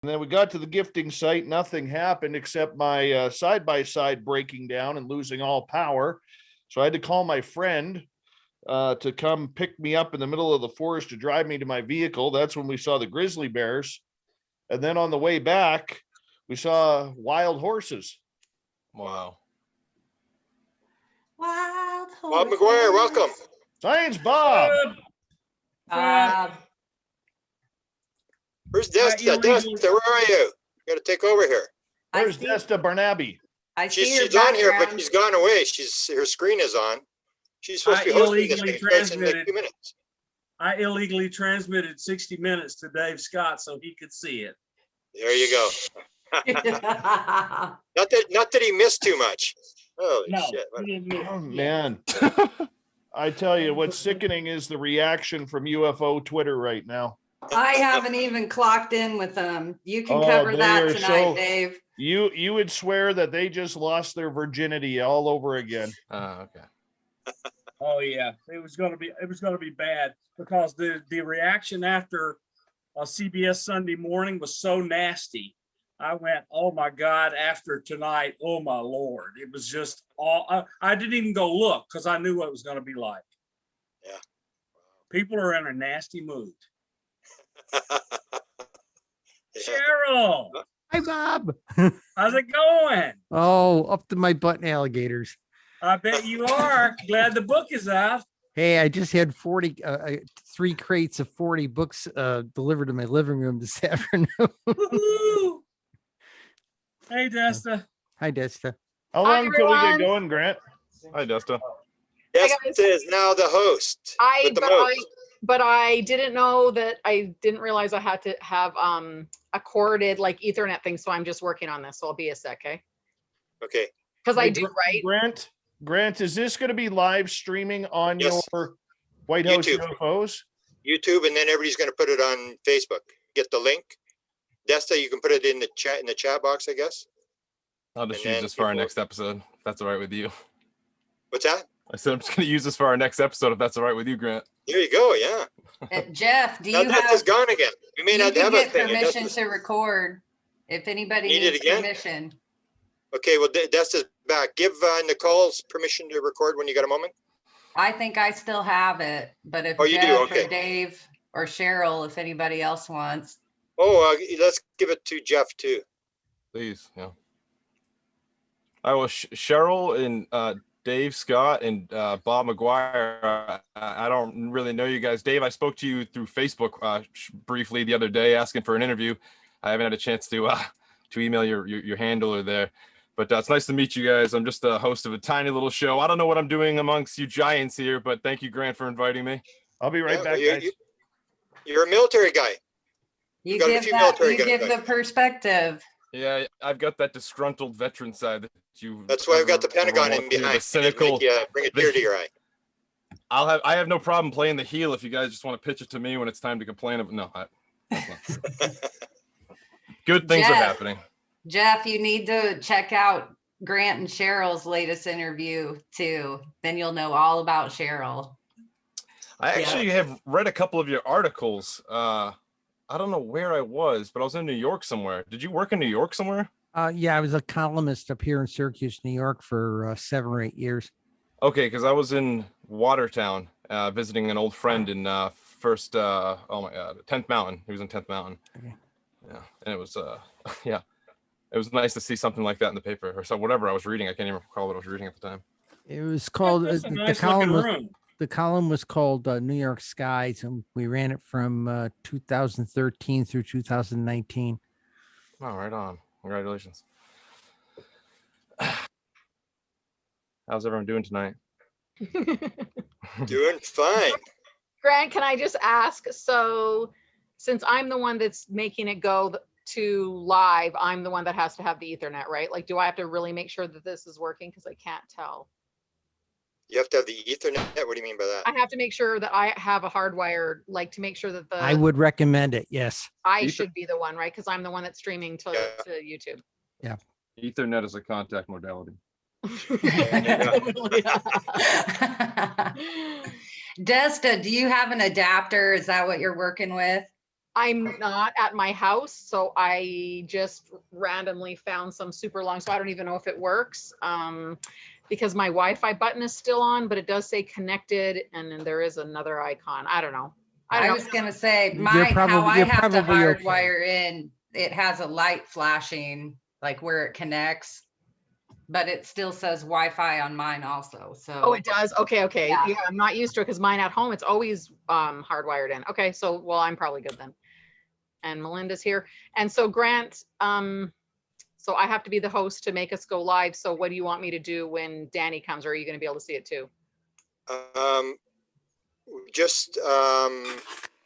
And then we got to the gifting site. Nothing happened except my side-by-side breaking down and losing all power. So I had to call my friend to come pick me up in the middle of the forest to drive me to my vehicle. That's when we saw the grizzly bears. And then on the way back, we saw wild horses. Wow. Wild Bob horses. McGwire, welcome. Science Bob. Where's Desta? Desta, where are you? You got to take over here. Where's Desta Barnaby? She's on here, but she's gone away. Her screen is on. She's supposed to be hosting this thing. Starts in like 2 minutes. I illegally transmitted 60 Minutes to Dave Scott so he could see it. There you go. Not that he missed too much. Holy shit. Oh, man. I tell you, what's sickening is the reaction from UFO Twitter right now. I haven't even clocked in with them. You can cover that tonight, Dave. You would swear that they just lost their virginity all over again. Okay. Oh yeah, it was going to be bad because the reaction after CBS Sunday Morning was so nasty. I went, oh my God, after tonight, oh my Lord. It was just all, I didn't even go look because I knew what it was going to be like. Yeah. People are in a nasty mood. Yeah. Cheryl, Hi, Bob. how's it going? Oh, up to my butt in alligators. I bet you are. Glad the book is out. Hey, I just had 3 crates of 40 books delivered to my living room this afternoon. Woo-hoo. Hey, Desta. Hi, Desta. How long till we get going, Grant? Hi, Desta. Desta is now the host. But I didn't know that. I didn't realize I had to have a corded like Ethernet thing. So I'm just working on this. So I'll be a sec, okay? Okay. Because I do, right? Grant, is this going to be live streaming on your White House UFOs? YouTube, and then everybody's going to put it on Facebook. Get the link. Desta, you can put it in the chat box, I guess. I'll just use this for our next episode, if that's all right with you. What's that? I said I'm just going to use this for our next episode, if that's all right with you, Grant. There you go. Yeah. Jeff, do now you Desta's gone again. We may not have get permission to record if anybody needs permission. Okay, well, Desta's back. Give Nicole's permission to record when you got a moment. I think I still have it, but if you do? Okay. or Dave or Cheryl, if anybody else wants. Oh, let's give it to Jeff too. Please, yeah. I was Cheryl and Dave Scott and Bob McGwire. I don't really know you guys. Dave, I spoke to you through Facebook briefly the other day asking for an interview. I haven't had a chance to email your handler there. But it's nice to meet you guys. I'm just a host of a tiny little show. I don't know what I'm doing amongst you giants here, but thank you, Grant, for inviting me. I'll be right back, guys. You're a military guy. You give the perspective. Yeah, I've got that disgruntled veteran side that you. That's why I've got the Pentagon in behind. The cynical. Bring a tear to your eye. I have no problem playing the heel if you guys just want to pitch it to me when it's time to complain. No, good things are happening. Jeff, you need to check out Grant and Cheryl's latest interview too. Then you'll know all about Cheryl. I actually have read a couple of your articles. I don't know where I was, but I was in New York somewhere. Did you work in New York somewhere? Yeah, I was a columnist up here in Syracuse, New York for 7 or 8 years. Okay, because I was in Watertown visiting an old friend in 10th Mountain. He was in 10th Mountain. Okay. Yeah, and it was it was nice to see something like that in the paper or so whatever I was reading. I can't even recall what I was reading at the time. It was called the column was called New York Skies, and we ran it from 2013 through 2019. Oh, right on. Congratulations. How's everyone doing tonight? Doing fine. Grant, can I just ask? So since I'm the one that's making it go to live, I'm the one that has to have the Ethernet, right? Like, do I have to really make sure that this is working? Because I can't tell. You have to have the Ethernet? What do you mean by that? I have to make sure that I have a hardwired, like to make sure that I would recommend it, yes. I should be the one, right? Because I'm the one that's streaming to YouTube. Yeah. Ethernet is a contact modality. Desta, do you have an adapter? Is that what you're working with? I'm not at my house, so I just randomly found some super long, so I don't even know if it works. Because my Wi-Fi button is still on, but it does say connected, and then there is another icon. I don't know. I was gonna say You're mine, how I you're have to probably okay. hardwire in, it has a light flashing, like where it connects. But it still says Wi-Fi on mine also, so. Oh, it does? Okay, okay. Yeah. Yeah, I'm not used to it because mine at home, it's always hardwired in. Okay, so, well, I'm probably good then. And Melinda's here. And so Grant, so I have to be the host to make us go live. So what do you want me to do when Danny comes, or are you gonna be able to see it too?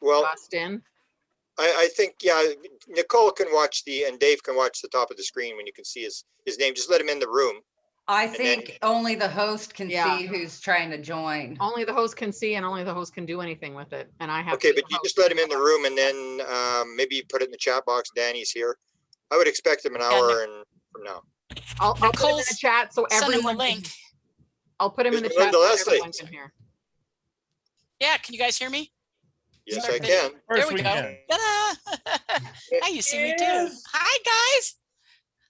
Well, Bust in? I think, yeah, Nicole can watch and Dave can watch the top of the screen when you can see his name. Just let him in the room. I then- think only the host can Yeah. see who's trying to join. Only the host can see and only the host can do anything with it. And I have. Okay, to be but the you host just let to him in the room and then maybe you put it in the chat box. Danny's here. I would expect him an hour and from now. I'll put him in the Nicole's chat so Send him the everyone. link. I'll put him in the Who's chat Melinda so Leslie? everyone can hear. Yeah, can you guys hear me? Yes, Start I video. can. Of course There we we go. can. Ta-da! Now you see me too. Yes. Hi, guys.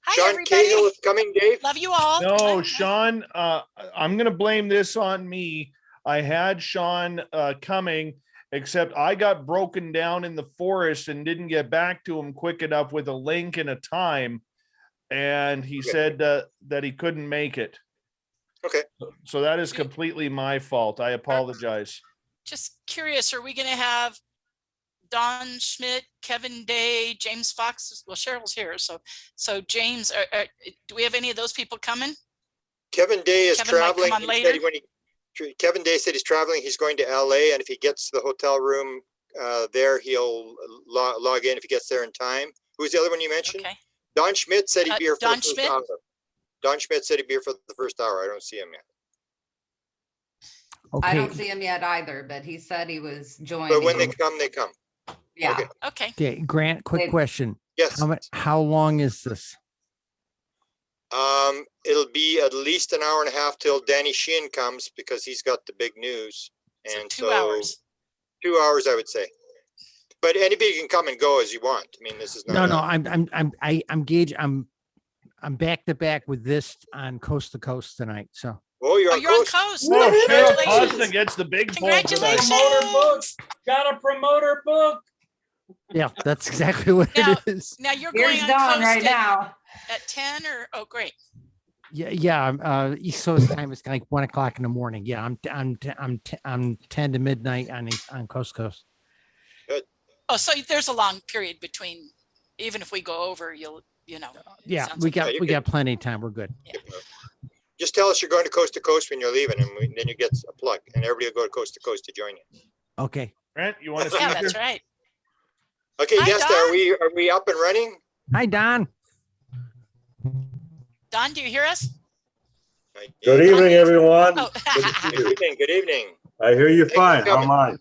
Hi, Sean everybody. Cahill is coming, Dave. Love you all. No, Bye. Sean, I'm gonna blame this on me. I had Sean coming, except I got broken down in the forest and didn't get back to him quick enough with a link and a time. And he said that he couldn't make it. Okay. So that is completely my fault. I apologize. Just curious, are we going to have Don Schmitt, Kevin Day, James Fox? Well, Cheryl's here. So James, do we have any of those people coming? Kevin Day is Kevin might come traveling. on He later. said Kevin Day said he's traveling. He's going to LA, and if he gets to the hotel room there, he'll log in if he gets there in time. Who's the other one you mentioned? Okay. Don Schmitt said he'd be here for Don the first Schmitt? hour. Don Schmitt said he'd be here for the first hour. I don't see him yet. I Okay, don't see him yet either, but he said he was joining. But when they come, they come. Yeah, okay. Okay. okay, Grant, quick Wait. question. Yes. How long is this? It'll be at least an hour and a half till Danny Sheehan comes because he's got the big news. So And 2 hours. 2 hours, I would say. But anybody can come and go as you want. I mean, this is not. No, I'm back to back with this on Coast to Coast tonight. So Oh, you're Oh, on you're on coast. coast. Whoa, Cheryl Costa Congratulations. gets the big pull tonight. Congratulations. Promoter book. Got a promoter book. yeah, that's exactly what Now- it is. Now you're here's going on Dawn coast right now. at 10 or, oh, great. Yeah. East Coast time is like 1 o'clock in the morning. Yeah, I'm 10 to midnight on Coast to Coast. Oh, so there's a long period between, even if we go over, you know. Yeah, sounds we like- got you we can- got plenty of time. We're good. Just tell us you're going to coast when you're leaving, and then you get a plug, and everybody will go to coast to join you. Okay. Grant, you want to see? Yeah, that's right. Okay, Hi, Desta, Don. are we up and running? Hi, Don. Don, do you hear us? Good evening, everyone. Oh, Good evening. Good evening. I hear you Thanks for fine. How coming. am I?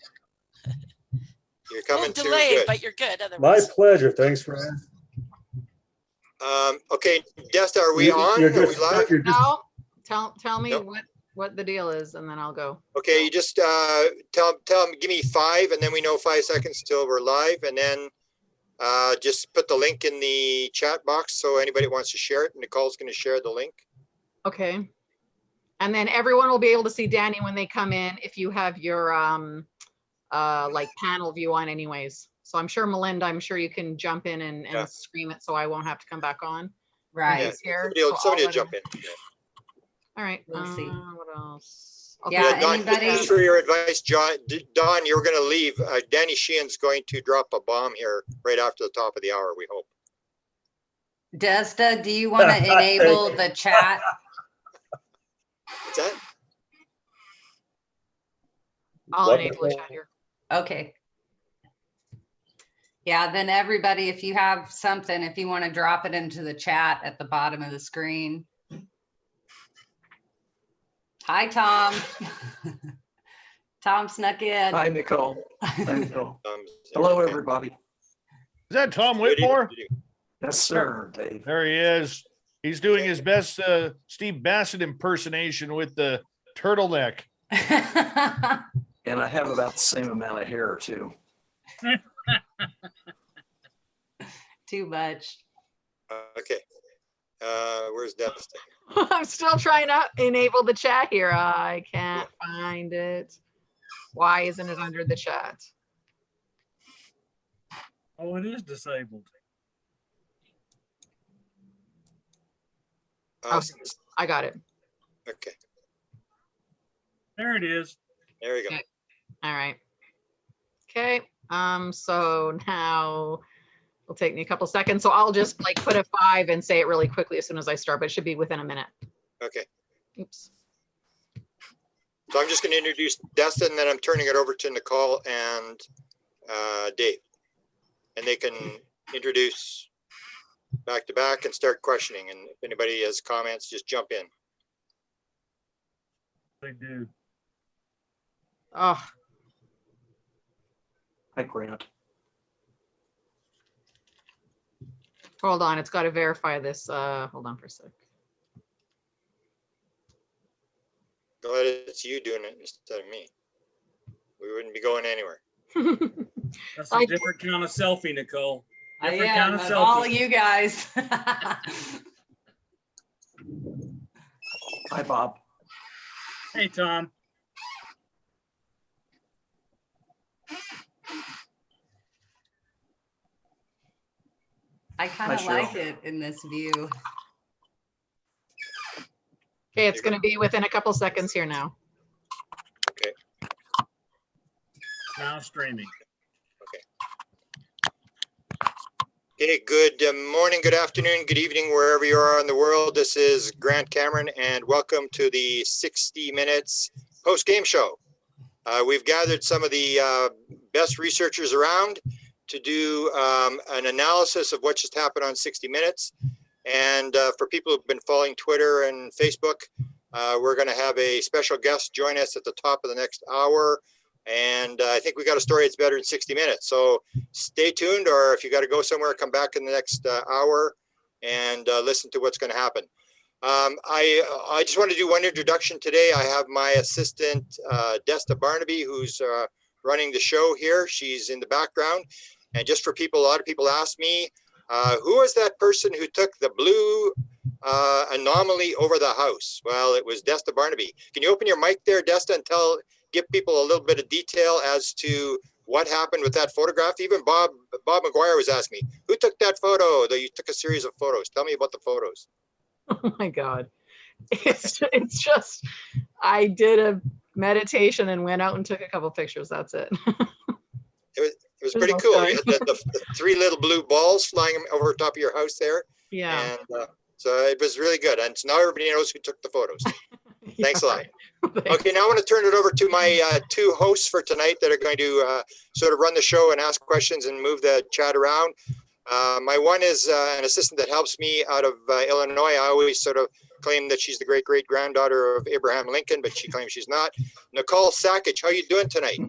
You're a coming little too delayed, good. but you're good My otherwise. pleasure. Thanks for asking. Okay, Desta, are we You- on? you're Are we just- live? you're just- No, tell me Nope. what the deal is and then I'll go. Okay, you just tell them, give me 5, and then we know 5 seconds till we're live, and then just put the link in the chat box so anybody wants to share it. Nicole's going to share the link. Okay. And then everyone will be able to see Danny when they come in if you have your like panel view on anyways. So I'm sure Melinda, I'm sure you can jump in and Yeah. scream it so I won't have to come back on. Right. He's here, Somebody will, so somebody I'll will let jump him- in. All right. We'll see. What else? Okay. Yeah, Don, anybody- just for your advice, Don, you're going to leave. Danny Sheehan's going to drop a bomb here right after the top of the hour, we hope. Desta, do you want to enable the chat? What's that? I'll enable the chat here. Okay. Yeah, then everybody, if you have something, if you want to drop it into the chat at the bottom of the screen. Hi, Tom. Tom snuck in. Hi, Nicole. Hi, Nicole. Hello, Okay. everybody. Is that Tom Good evening. Whitmore? Yes, sir, Dave. There he is. He's doing his best Steve Bassett impersonation with the turtleneck. And I have about the same amount of hair, too. Too much. Okay. Where's Dustin? I'm still trying to enable the chat here. I can't find it. Why isn't it under the chat? Oh, it is disabled. Oh, I got it. Okay. There it is. There we go. Okay. All right. Okay. So now it'll take me a couple seconds. So I'll just like put a 5 and say it really quickly as soon as I start, but it should be within a minute. Okay. Oops. So I'm just going to introduce Dustin, and then I'm turning it over to Nicole and Dave. And they can introduce back to back and start questioning. And if anybody has comments, just jump in. They do. Oh, Hi, Grant. hold on. It's got to verify this. Hold on for a sec. Glad it's you doing it instead of me. We wouldn't be going anywhere. That's a different kind of selfie, Nicole. I Different am kind of of selfie. all you guys. Hi, Bob. Hey, Tom. I kind of Hi, Cheryl. like it in this view. Okay, it's going to be within a couple seconds here now. Okay. Now streaming. Okay, good morning, good afternoon, good evening, wherever you are in the world. This is Grant Cameron, and welcome to the 60 Minutes post-game show. We've gathered some of the best researchers around to do an analysis of what just happened on 60 Minutes. And for people who've been following Twitter and Facebook, we're going to have a special guest join us at the top of the next hour. And I think we got a story that's better than 60 minutes. So stay tuned, or if you got to go somewhere, come back in the next hour and listen to what's going to happen. I just want to do one introduction today. I have my assistant, Desta Barnaby, who's running the show here. She's in the background. And just for people, a lot of people ask me, who was that person who took the blue anomaly over the house? Well, it was Desta Barnaby. Can you open your mic there, Desta, and give people a little bit of detail as to what happened with that photograph? Even Bob McGwire was asking me, who took that photo? That you took a series of photos. Tell me about the photos. Oh my God. It's just, I did a meditation and went out and took a couple pictures. That's it. It was pretty cool. You had the 3 little blue balls flying over top of your house there. Yeah. And so it was really good. And so now everybody knows who took the photos. Thanks a lot. Okay, now I want to turn it over to my 2 hosts for tonight that are going to sort of run the show and ask questions and move the chat around. My one is an assistant that helps me out of Illinois. I always sort of claim that she's the great-great-granddaughter of Abraham Lincoln, but she claims she's not. Nicole Sackage, how are you doing tonight?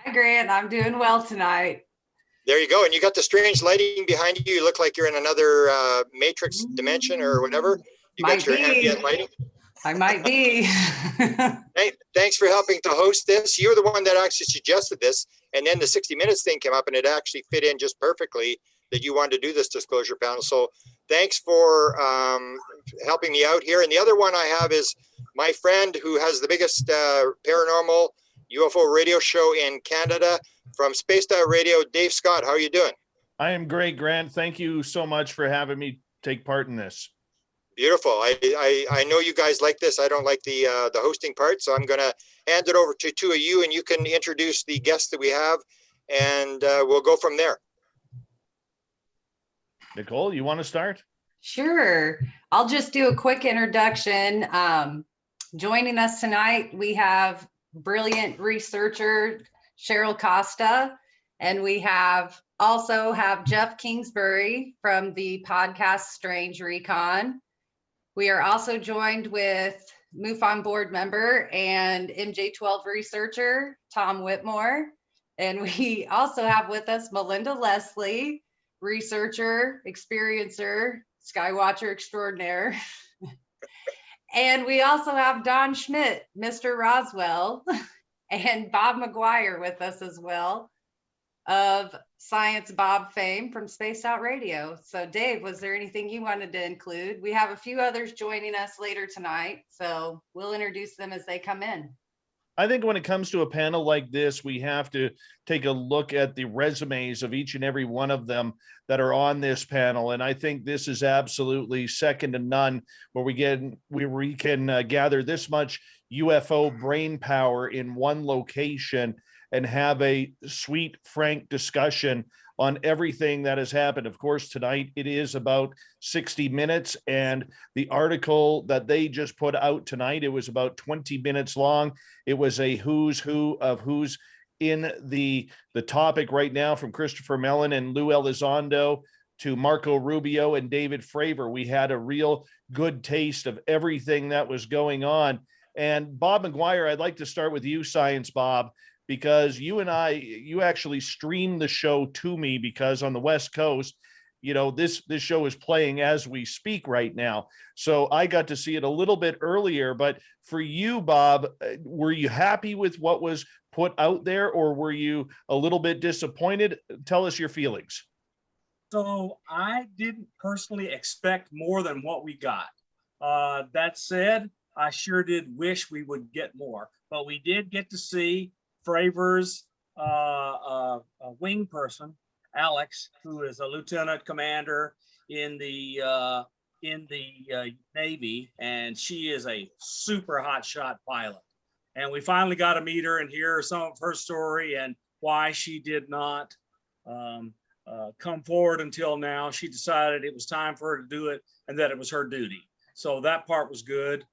Hi, Grant. I'm doing well tonight. There you go. And you got the strange lighting behind you. You look like you're in another matrix dimension or whatever. You got your ambient lighting. I might be. Hey, thanks for helping to host this. You're the one that actually suggested this. And then the 60 Minutes thing came up and it actually fit in just perfectly that you wanted to do this disclosure panel. So thanks for helping me out here. And the other one I have is my friend who has the biggest paranormal UFO radio show in Canada from Spaced Out Radio, Dave Scott. How are you doing? I am great, Grant. Thank you so much for having me take part in this. Beautiful. I know you guys like this. I don't like the hosting part, so I'm going to hand it over to 2 of you, and you can introduce the guests that we have, and we'll go from there. Nicole, you want to start? Sure. I'll just do a quick introduction. Joining us tonight, we have brilliant researcher Cheryl Costa, and we also have Jeff Kingsbury from the podcast Strange Recon. We are also joined with MUFON board member and MJ12 researcher Tom Whitmore, and we also have with us Melinda Leslie, researcher, experiencer, skywatcher extraordinaire. And we also have Don Schmitt, Mr. Roswell, and Bob McGwire with us as well of Science Bob fame from Spaced Out Radio. So Dave, was there anything you wanted to include? We have a few others joining us later tonight, so we'll introduce them as they come in. I think when it comes to a panel like this, we have to take a look at the resumes of each and every one of them that are on this panel. And I think this is absolutely second to none, where we can gather this much UFO brain power in one location and have a sweet, frank discussion on everything that has happened. Of course, tonight it is about 60 minutes, and the article that they just put out tonight, it was about 20 minutes long. It was a who's who of who's in the topic right now, from Christopher Mellon and Lou Elizondo to Marco Rubio and David Fravor. We had a real good taste of everything that was going on. And Bob McGwire, I'd like to start with you, Science Bob, because you actually streamed the show to me, because on the West Coast, this show is playing as we speak right now. So I got to see it a little bit earlier. But for you, Bob, were you happy with what was put out there, or were you a little bit disappointed? Tell us your feelings. So I didn't personally expect more than what we got. That said, I sure did wish we would get more, but we did get to see Fravor's wing person, Alex, who is a lieutenant commander in the Navy, and she is a super hotshot pilot. And we finally got to meet her and hear some of her story and why she did not come forward until now. She decided it was time for her to do it and that it was her duty. So that part was good.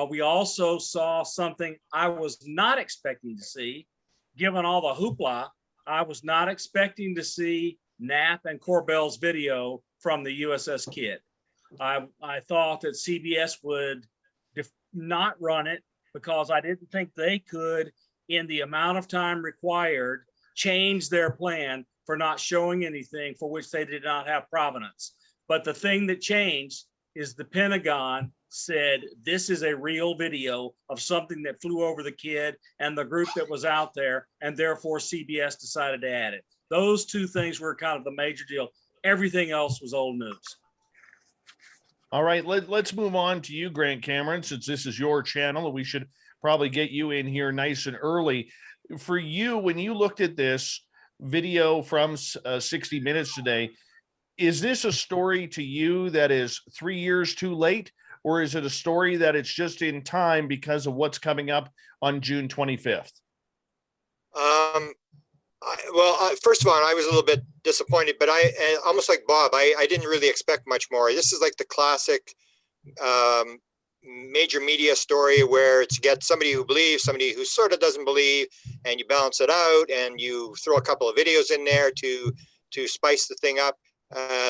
We also saw something I was not expecting to see. Given all the hoopla, I was not expecting to see Knapp and Corbell's video from the USS Kidd. I thought that CBS would not run it because I didn't think they could, in the amount of time required, change their plan for not showing anything for which they did not have provenance. But the thing that changed is the Pentagon said, this is a real video of something that flew over the Kidd and the group that was out there, and therefore CBS decided to add it. Those two things were kind of the major deal. Everything else was old news. All right, let's move on to you, Grant Cameron, since this is your channel. We should probably get you in here nice and early. For you, when you looked at this video from 60 Minutes today, is this a story to you that is 3 years too late? Or is it a story that it's just in time because of what's coming up on June 25th? First of all, I was a little bit disappointed, but I almost like Bob, I didn't really expect much more. This is like the classic major media story where it's get somebody who believes, somebody who sort of doesn't believe, and you balance it out and you throw a couple of videos in there to spice the thing up.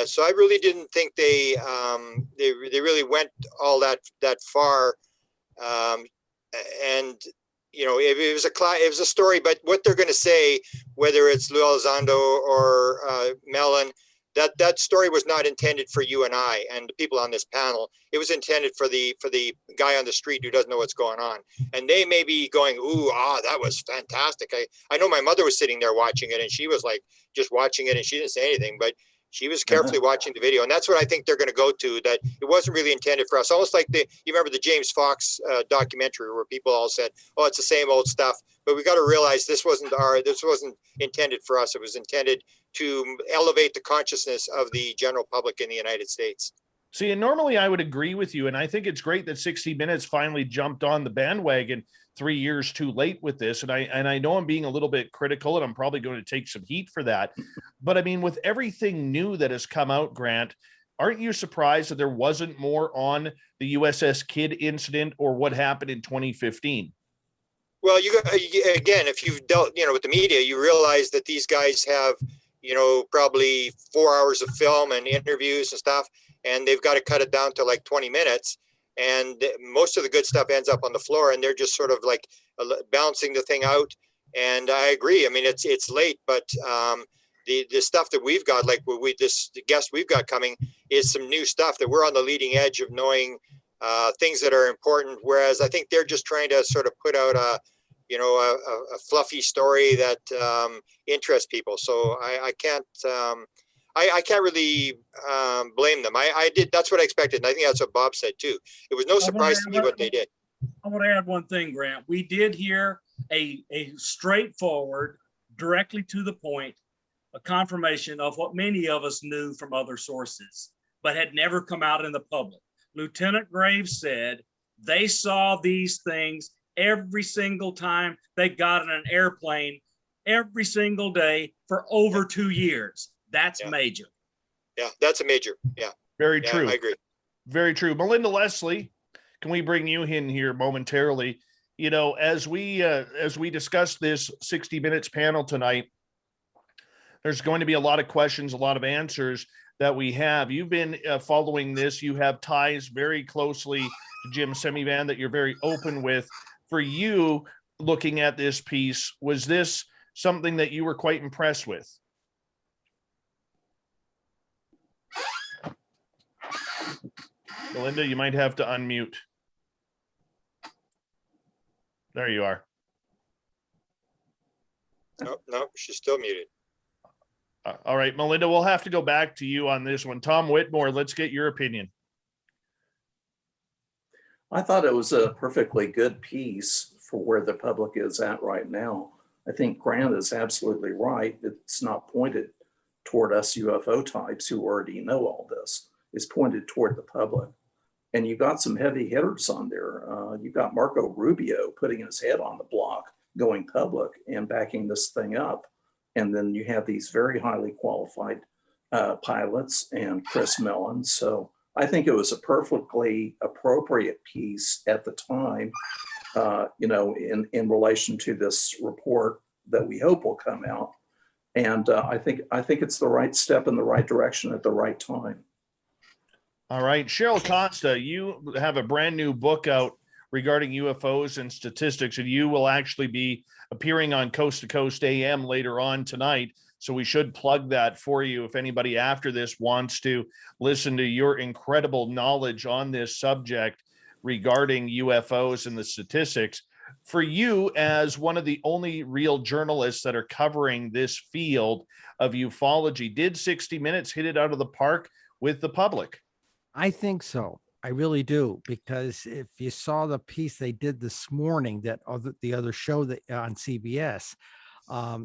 So I really didn't think they really went all that far, and it was a story. But what they're going to say, whether it's Lou Elizondo or Mellon, that story was not intended for you and I and the people on this panel. It was intended for the guy on the street who doesn't know what's going on, and they may be going, "Ooh, that was fantastic." I know my mother was sitting there watching it, and she was like just watching it, and she didn't say anything, but she was carefully watching the video. And that's what I think they're going to go to, that it wasn't really intended for us. Almost like you remember the James Fox documentary where people all said, oh, it's the same old stuff. But we got to realize this wasn't intended for us. It was intended to elevate the consciousness of the general public in the United States. See, and normally I would agree with you. And I think it's great that 60 Minutes finally jumped on the bandwagon 3 years too late with this. And I know I'm being a little bit critical, and I'm probably going to take some heat for that. But I mean, with everything new that has come out, Grant, aren't you surprised that there wasn't more on the USS Kidd incident or what happened in 2015? Well, again, if you've dealt, with the media, you realize that these guys have, probably 4 hours of film and interviews and stuff, and they've got to cut it down to like 20 minutes. And most of the good stuff ends up on the floor, and they're just sort of like balancing the thing out. And I agree. I mean, it's late, but the stuff that we've got, like the guest we've got coming, is some new stuff that we're on the leading edge of knowing things that are important. Whereas I think they're just trying to sort of put out a fluffy story that interests people. So I can't really blame them. I did. That's what I expected. And I think that's what Bob said too. It was no surprise to me what they did. I want to add one thing, Grant. We did hear a straightforward, directly to the point, a confirmation of what many of us knew from other sources, but had never come out in the public. Lieutenant Graves said they saw these things every single time they got in an airplane, every single day for over 2 years. That's major. Yeah, that's a major. Yeah. Very true. I agree. Very true. Melinda Leslie, can we bring you in here momentarily? As we discuss this 60 Minutes panel tonight, there's going to be a lot of questions, a lot of answers that we have. You've been following this. You have ties very closely to Jim Semivan that you're very open with. For you, looking at this piece, was this something that you were quite impressed with? Melinda, you might have to unmute. There you are. No, she's still muted. All right, Melinda, we'll have to go back to you on this one. Tom Whitmore, let's get your opinion. I thought it was a perfectly good piece for where the public is at right now. I think Grant is absolutely right. It's not pointed toward us UFO types who already know all this. It's pointed toward the public. And you got some heavy hitters on there. You got Marco Rubio putting his head on the block, going public and backing this thing up. And then you have these very highly qualified pilots and Chris Mellon. So I think it was a perfectly appropriate piece at the time, in relation to this report that we hope will come out. And I think it's the right step in the right direction at the right time. All right, Cheryl Costa, you have a brand new book out regarding UFOs and statistics, and you will actually be appearing on Coast to Coast AM later on tonight. So we should plug that for you if anybody after this wants to listen to your incredible knowledge on this subject regarding UFOs and the statistics. For you, as one of the only real journalists that are covering this field of ufology, did 60 Minutes hit it out of the park with the public? I think so. I really do, because if you saw the piece they did this morning, the other show that on CBS,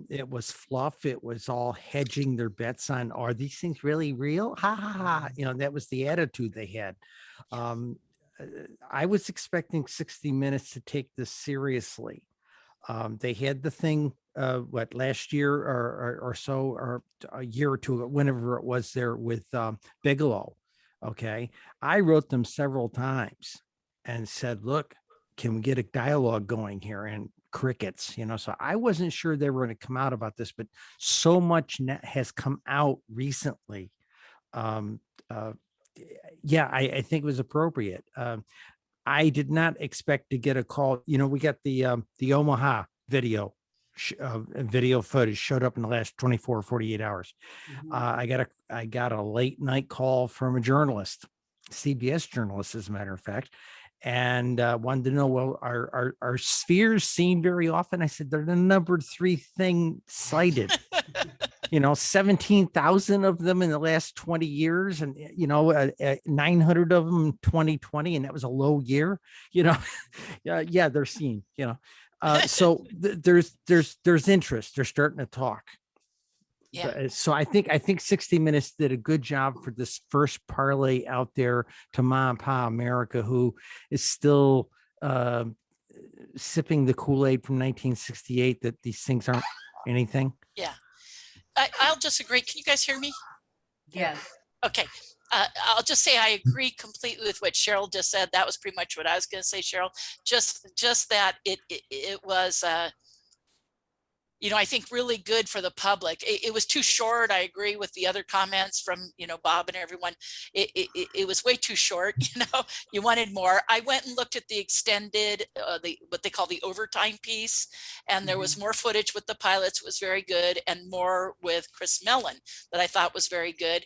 it was fluff. It was all hedging their bets on, are these things really real? Ha ha ha. That was the attitude they had. I was expecting 60 Minutes to take this seriously. They had the thing, last year or so, or a year or two, whenever it was there with Bigelow. Okay. I wrote them several times and said, look, can we get a dialogue going here? And crickets, so I wasn't sure they were going to come out about this, but so much has come out recently. I think it was appropriate. I did not expect to get a call. We got the Omaha video footage showed up in the last 24 or 48 hours. Mm-hmm. I got a late night call from a journalist, CBS journalist, as a matter of fact, and wanted to know, well, our spheres seen very often? I said, they're the number 3 thing cited. 17,000 of them in the last 20 years, and 900 of them in 2020, and that was a low year. Yeah, they're seen. So there's interest. They're starting to talk. Yeah. So I think 60 Minutes did a good job for this first parlay out there to Ma and Pa America, who is still sipping the Kool-Aid from 1968 that these things aren't anything. Yeah, I'll just agree. Can you guys hear me? Yes. Okay. I'll just say I agree completely with what Cheryl just said. That was pretty much what I was going to say, Cheryl. Just that it was, I think really good for the public. It was too short. I agree with the other comments from, Bob and everyone. It was way too short. You wanted more. I went and looked at the extended, what they call the overtime piece, and there was more footage with the pilots. It was very good, and more with Chris Mellon that I thought was very good.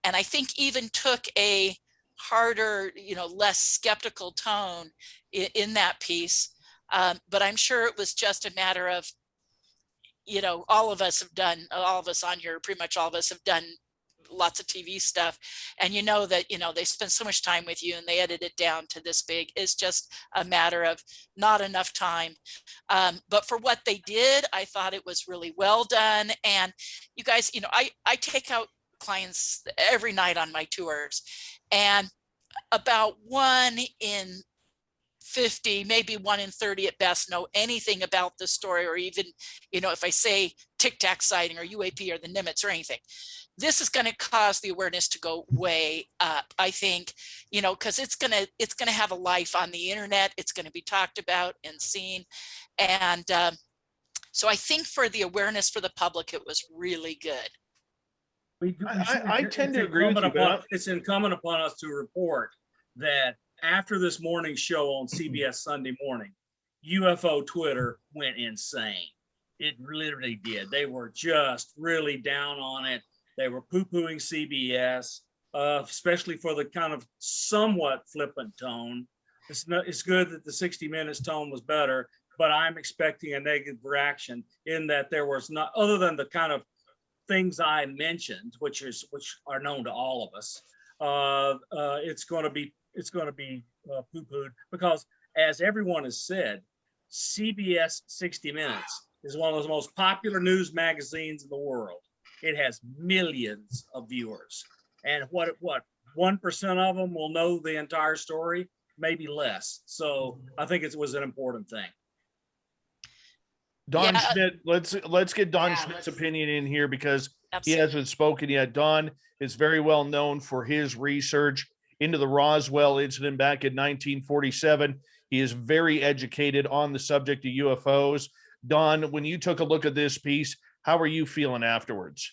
And I think even took a harder, less skeptical tone in that piece. But I'm sure it was just a matter of, all of us on here, pretty much all of us have done lots of TV stuff. And that, they spend so much time with you and they edit it down to this big. It's just a matter of not enough time. But for what they did, I thought it was really well done. And you guys, I take out clients every night on my tours, and about 1 in 50, maybe 1 in 30 at best, know anything about the story, or even, if I say Tic Tac sighting or UAP or the Nimitz or anything. This is going to cause the awareness to go way up, I think, because it's going to have a life on the internet. It's going to be talked about and seen. And so I think for the awareness for the public, it was really good. I tend to agree with you, but it's incumbent upon us to report that after this morning show on CBS Sunday morning, UFO Twitter went insane. It literally did. They were just really down on it. They were poo-pooing CBS, especially for the kind of somewhat flippant tone. It's good that the 60 Minutes tone was better, but I'm expecting a negative reaction in that there was not, other than the kind of things I mentioned, which are known to all of us. It's going to be poo-pooed because, as everyone has said, CBS 60 Minutes is one of the most popular news magazines in the world. It has millions of viewers, and what 1% of them will know the entire story, maybe less. So I think it was an important thing. Don Schmitt, let's get Don Schmitt's opinion in here, because he hasn't spoken yet. Don is very well known for his research into the Roswell incident back in 1947. He is very educated on the subject of UFOs. Don, when you took a look at this piece, how are you feeling afterwards?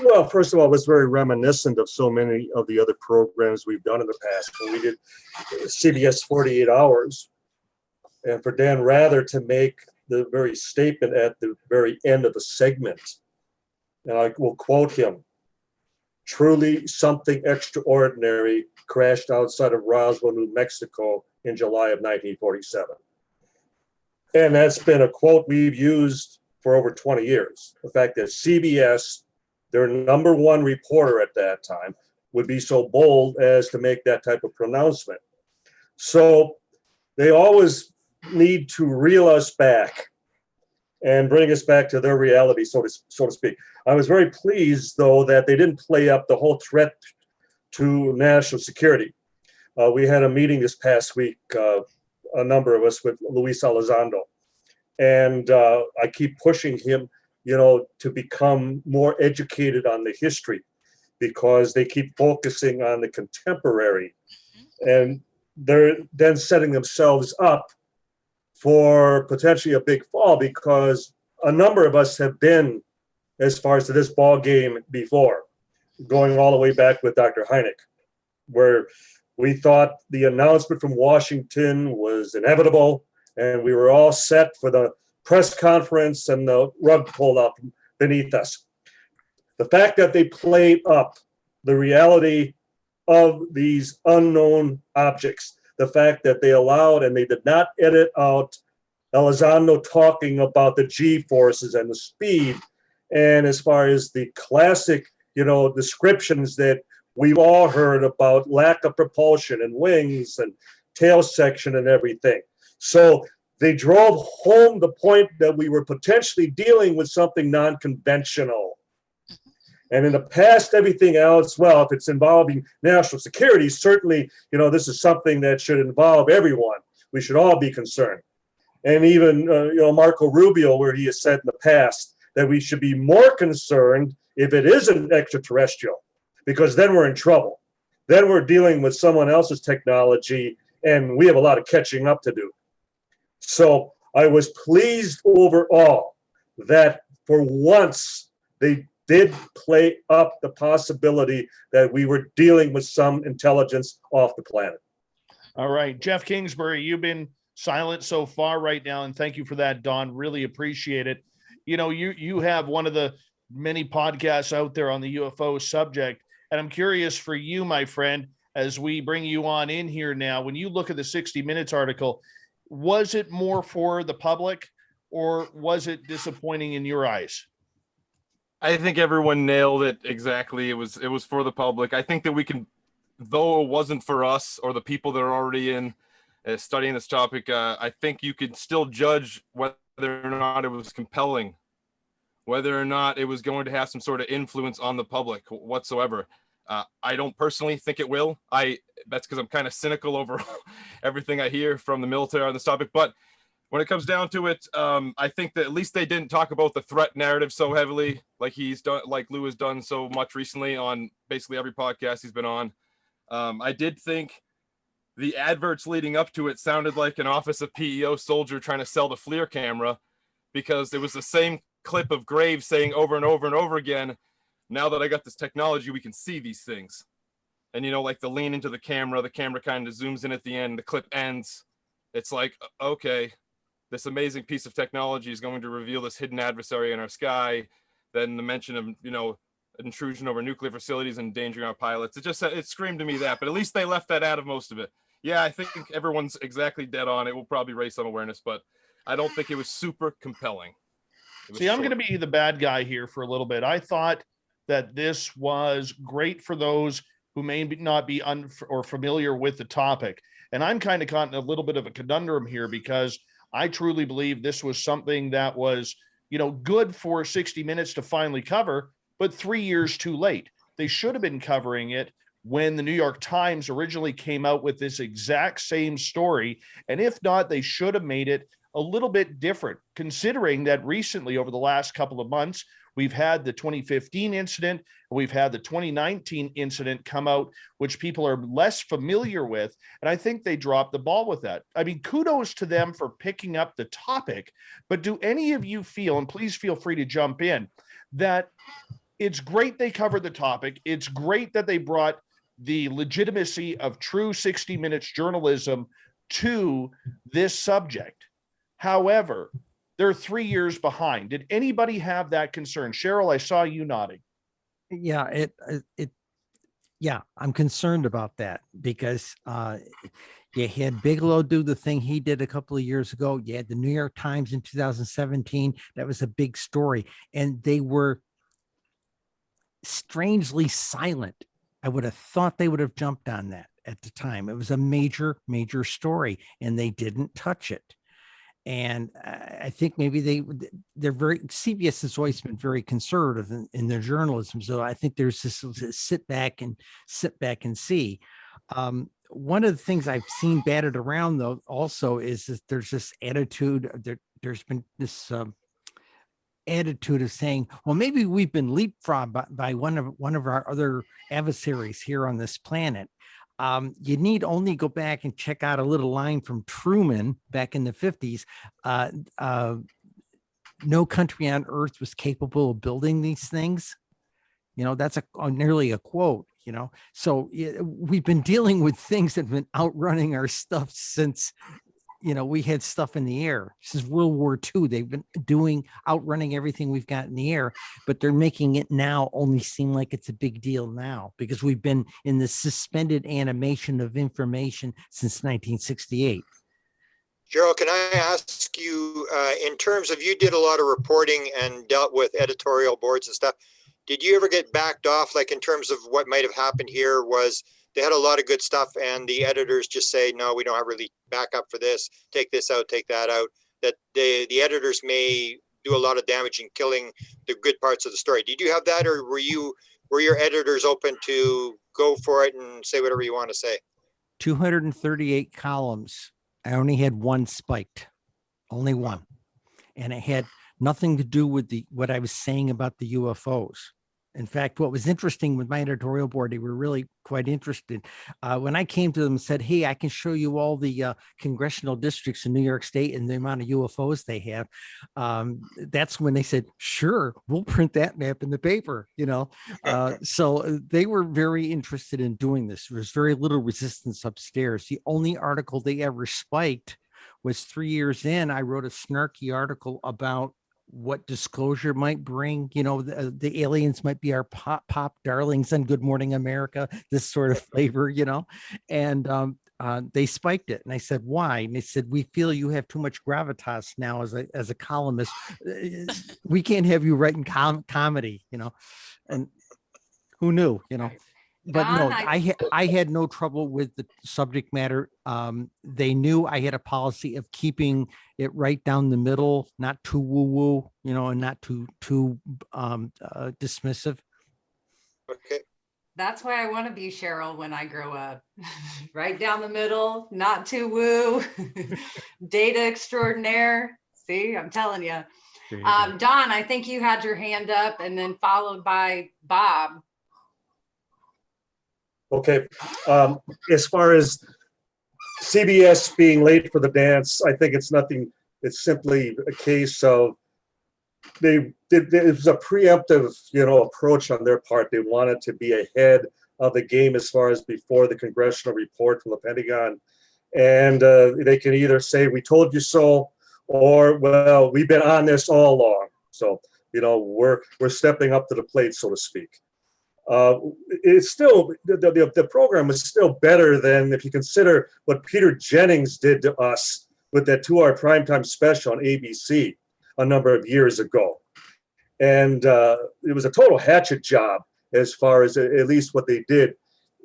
Well, first of all, it was very reminiscent of so many of the other programs we've done in the past. When we did CBS 48 Hours, and for Dan Rather to make the very statement at the very end of the segment, and I will quote him, "Truly something extraordinary crashed outside of Roswell, New Mexico in July of 1947. And that's been a quote we've used for over 20 years. The fact that CBS, their number one reporter at that time, would be so bold as to make that type of pronouncement. So they always need to reel us back and bring us back to their reality, so to speak. I was very pleased, though, that they didn't play up the whole threat to national security. We had a meeting this past week, a number of us, with Luis Elizondo. And I keep pushing him, to become more educated on the history, because they keep focusing on the contemporary. And they're then setting themselves up for potentially a big fall, because a number of us have been as far as to this ball game before, going all the way back with Dr. Hynek, where we thought the announcement from Washington was inevitable, and we were all set for the press conference and the rug pulled up beneath us. The fact that they played up the reality of these unknown objects, the fact that they allowed and they did not edit out Elizondo talking about the G-forces and the speed, and as far as the classic, descriptions that we've all heard about lack of propulsion and wings and tail section and everything. So they drove home the point that we were potentially dealing with something non-conventional. And in the past, everything else, well, if it's involving national security, certainly, this is something that should involve everyone. We should all be concerned. And even, Marco Rubio, where he has said in the past that we should be more concerned if it isn't extraterrestrial, because then we're in trouble. Then we're dealing with someone else's technology, and we have a lot of catching up to do. So I was pleased overall that for once they did play up the possibility that we were dealing with some intelligence off the planet. All right, Jeff Kingsbury, you've been silent so far right now, and thank you for that, Don. Really appreciate it. You have one of the many podcasts out there on the UFO subject, and I'm curious for you, my friend, as we bring you on in here now, when you look at the 60 Minutes article, Was it more for the public, or was it disappointing in your eyes? I think everyone nailed it exactly. It was for the public. I think that we can, though it wasn't for us or the people that are already in studying this topic, I think you could still judge whether or not it was compelling, whether or not it was going to have some sort of influence on the public whatsoever. I don't personally think it will. That's because I'm kind of cynical over everything I hear from the military on this topic. But when it comes down to it, I think that at least they didn't talk about the threat narrative so heavily, like he's done, like Lou has done so much recently on basically every podcast he's been on. I did think the adverts leading up to it sounded like an Office of PEO soldier trying to sell the FLIR camera, because it was the same clip of Graves saying over and over and over again, now that I got this technology, we can see these things. And, you know, like the lean into the camera kind of zooms in at the end, the clip ends. It's like, okay, this amazing piece of technology is going to reveal this hidden adversary in our sky. Then the mention of, you know, intrusion over nuclear facilities and endangering our pilots. It screamed to me that, but at least they left that out of most of it. Yeah, I think everyone's exactly dead on. It will probably raise some awareness, but I don't think it was super compelling. See, I'm going to be the bad guy here for a little bit. I thought that this was great for those who may not be or familiar with the topic. And I'm kind of caught in a little bit of a conundrum here, because I truly believe this was something that was, you know, good for 60 Minutes to finally cover, but 3 years too late. They should have been covering it when the New York Times originally came out with this exact same story. And if not, they should have made it a little bit different, considering that recently, over the last couple of months, we've had the 2015 incident, and we've had the 2019 incident come out, which people are less familiar with. And I think they dropped the ball with that. I mean, kudos to them for picking up the topic, but do any of you feel, and please feel free to jump in, that it's great they covered the topic. It's great that they brought the legitimacy of true 60 Minutes journalism to this subject. However, they're 3 years behind. Did anybody have that concern? Cheryl, I saw you nodding. Yeah, yeah, I'm concerned about that, because you had Bigelow do the thing he did a couple of years ago. You had the New York Times in 2017. That was a big story, and they were strangely silent. I would have thought they would have jumped on that at the time. It was a major, major story, and they didn't touch it. And I think maybe they're CBS has always been very conservative in their journalism. So I think there's this sit back and see. One of the things I've seen batted around, though, also is that there's this attitude. There's been this attitude of saying, well, maybe we've been leapfrogged by one of our other adversaries here on this planet. You need only go back and check out a little line from Truman back in the 50s. No country on earth was capable of building these things. You know, that's nearly a quote, you know. So we've been dealing with things that have been outrunning our stuff since, you know, we had stuff in the air. Since World War II, they've been outrunning everything we've got in the air, but they're making it now only seem like it's a big deal now, because we've been in the suspended animation of information since 1968. Cheryl, can I ask you, in terms of, you did a lot of reporting and dealt with editorial boards and stuff. Did you ever get backed off, like in terms of what might have happened here was they had a lot of good stuff and the editors just say, no, we don't have really backup for this. Take this out, take that out. That the editors may do a lot of damage in killing the good parts of the story. Did you have that, or were your editors open to go for it and say whatever you want to say? 238 columns. I only had one spiked, only one. And it had nothing to do with what I was saying about the UFOs. In fact, what was interesting with my editorial board, they were really quite interested. When I came to them and said, hey, I can show you all the congressional districts in New York State and the amount of UFOs they have. That's when they said, sure, we'll print that map in the paper, you know. So they were very interested in doing this. There was very little resistance upstairs. The only article they ever spiked was 3 years in. I wrote a snarky article about what disclosure might bring. The aliens might be our pop darlings on Good Morning America, this sort of flavor, and they spiked it. And I said, why? And they said, we feel you have too much gravitas now as a columnist. We can't have you writing comedy, and who knew, But no, Don, I had no trouble with the subject matter. They knew I had a policy of keeping it right down the middle, not too woo-woo, and not too dismissive. Okay. that's why I want to be Cheryl when I grow up. Right down the middle, not too woo. Data extraordinaire. See, I'm telling you. Don, I think you had your hand up and then followed by Bob. Okay, as far as CBS being late for the dance, I think it's nothing. It's simply a case of it was a preemptive, approach on their part. They wanted to be ahead of the game as far as before the congressional report from the Pentagon, and they can either say we told you so, or well, we've been on this all along. So we're stepping up to the plate, so to speak. It's still the program is still better than if you consider what Peter Jennings did to us with that 2-hour primetime special on ABC a number of years ago, and it was a total hatchet job as far as at least what they did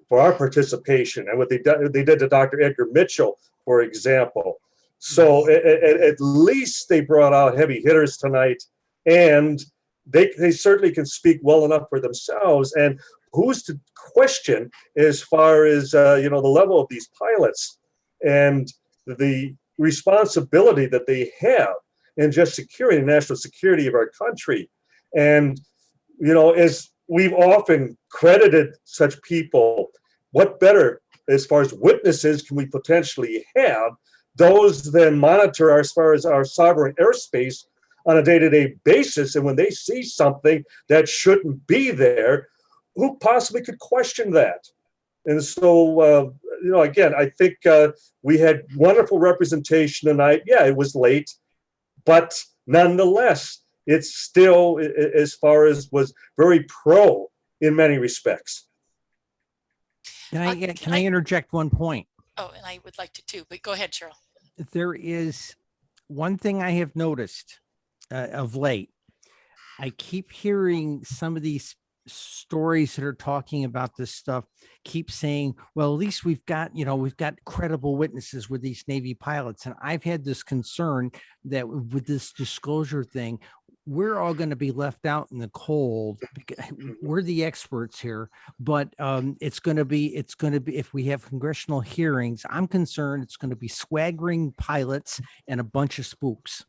for our participation and what they did to Dr. Edgar Mitchell, for example. So at least they brought out heavy hitters tonight, and they certainly can speak well enough for themselves. And who's to question as far as the level of these pilots and the responsibility that they have in just securing the national security of our country. And as we've often credited such people, what better as far as witnesses can we potentially have? Those then monitor as far as our sovereign airspace on a day-to-day basis, and when they see something that shouldn't be there, who possibly could question that? And so, again, I think we had wonderful representation tonight. Yeah, it was late, but nonetheless, it's still, as far as was very pro in many respects. Can I interject one point? Oh, and I would like to too, but go ahead, Cheryl. There is one thing I have noticed of late. I keep hearing some of these stories that are talking about this stuff keep saying, well, at least we've got credible witnesses with these Navy pilots. And I've had this concern that with this disclosure thing, we're all going to be left out in the cold. We're the experts here, but it's going to be, if we have congressional hearings, I'm concerned it's going to be swaggering pilots and a bunch of spooks.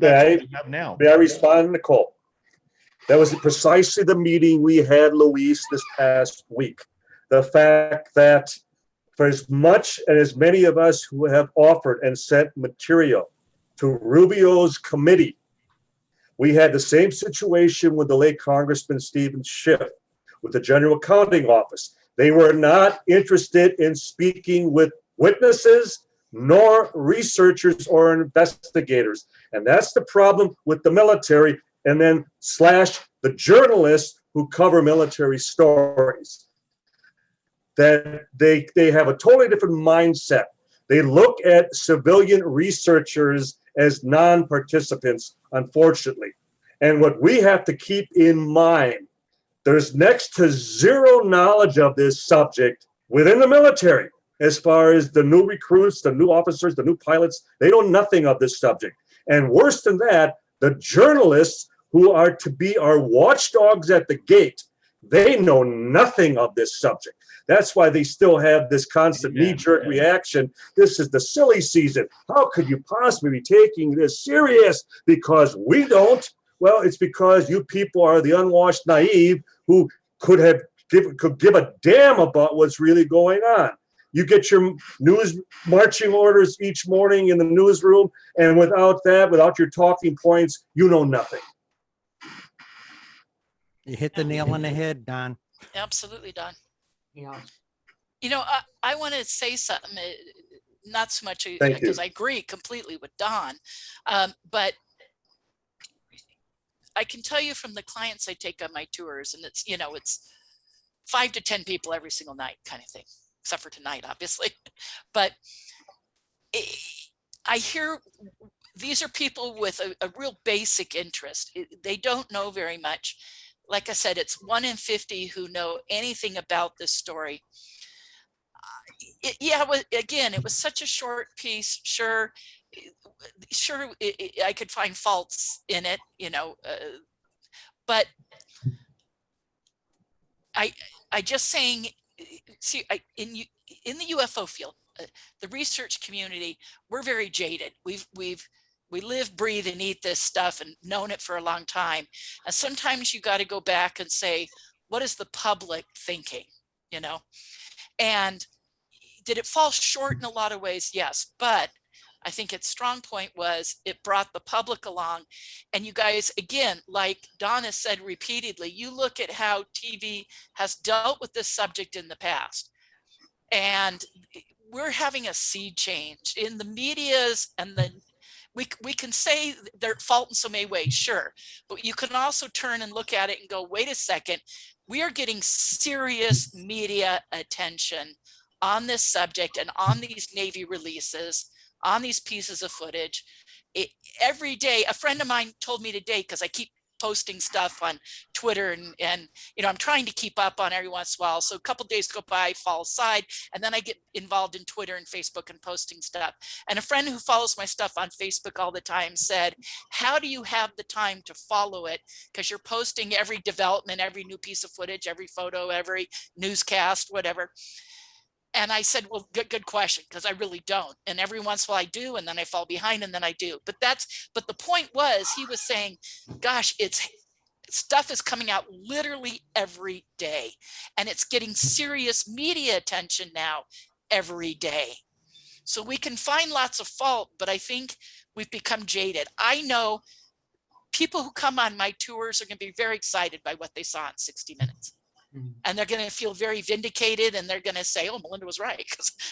May I respond, Nicole? That was precisely the meeting we had, Luis, this past week. The fact that for as much and as many of us who have offered and sent material to Rubio's committee, we had the same situation with the late Congressman Stephen Schiff with the General Accounting Office. They were not interested in speaking with witnesses nor researchers or investigators. And that's the problem with the military, and then / the journalists who cover military stories. That they have a totally different mindset. They look at civilian researchers as non-participants, unfortunately. And what we have to keep in mind, there's next to zero knowledge of this subject within the military. As far as the new recruits, the new officers, the new pilots, they know nothing of this subject. And worse than that, the journalists who are to be our watchdogs at the gate, they know nothing of this subject. That's why they still have this constant knee-jerk reaction. This is the silly season. How could you possibly be taking this serious? Because we don't. Well, it's because you people are the unwashed naive who could give a damn about what's really going on. You get your news marching orders each morning in the newsroom, and without that, without your talking points, you know nothing. You hit the nail on the head, Don. Absolutely, Don. Yeah. I want to say something. not so much Thank you. because I agree completely with Don, but I can tell you from the clients I take on my tours, and it's, it's 5 to 10 people every single night kind of thing, except for tonight, obviously. But I hear these are people with a real basic interest. They don't know very much. Like I said, it's 1 in 50 who know anything about this story. It was such a short piece. Sure, I could find faults in it, but I just saying, see, in the UFO field, the research community, we're very jaded. We live, breathe, and eat this stuff and known it for a long time. And sometimes you got to go back and say, what is the public thinking, And did it fall short in a lot of ways? Yes, but I think its strong point was it brought the public along. And you guys, again, like Donna said repeatedly, you look at how TV has dealt with this subject in the past. And we're having a sea change in the medias, and we can say they're at fault in so many ways, sure. But you can also turn and look at it and go, wait a second, we are getting serious media attention on this subject and on these Navy releases, on these pieces of footage. Every day, a friend of mine told me today, because I keep posting stuff on Twitter and I'm trying to keep up on every once in a while. So a couple days go by, I fall aside, and then I get involved in Twitter and Facebook and posting stuff. And a friend who follows my stuff on Facebook all the time said, how do you have the time to follow it? Because you're posting every development, every new piece of footage, every photo, every newscast, whatever. And I said, well, good question, because I really don't. And every once in a while I do, and then I fall behind, and then I do. But the point was, he was saying, gosh, stuff is coming out literally every day, and it's getting serious media attention now every day. So we can find lots of fault, but I think we've become jaded. I know people who come on my tours are going to be very excited by what they saw in 60 Minutes. And they're going to feel very vindicated, and they're going to say, oh, Melinda was right,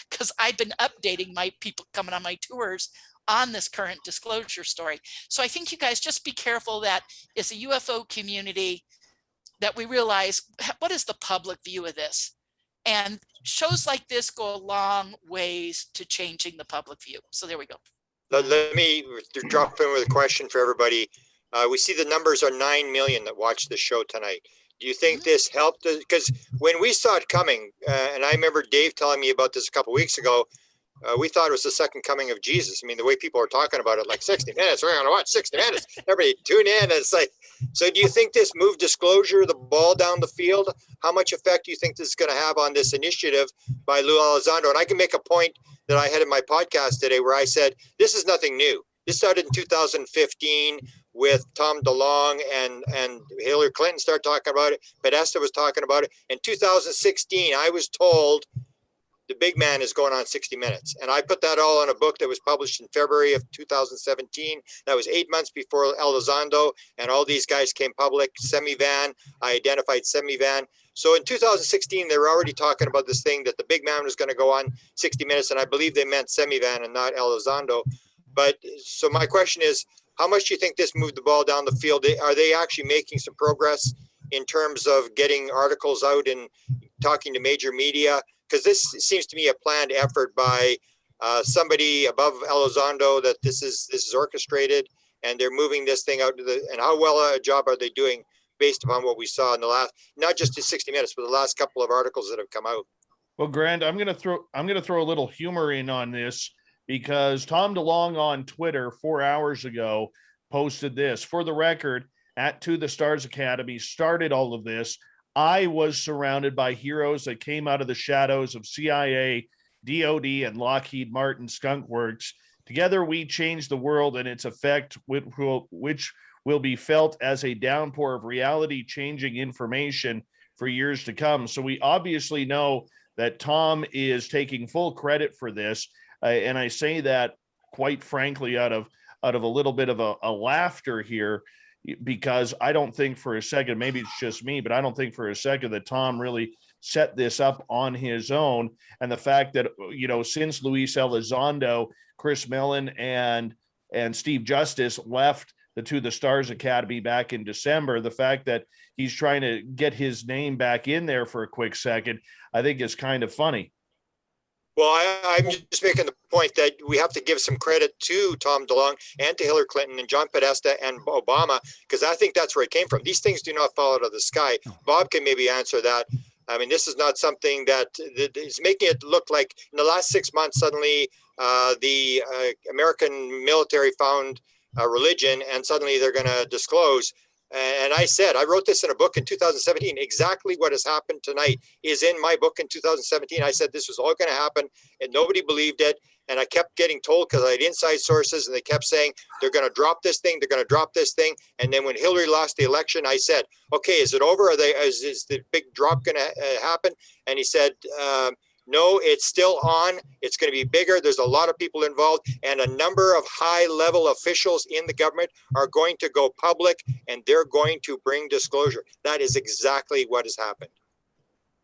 because I've been updating my people coming on my tours on this current disclosure story. So I think you guys just be careful that as a UFO community, that we realize, what is the public view of this? And shows like this go a long ways to changing the public view. So there we go. Let me drop in with a question for everybody. We see the numbers are 9 million that watched the show tonight. Do you think this helped? Because when we saw it coming, and I remember Dave telling me about this a couple of weeks ago, we thought it was the second coming of Jesus. I mean, the way people are talking about it, like 60 Minutes, we're going to watch 60 Minutes. Everybody tune in. It's like, so do you think this moved disclosure, the ball down the field? How much effect do you think this is going to have on this initiative by Lou Elizondo? And I can make a point that I had in my podcast today where I said, this is nothing new. This started in 2015 with Tom DeLonge and Hillary Clinton started talking about it. Podesta was talking about it. In 2016, I was told the big man is going on 60 Minutes. And I put that all in a book that was published in February of 2017. That was 8 months before Elizondo and all these guys came public. Semivan, I identified Semivan. So in 2016, they were already talking about this thing that the big man was going to go on 60 Minutes. And I believe they meant Semivan and not Elizondo. But so my question is, how much do you think this moved the ball down the field? Are they actually making some progress in terms of getting articles out and talking to major media? Because this seems to me a planned effort by somebody above Elizondo, that this is orchestrated, and they're moving this thing out to and how well a job are they doing based upon what we saw in the last, not just in 60 Minutes, but the last couple of articles that have come out? Well, Grant, I'm gonna throw a little humor in on this, because Tom DeLonge on Twitter 4 hours ago posted this. For the record, at To the Stars Academy started all of this. I was surrounded by heroes that came out of the shadows of CIA, DOD, and Lockheed Martin Skunk Works. Together, we changed the world, and its effect, which will be felt as a downpour of reality-changing information for years to come. So we obviously know that Tom is taking full credit for this. And I say that quite frankly out of a little bit of a laughter here, because I don't think for a second, maybe it's just me, but I don't think for a second that Tom really set this up on his own. And the fact that, since Luis Elizondo, Chris Millen and Steve Justice left the Stars Academy back in December, the fact that he's trying to get his name back in there for a quick second, I think is kind of funny. Well, I'm just making the point that we have to give some credit to Tom DeLonge and to Hillary Clinton and John Podesta and Obama, because I think that's where it came from. These things do not fall out of the sky. Bob can maybe answer that. I mean, this is not something that is making it look like in the last 6 months, suddenly the American military found a religion and suddenly they're going to disclose. And I wrote this in a book in 2017. Exactly what has happened tonight is in my book in 2017. I said this was all going to happen and nobody believed it. And I kept getting told, because I had inside sources, and they kept saying, they're going to drop this thing. They're going to drop this thing. And then when Hillary lost the election, I said, okay, is it over? Is the big drop going to happen? And he said, no, it's still on. It's going to be bigger. There's a lot of people involved, and a number of high-level officials in the government are going to go public, and they're going to bring disclosure. That is exactly what has happened.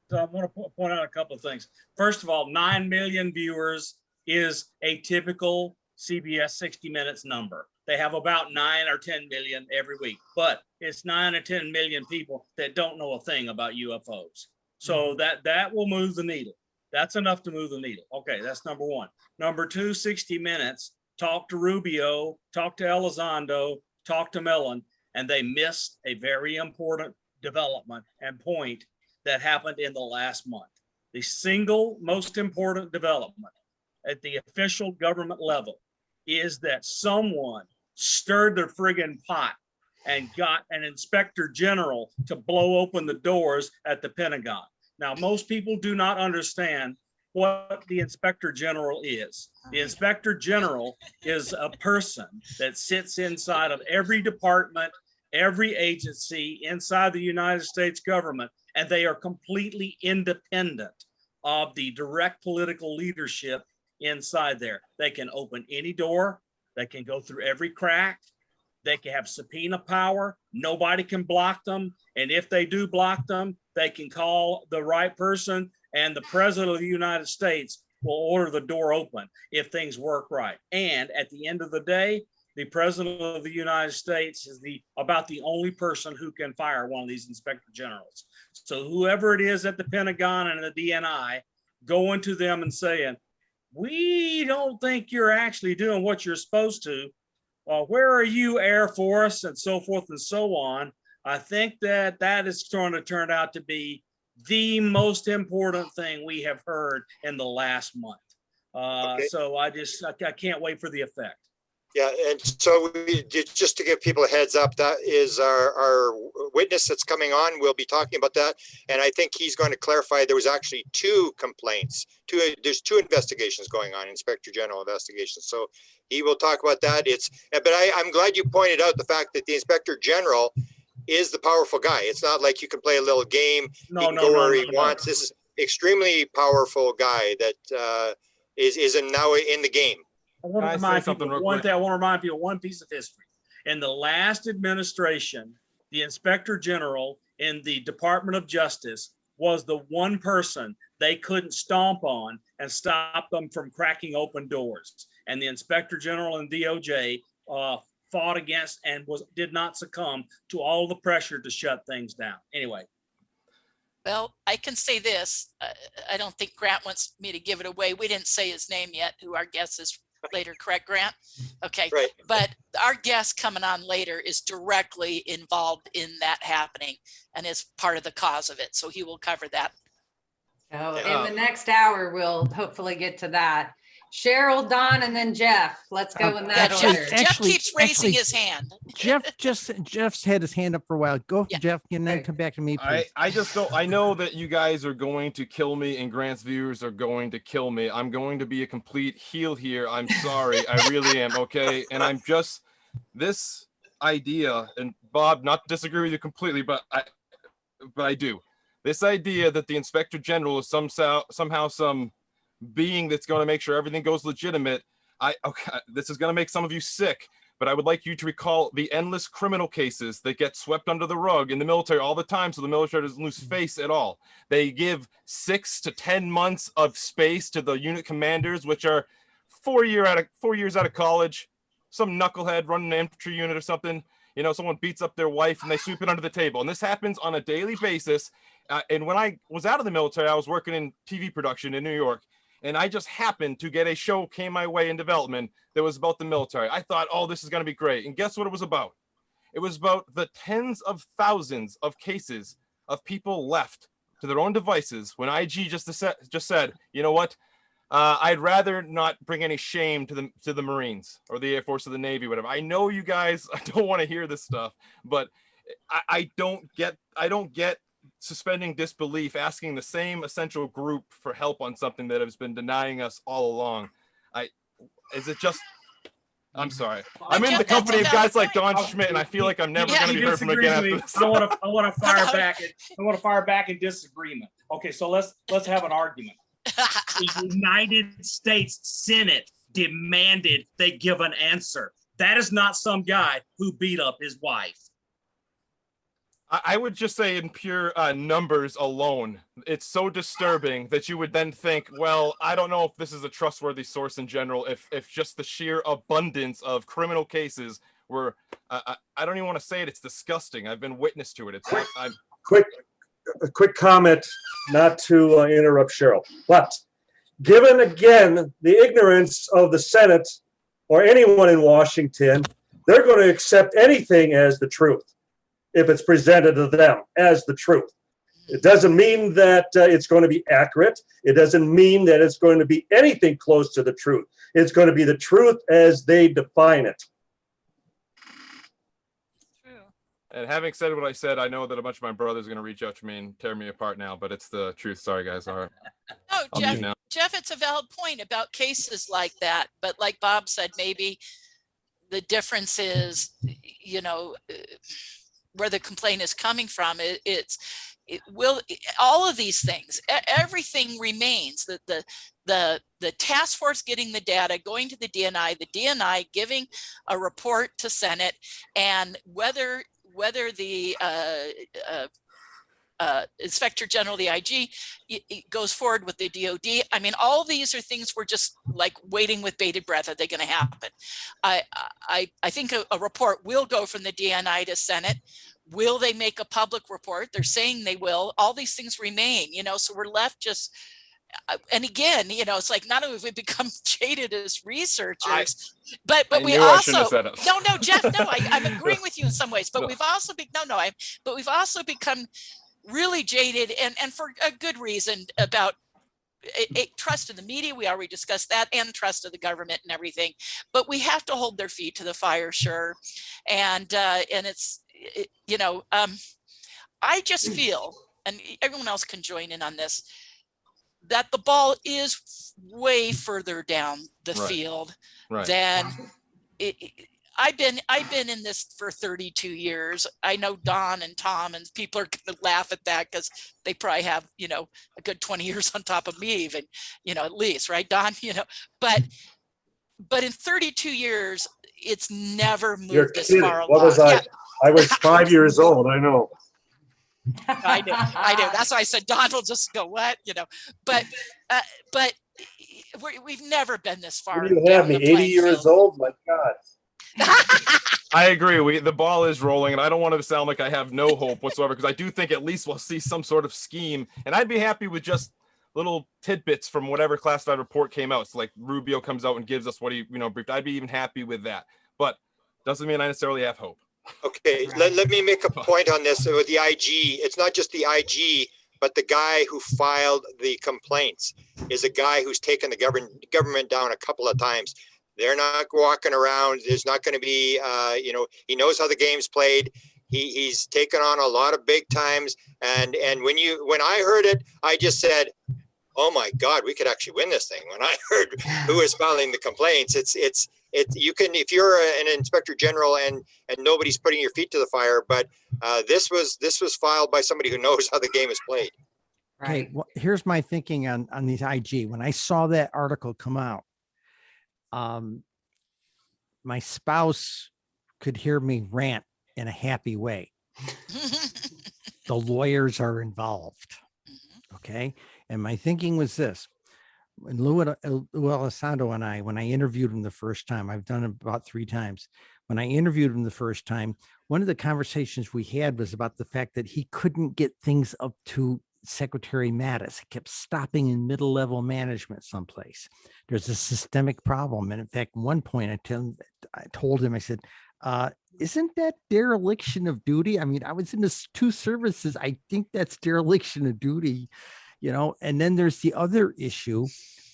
So I want to point out a couple of things. First of all, 9 million viewers is a typical CBS 60 Minutes number. They have about 9 or 10 million every week, but it's 9 or 10 million people that don't know a thing about UFOs. So that will move the needle. That's enough to move the needle. Okay, that's number one. Number two, 60 Minutes, talk to Rubio, talk to Elizondo, talk to Mellon, and they missed a very important development and point that happened in the last month. The single most important development at the official government level is that someone stirred the friggin' pot and got an inspector general to blow open the doors at the Pentagon. Now, most people do not understand what the inspector general is. The inspector general is a person that sits inside of every department, every agency inside the United States government, and they are completely independent of the direct political leadership inside there. They can open any door. They can go through every crack. They can have subpoena power. Nobody can block them. And if they do block them, they can call the right person, and the president of the United States will order the door open if things work right. And at the end of the day, the president of the United States is about the only person who can fire one of these inspector generals. So whoever it is at the Pentagon and the DNI, going to them and saying, we don't think you're actually doing what you're supposed to. Where are you, Air Force, and so forth and so on. I think that is going to turn out to be the most important thing we have heard in the last month. Okay. So I can't wait for the effect. Yeah, and so just to give people a heads up, that is our witness that's coming on. We'll be talking about that, and I think he's going to clarify there was actually 2 complaints. There's 2 investigations going on, Inspector General investigations. So he will talk about that. But I'm glad you pointed out the fact that the Inspector General is the powerful guy. It's not like you can play a little game. He can go where he wants. This is extremely powerful guy that is now in the game. I want to remind people one piece of history. In the last administration, the Inspector General in the Department of Justice was the one person they couldn't stomp on and stop them from cracking open doors. And the Inspector General and DOJ fought against and did not succumb to all the pressure to shut things down. Anyway. Well, I can say this. I don't think Grant wants me to give it away. We didn't say his name yet, who our guest is later, correct, Grant? Okay, right. But our guest coming on later is directly involved in that happening and is part of the cause of it. So he will cover that. So in the next hour, we'll hopefully get to that. Cheryl, Don, and then Jeff. Let's go in that order. Jeff keeps raising his hand. Jeff's had his hand up for a while. Go, yeah. Jeff, and then come back to me, please. I just don't. I know that you guys are going to kill me, and Grant's viewers are going to kill me. I'm going to be a complete heel here. I'm sorry. I really am. Okay, and I'm just this idea, and Bob, not to disagree with you completely, but I do. This idea that the Inspector General is somehow some being that's going to make sure everything goes legitimate. This is going to make some of you sick, but I would like you to recall the endless criminal cases that get swept under the rug in the military all the time, so the military doesn't lose face at all. They give 6 to 10 months of space to the unit commanders, which are 4 years out of college, some knucklehead running an infantry unit or something. You know, someone beats up their wife and they sweep it under the table. And this happens on a daily basis. And when I was out of the military, I was working in TV production in New York. And I just happened to get a show came my way in development that was about the military. I thought, oh, this is going to be great. And guess what it was about? It was about the tens of thousands of cases of people left to their own devices when IG just said, you know what? I'd rather not bring any shame to the Marines or the Air Force or the Navy, whatever. I know you guys don't want to hear this stuff, but I don't get suspending disbelief, asking the same essential group for help on something that has been denying us all along. I'm sorry. I'm in the company of guys like Don Schmitt, and I feel like I'm never going to be heard from again after this. I want to fire back. I want to fire back in disagreement. Okay, so let's have an argument. The United States Senate demanded they give an answer. That is not some guy who beat up his wife. I would just say in pure numbers alone, it's so disturbing that you would then think, well, I don't know if this is a trustworthy source in general, if just the sheer abundance of criminal cases were, I don't even want to say it, it's disgusting. I've been witness to it. A quick comment, not to interrupt Cheryl, but given again the ignorance of the Senate or anyone in Washington, they're going to accept anything as the truth if it's presented to them as the truth. It doesn't mean that it's going to be accurate. It doesn't mean that it's going to be anything close to the truth. It's going to be the truth as they define it. And having said what I said, I know that a bunch of my brothers are going to reach out to me and tear me apart now, but it's the truth. Sorry, guys. All right. No, Jeff, it's a valid point about cases like that. But like Bob said, maybe the difference is, you know, where the complaint is coming from. All of these things, everything remains. The task force getting the data, going to the DNI giving a report to Senate, and whether the Inspector General, the IG, goes forward with the DOD. I mean, all these are things we're just like waiting with bated breath. Are they going to happen? I think a report will go from the DNI to Senate. Will they make a public report? They're saying they will. All these things remain, you know, so we're left just, and again, you know, it's like not only have we become jaded as researchers, but we also, no, Jeff, no, I'm agreeing with you in some ways, but we've also we've also become really jaded and for a good reason about trust in the media. We already discussed that, and trust of the government and everything, but we have to hold their feet to the fire, sure. And it's, you know, I just feel, and everyone else can join in on this, that the ball is way further down the field than I've been in this for 32 years. I know Don and Tom, and people are going to laugh at that because they probably have, you know, a good 20 years on top of me, even, you know, at least, right, Don? You know, but in 32 years, it's never moved this far along. What was I? I was 5 years old. I know. I know. That's why I said Don will just go, what, you know, but we've never been this far. You have me 80 years old. My God. I agree. The ball is rolling, and I don't want to sound like I have no hope whatsoever, because I do think at least we'll see some sort of scheme, and I'd be happy with just little tidbits from whatever classified report came out. So like Rubio comes out and gives us what he, you know, briefed. I'd be even happy with that, but doesn't mean I necessarily have hope. Okay, let me make a point on this with the IG. It's not just the IG, but the guy who filed the complaints is a guy who's taken the government down a couple of times. They're not walking around. There's not going to be, you know, he knows how the game's played. He's taken on a lot of big times. And when I heard it, I just said, oh my God, we could actually win this thing. When I heard who is filing the complaints, you can, if you're an inspector general and nobody's putting your feet to the fire, but this was filed by somebody who knows how the game is played. Okay, well, here's my thinking on these IG. When I saw that article come out, my spouse could hear me rant in a happy way. The lawyers are involved. Okay. And my thinking was this. When Lou Elizondo and I, when I interviewed him the first time, I've done it about 3 times. When I interviewed him the first time, one of the conversations we had was about the fact that he couldn't get things up to Secretary Mattis. He kept stopping in middle level management someplace. There's a systemic problem. And in fact, one point I told him, I said, isn't that dereliction of duty? I mean, I was in the 2 services. I think that's dereliction of duty, you know. And then there's the other issue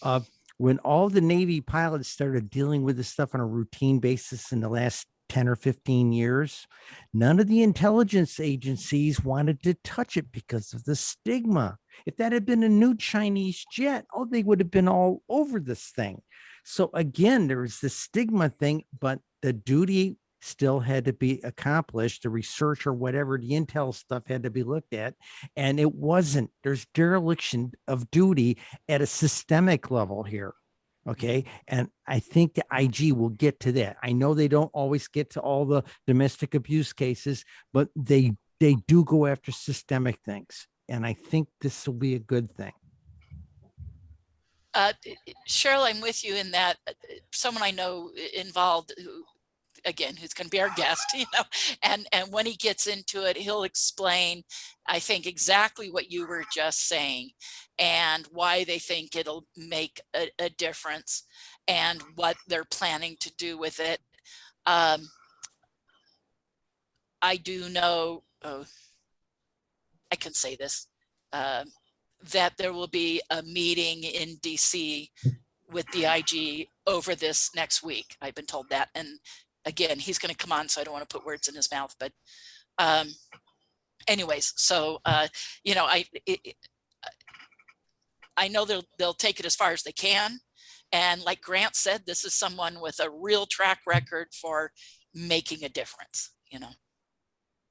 of when all the Navy pilots started dealing with this stuff on a routine basis in the last 10 or 15 years, none of the intelligence agencies wanted to touch it because of the stigma. If that had been a new Chinese jet, oh, they would have been all over this thing. So again, there was the stigma thing, but the duty still had to be accomplished. The research or whatever, the intel stuff had to be looked at. And it wasn't. There's dereliction of duty at a systemic level here. Okay. And I think the IG will get to that. I know they don't always get to all the domestic abuse cases, but they do go after systemic things. And I think this will be a good thing. Cheryl, I'm with you in that someone I know involved who, again, who's going to be our guest, you know, and when he gets into it, he'll explain, I think, exactly what you were just saying and why they think it'll make a difference and what they're planning to do with it. I do know, I can say this, that there will be a meeting in DC with the IG over this next week. I've been told that. And again, he's going to come on, so I don't want to put words in his mouth, but anyways, so, you know, I know they'll take it as far as they can. And like Grant said, this is someone with a real track record for making a difference, you know.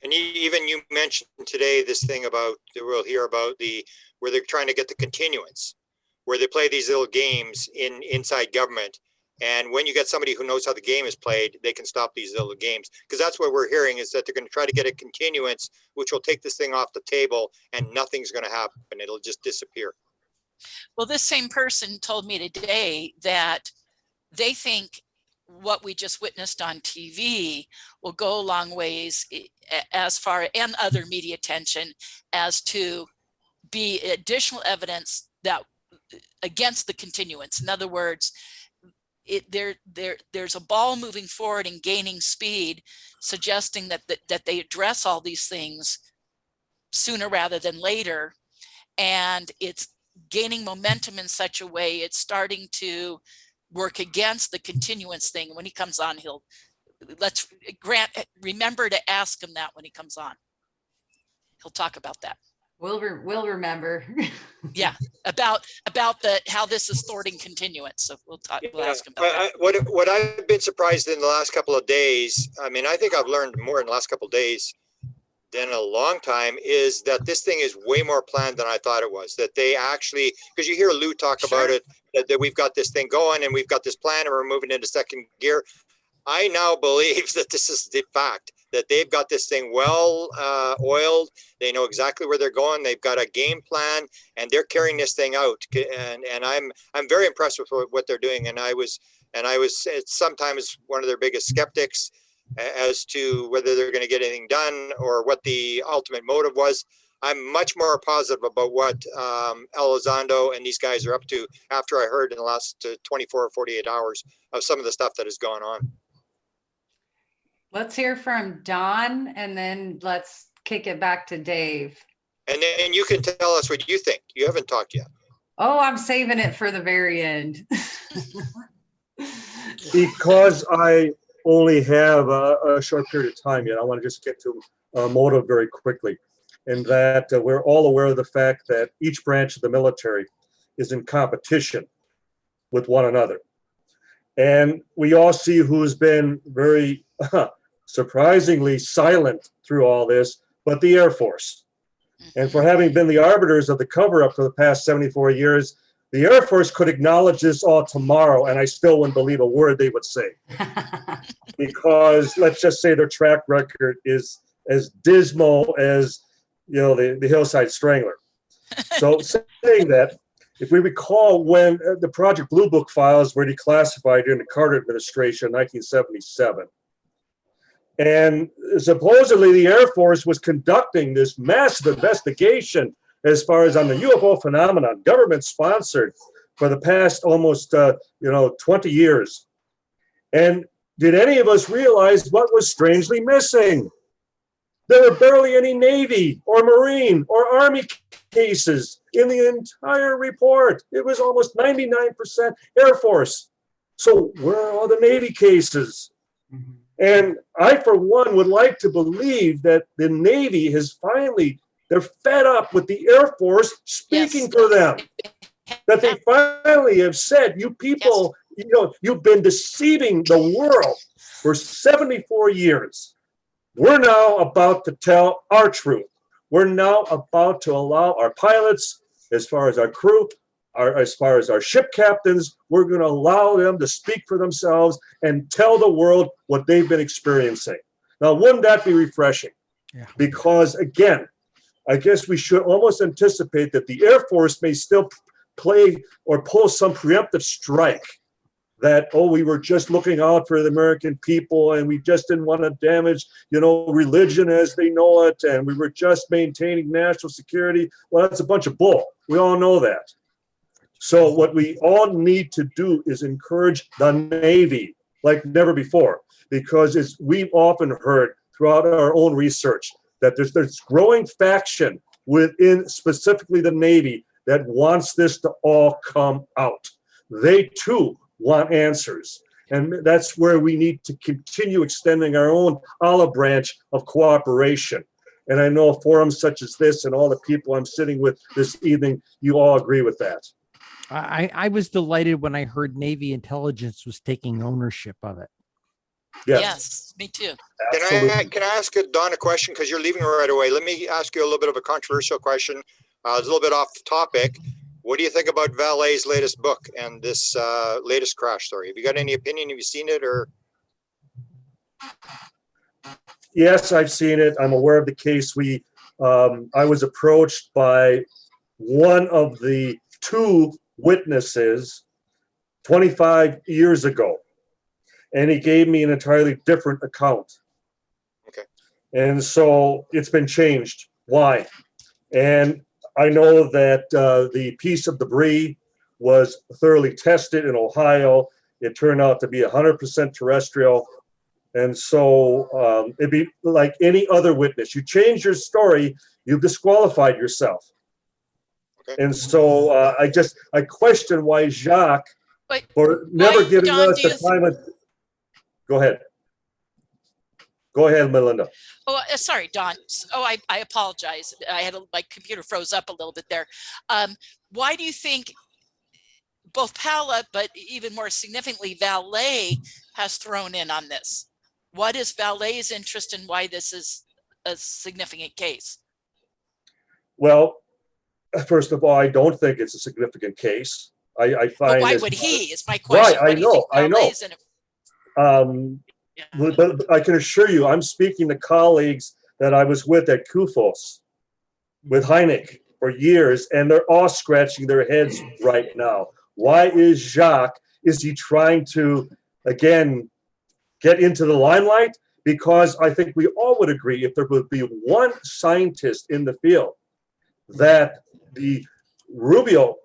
And even you mentioned today this thing about, we'll hear about where they're trying to get the continuance, where they play these little games inside government. And when you get somebody who knows how the game is played, they can stop these little games. Because that's what we're hearing, is that they're going to try to get a continuance, which will take this thing off the table and nothing's going to happen. It'll just disappear. Well, this same person told me today that they think what we just witnessed on TV will go a long ways as far, and other media attention, as to be additional evidence that against the continuance. In other words, there's a ball moving forward and gaining speed, suggesting that they address all these things sooner rather than later. And it's gaining momentum in such a way, it's starting to work against the continuance thing. When he comes on, Grant, remember to ask him that when he comes on. He'll talk about that. We'll remember. Yeah, about how this is thwarting continuance. So we'll ask him about that. What I've been surprised in the last couple of days, I mean, I think I've learned more in the last couple of days than a long time, is that this thing is way more planned than I thought it was. That they actually, because you hear Lou talk about it, that we've got this thing going and we've got this plan and we're moving into second gear. I now believe that this is the fact, that they've got this thing well oiled. They know exactly where they're going. They've got a game plan and they're carrying this thing out. And I'm very impressed with what they're doing. And I was sometimes one of their biggest skeptics as to whether they're going to get anything done or what the ultimate motive was. I'm much more positive about what Elizondo and these guys are up to after I heard in the last 24 or 48 hours of some of the stuff that has gone on. Let's hear from Don, and then let's kick it back to Dave. And then you can tell us what you think. You haven't talked yet. Oh, I'm saving it for the very end. Because I only have a short period of time yet, I want to just get to motive very quickly. And that we're all aware of the fact that each branch of the military is in competition with one another. And we all see who's been very surprisingly silent through all this, but the Air Force. And for having been the arbiters of the cover-up for the past 74 years, The Air Force could acknowledge this all tomorrow, and I still wouldn't believe a word they would say. Because let's just say their track record is as dismal as, the Hillside Strangler. So saying that, if we recall when the Project Blue Book files were declassified during the Carter administration in 1977, and supposedly the Air Force was conducting this massive investigation as far as on the UFO phenomenon, government sponsored for the past almost 20 years. And did any of us realize what was strangely missing? There were barely any Navy or Marine or Army cases in the entire report. It was almost 99% Air Force. So where are all the Navy cases? And I, for one, would like to believe that the Navy has finally, they're fed up with the Air Force speaking for them. That they finally have said, you people, you've been deceiving the world for 74 years. We're now about to tell our truth. We're now about to allow our pilots, as far as our crew, as far as our ship captains, we're going to allow them to speak for themselves and tell the world what they've been experiencing. Now, wouldn't that be refreshing? Yeah. Because again, I guess we should almost anticipate that the Air Force may still play or pull some preemptive strike that, we were just looking out for the American people and we just didn't want to damage, religion as they know it. And we were just maintaining national security. Well, that's a bunch of bull. We all know that. So what we all need to do is encourage the Navy like never before, because as we've often heard throughout our own research, that there's growing faction within specifically the Navy that wants this to all come out. They too want answers. And that's where we need to continue extending our own olive branch of cooperation. And I know forums such as this and all the people I'm sitting with this evening, you all agree with that. I was delighted when I heard Navy intelligence was taking ownership of it. Yes, me too. Can I ask Don a question? Because you're leaving right away. Let me ask you a little bit of a controversial question. It's a little bit off the topic. What do you think about Valet's latest book and this latest crash story? Have you got any opinion? Have you seen it or? Yes, I've seen it. I'm aware of the case. I was approached by one of the two witnesses 25 years ago, and he gave me an entirely different account. Okay. And so it's been changed. Why? And I know that the piece of debris was thoroughly tested in Ohio. It turned out to be 100% terrestrial. And so it'd be like any other witness. You change your story, you've disqualified yourself. Okay. And so I question why Jacques, But for never why, giving Don, us the time of. Go ahead. Go ahead, Melinda. Oh, sorry, Don. Oh, I apologize. My computer froze up a little bit there. Why do you think both Paula, but even more significantly, Valet has thrown in on this? What is Valet's interest in why this is a significant case? Well, first of all, I don't think it's a significant case. I find. But why would he? Is my question. Right, I know. Yeah. But I can assure you, I'm speaking to colleagues that I was with at Kufos with Heineck for years, and they're all scratching their heads right now. Why is Jacques, is he trying to, again, get into the limelight? Because I think we all would agree, if there would be one scientist in the field that the Rubio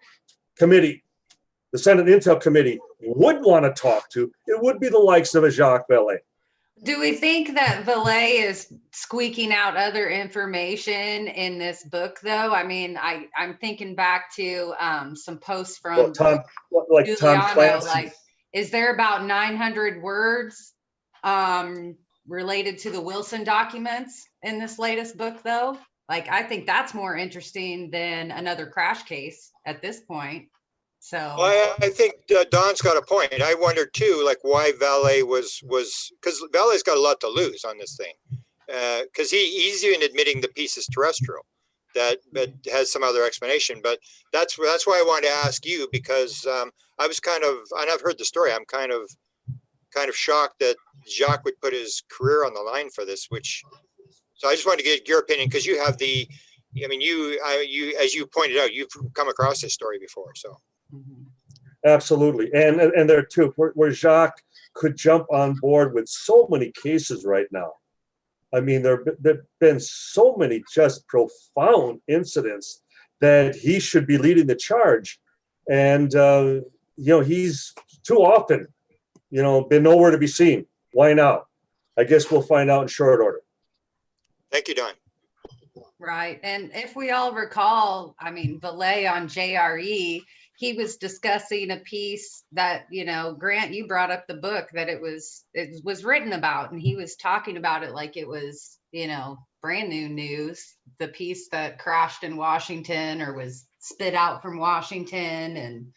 committee, the Senate Intel Committee, would want to talk to, it would be the likes of a Jacques Vallée. Do we think that Valet is squeaking out other information in this book, though? I mean, I'm thinking back to some posts from Tom Giuliano. Clancy. Like, is there about 900 words related to the Wilson documents in this latest book, though? Like, I think that's more interesting than another crash case at this point. So Well, I think Don's got a point. I wonder too, like why Valet was because Valet's got a lot to lose on this thing. Because he's even admitting the piece is terrestrial. that has some other explanation. But that's why I wanted to ask you, because I was kind of, and I've heard the story, I'm kind of shocked that Jacques would put his career on the line for this, so I just wanted to get your opinion, because you have I mean, you, as you pointed out, you've come across this story before, so. Absolutely. And there too, where Jacques could jump on board with so many cases right now. I mean, there've been so many just profound incidents that he should be leading the charge. And, he's too often, been nowhere to be seen. Why now? I guess we'll find out in short order. Thank you, Don. Right. And if we all recall, I mean, Valet on JRE, he was discussing a piece that, Grant, you brought up the book that it was written about, and he was talking about it like it was, brand new news, the piece that crashed in Washington or was spit out from Washington. And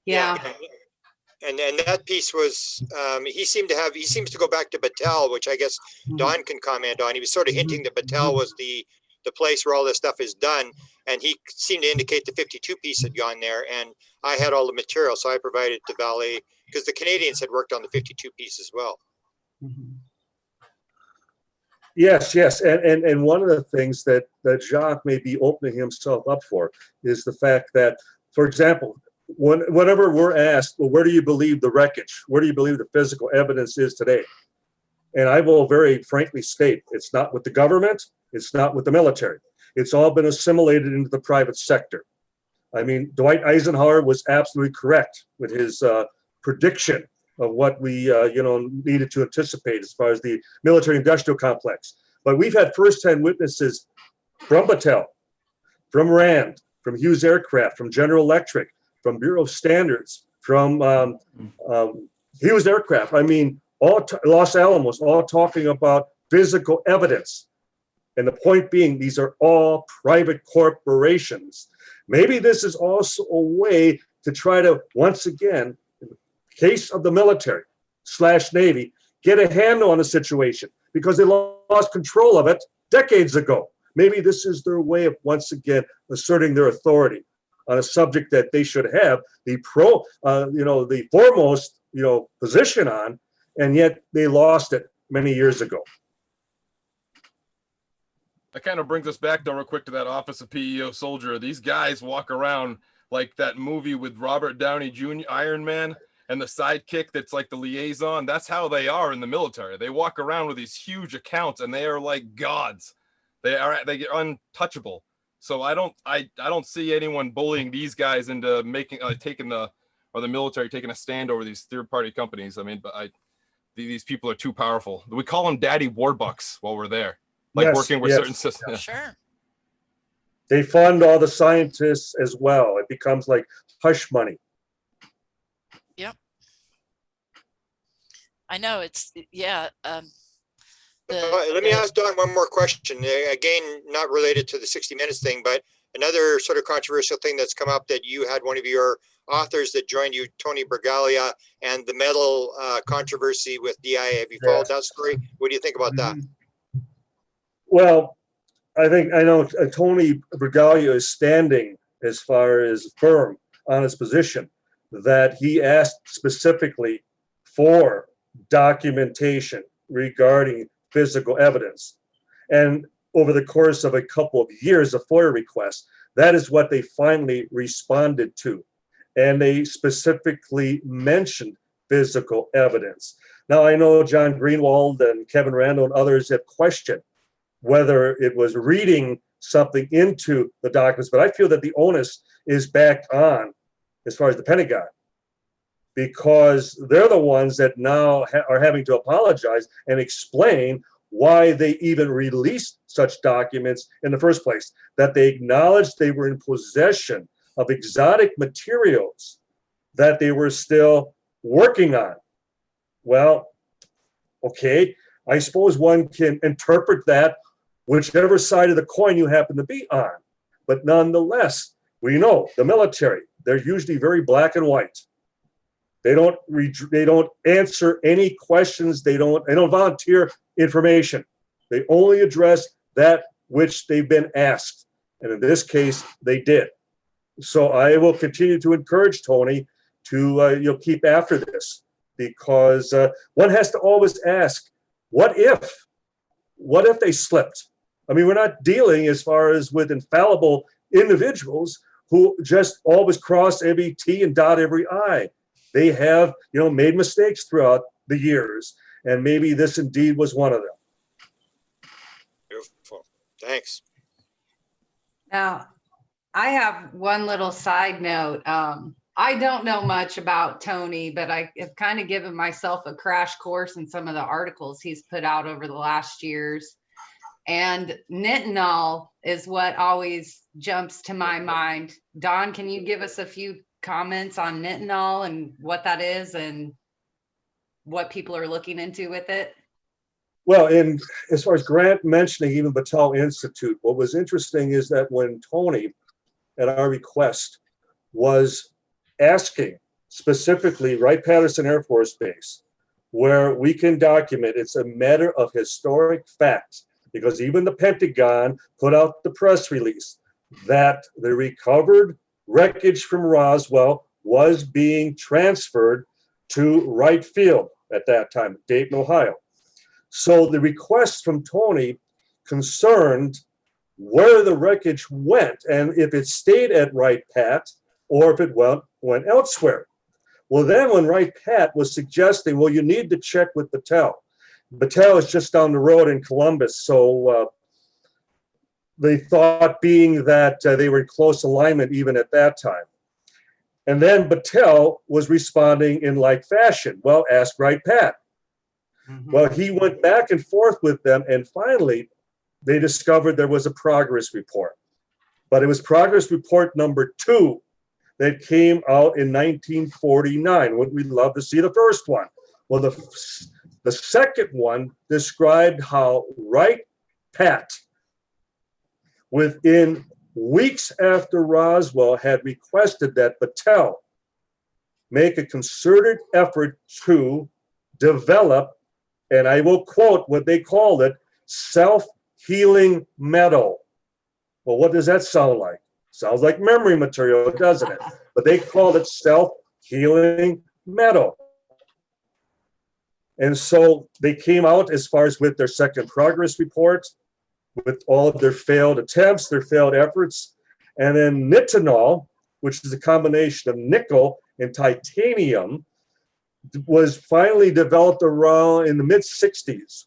yeah. And that piece was, he seems to go back to Battelle, which I guess Don can comment on. He was sort of hinting that Battelle was the place where all this stuff is done. And he seemed to indicate the 52 piece had gone there. And I had all the material, so I provided to Valet, because the Canadians had worked on the 52 piece as well. Yes. And one of the things that Jacques may be opening himself up for is the fact that, for example, whenever we're asked, well, where do you believe the wreckage? Where do you believe the physical evidence is today? And I will very frankly state, it's not with the government, it's not with the military. It's all been assimilated into the private sector. I mean, Dwight Eisenhower was absolutely correct with his prediction of what we, needed to anticipate as far as the military-industrial complex. But we've had firsthand witnesses from Battelle, from RAND, from Hughes Aircraft, from General Electric, from Bureau of Standards, from Hughes Aircraft. I mean, Los Alamos, all talking about physical evidence. And the point being, these are all private corporations. Maybe this is also a way to try to, once again, in the case of the military/Navy, get a handle on the situation, because they lost control of it decades ago. Maybe this is their way of, once again, asserting their authority on a subject that they should have the foremost, position on, and yet they lost it many years ago. That kind of brings us back, though, real quick to that Office of PEO Soldier. These guys walk around like that movie with Robert Downey Jr., Iron Man, and the sidekick that's like the liaison. That's how they are in the military. They walk around with these huge accounts, and they are like gods. They get untouchable. So I don't see anyone bullying these guys into the military taking a stand over these third-party companies. I mean, but these people are too powerful. We call them Daddy Warbucks while we're there. Working with certain systems. Sure. They fund all the scientists as well. It becomes like hush money. Yep. I know let me ask Don one more question. Again, not related to the 60 Minutes thing, but another sort of controversial thing that's come up, that you had one of your authors that joined you, Tony Bergalia, and the medal controversy with DIA. Have you followed that story? What do you think about that? Well, I know Tony Bergalia is standing as far as firm on his position that he asked specifically for documentation regarding physical evidence. And over the course of a couple of years of FOIA requests, that is what they finally responded to. And they specifically mentioned physical evidence. Now, I know John Greenwald and Kevin Randall and others have questioned whether it was reading something into the documents, but I feel that the onus is back on as far as the Pentagon, because they're the ones that now are having to apologize and explain why they even released such documents in the first place, that they acknowledged they were in possession of exotic materials that they were still working on. Well, okay, I suppose one can interpret that whichever side of the coin you happen to be on. But nonetheless, we know the military, they're usually very black and white. They don't answer any questions. They don't volunteer information. They only address that which they've been asked. And in this case, they did. So I will continue to encourage Tony to keep after this, because one has to always ask, what if they slipped? I mean, we're not dealing as far as with infallible individuals who just always cross every T and dot every I. They have, made mistakes throughout the years, and maybe this indeed was one of them. Beautiful. Thanks. Now, I have one little side note. I don't know much about Tony, but I have kind of given myself a crash course in some of the articles he's put out over the last years. And nitinol is what always jumps to my mind. Don, can you give us a few comments on nitinol and what that is and what people are looking into with it? Well, as far as Grant mentioning even Battelle Institute, what was interesting is that when Tony, at our request, was asking specifically Wright-Patterson Air Force Base, where we can document, it's a matter of historic fact, because even the Pentagon put out the press release that the recovered wreckage from Roswell was being transferred to Wright Field at that time, Dayton, Ohio. So the request from Tony concerned where the wreckage went and if it stayed at Wright-Pat or if it went elsewhere. Well, then when Wright-Pat was suggesting, well, you need to check with Battelle. Battelle is just down the road in Columbus. So they thought, being that they were in close alignment even at that time. And then Battelle was responding in like fashion. Well, ask Wright-Pat. Well, he went back and forth with them, and finally they discovered there was a progress report. But it was progress report number 2 that came out in 1949. Would we love to see the first one? Well, the second one described how Wright-Pat, within weeks after Roswell, had requested that Battelle make a concerted effort to develop, and I will quote what they called it, self-healing metal. Well, what does that sound like? Sounds like memory material, doesn't it? But they called it self-healing metal. And so they came out as far as with their second progress report, with all of their failed attempts, their failed efforts. And then nitinol, which is a combination of nickel and titanium, was finally developed around in the mid-60s.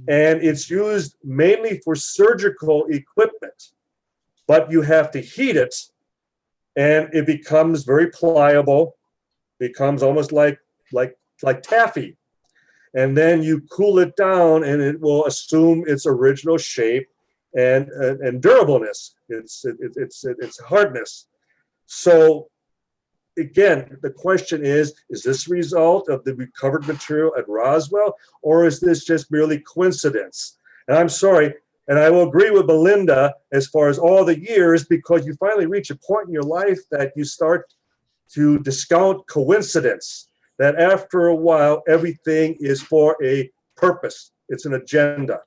And it's used mainly for surgical equipment, but you have to heat it and it becomes very pliable, becomes almost like taffy. And then you cool it down and it will assume its original shape and durableness, its hardness. So again, the question is this a result of the recovered material at Roswell, or is this just merely coincidence? And I'm sorry, and I will agree with Melinda as far as all the years, because you finally reach a point in your life that you start to discount coincidence, that after a while, everything is for a purpose. It's an agenda.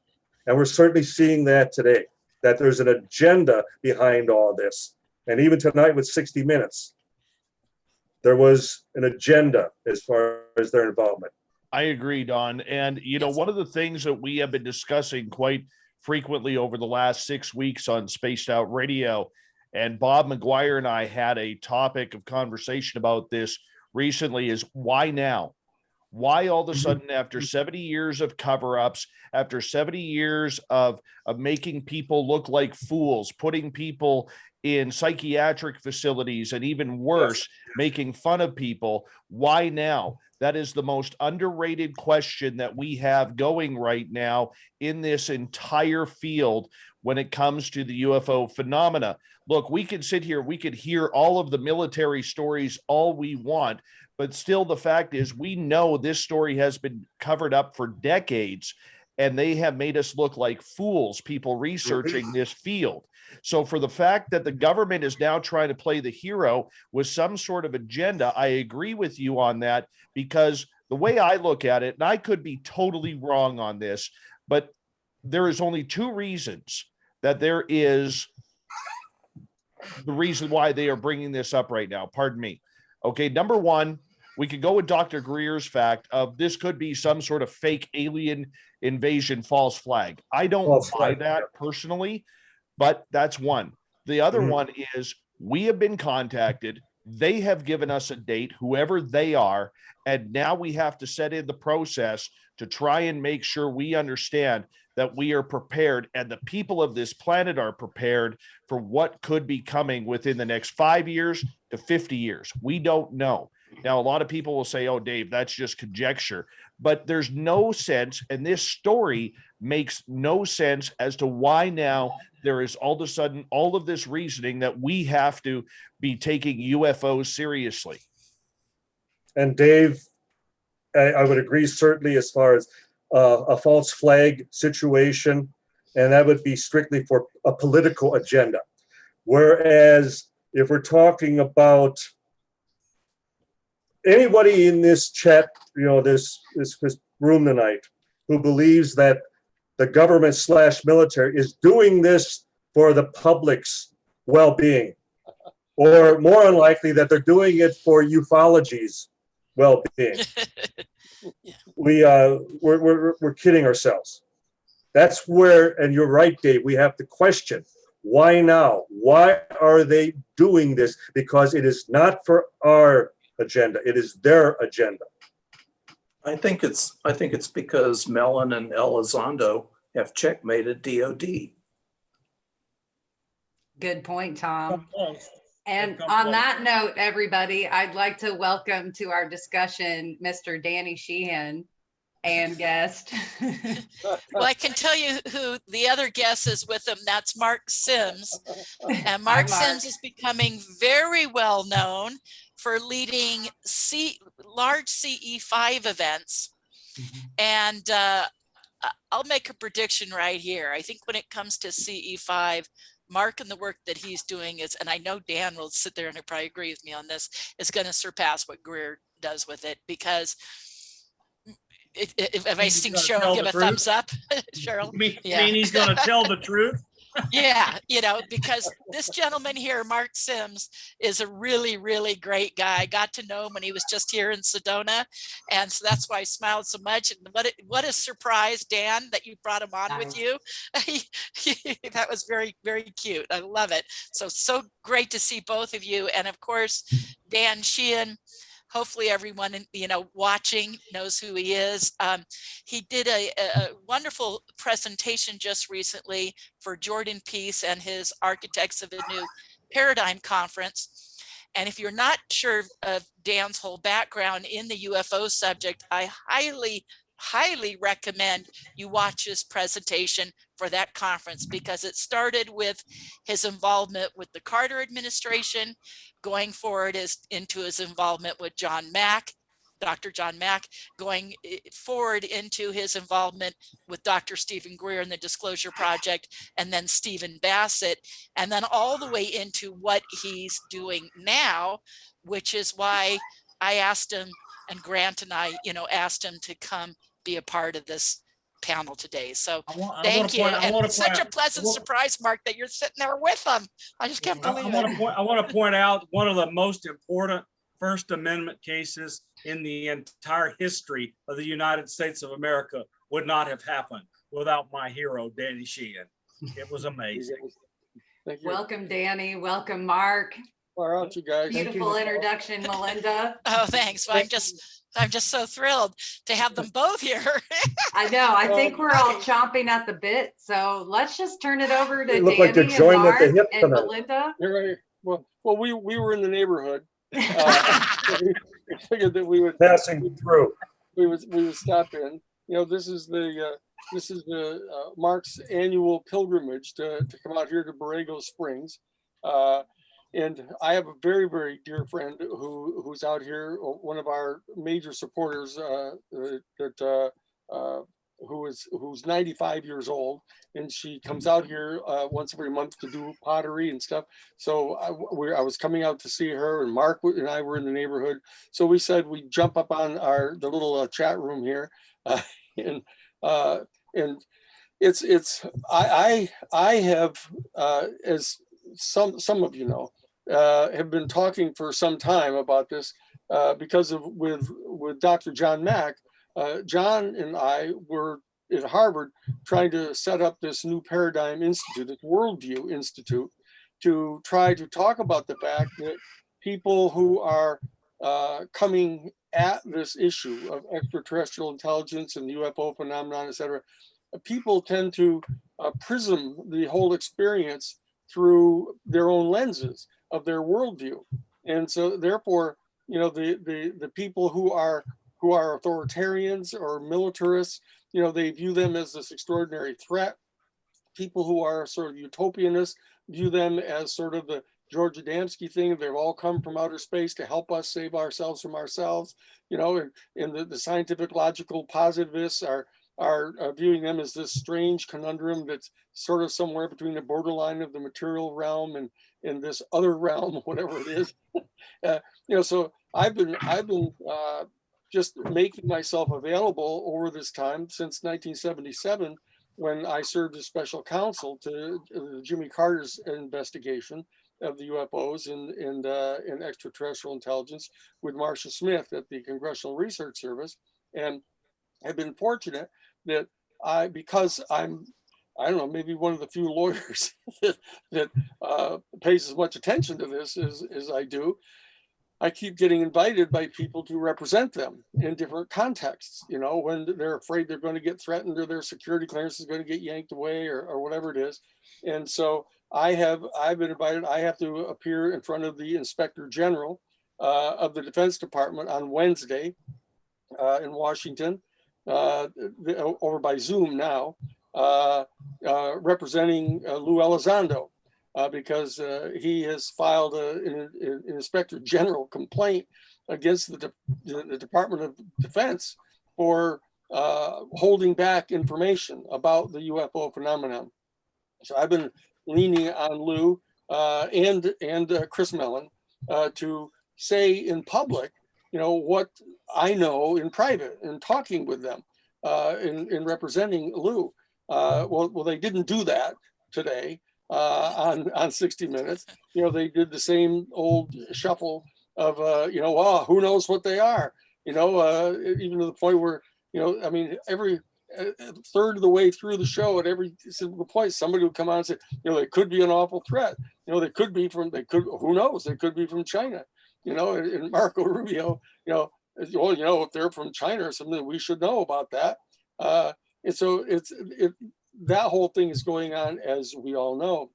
And we're certainly seeing that today, that there's an agenda behind all this. And even tonight with 60 Minutes, there was an agenda as far as their involvement. I agree, Don. And, one of the things that we have been discussing quite frequently over the last 6 weeks on Spaced Out Radio, and Bob McGwire and I had a topic of conversation about this recently, is why now? Why all of a sudden, after 70 years of cover-ups, after 70 years of making people look like fools, putting people in psychiatric facilities, and even worse, making fun of people, why now? That is the most underrated question that we have going right now in this entire field when it comes to the UFO phenomena. Look, we could sit here, we could hear all of the military stories all we want, but still the fact is we know this story has been covered up for decades, and they have made us look like fools, people researching this field. So for the fact that the government is now trying to play the hero with some sort of agenda, I agree with you on that, because the way I look at it, and I could be totally wrong on this, but there is only two reasons that there is the reason why they are bringing this up right now. Pardon me. Okay, number one, we could go with Dr. Greer's fact of this could be some sort of fake alien invasion false flag. I don't False buy flag, that personally, but that's one. The other one is we have been contacted. They have given us a date, whoever they are, and now we have to set in the process to try and make sure we understand that we are prepared and the people of this planet are prepared for what could be coming within the next 5 years to 50 years. We don't know. Now, a lot of people will say, oh, Dave, that's just conjecture, but there's no sense. And this story makes no sense as to why now there is all of a sudden all of this reasoning that we have to be taking UFOs seriously. And Dave, I would agree certainly as far as a false flag situation, and that would be strictly for a political agenda. Whereas if we're talking about anybody in this chat, this room tonight, who believes that the government / military is doing this for the public's well-being, or more unlikely that they're doing it for ufology's well-being. We're kidding ourselves. That's where, and you're right, Dave, we have to question, why now? Why are they doing this? Because it is not for our agenda, it is their agenda. I think it's because Mellon and Elizondo have checkmated DOD. Good point, Tom. Close. And Come on close. that note, everybody, I'd like to welcome to our discussion Mr. Danny Sheehan and guest. Well, I can tell you who the other guest is with him. That's Mark Sims. And Mark Sims is becoming very well known for leading large CE5 events. And I'll make a prediction right here. I think when it comes to CE5, Mark and the work that he's doing is, and I know Dan will sit there and he'll probably agree with me on this, is going to surpass what Greer does with it, because if I see Cheryl give a thumbs up, Cheryl. You mean he's going to tell the truth? Yeah, because this gentleman here, Mark Sims, is a really, really great guy. I got to know him when he was just here in Sedona. And so that's why I smiled so much. And what a surprise, Dan, that you brought him on with you. That was very, very cute. I love it. So great to see both of you. And of course, Dan Sheehan. Hopefully everyone watching knows who he is. He did a wonderful presentation just recently for Jordan Peace and his Architects of a New Paradigm conference. And if you're not sure of Dan's whole background in the UFO subject, I highly recommend you watch his presentation for that conference, because it started with his involvement with the Carter administration, going forward into his involvement with Dr. John Mack, going forward into his involvement with Dr. Stephen Greer and the Disclosure Project, and then Stephen Bassett, and then all the way into what he's doing now, which is why I asked him, and Grant and I, asked him to come be a part of this panel today. So thank you. And it's such a pleasant surprise, Mark, that you're sitting there with them. I just can't believe it. I want to point out one of the most important First Amendment cases in the entire history of the United States of America would not have happened without my hero, Danny Sheehan. It was amazing. Thank you. Welcome, Danny. Welcome, Mark. Far out, you guys. Beautiful introduction, Melinda. Oh, thanks. Well, I'm just so thrilled to have them both here. I know. I think we're all chomping at the bit. So let's just turn it over to look Danny like they're and joined at Mark the hip and tonight. Melinda. You're right. Well, we were in the neighborhood. We figured that we would Passing through. We would stop in. This is the Mark's annual pilgrimage to come out here to Borrego Springs. And I have a very, very dear friend who's out here, one of our major supporters, who's 95 years old, and she comes out here once every month to do pottery and stuff. So I was coming out to see her, and Mark and I were in the neighborhood. So we said we'd jump up on the little chat room here, and I have, as some of you know, have been talking for some time about this because of with Dr. John Mack. John and I were at Harvard trying to set up this new paradigm institute, this worldview institute, to try to talk about the fact that people who are coming at this issue of extraterrestrial intelligence and UFO phenomenon, et cetera, people tend to prism the whole experience through their own lenses of their worldview. And so therefore, you know, the people who are authoritarians or militarists, you know, they view them as this extraordinary threat. People who are sort of utopianists view them as sort of the George Adamski thing. They've all come from outer space to help us save ourselves from ourselves, you know, and the scientific logical positivists are viewing them as this strange conundrum that's sort of somewhere between the borderline of the material realm and this other realm, whatever it is. You know, so I've been just making myself available over this time since 1977, when I served as special counsel to Jimmy Carter's investigation of the UFOs and extraterrestrial intelligence with Marcia Schmitt at the Congressional Research Service. And I've been fortunate that because I don't know, maybe one of the few lawyers that pays as much attention to this as I do, I keep getting invited by people to represent them in different contexts, you know, when they're afraid they're going to get threatened or their security clearance is going to get yanked away or whatever it is. And so I've been invited. I have to appear in front of the Inspector General of the Defense Department on Wednesday in Washington, over by Zoom now, representing Lou Elizondo. Because he has filed an Inspector General complaint against the Department of Defense for holding back information about the UFO phenomenon. So I've been leaning on Lou and Chris Mellon to say in public, you know, what I know in private and talking with them in representing Lou. Well, they didn't do that today. On 60 Minutes, you know, they did the same old shuffle of, you know, well, who knows what they are, you know, even to the point where, you know, I mean, every third of the way through the show, at every single point, somebody would come on and say, you know, they could be an awful threat. You know, who knows? They could be from China, you know, and Marco Rubio, you know, well, you know, if they're from China or something, we should know about that. And so that whole thing is going on, as we all know,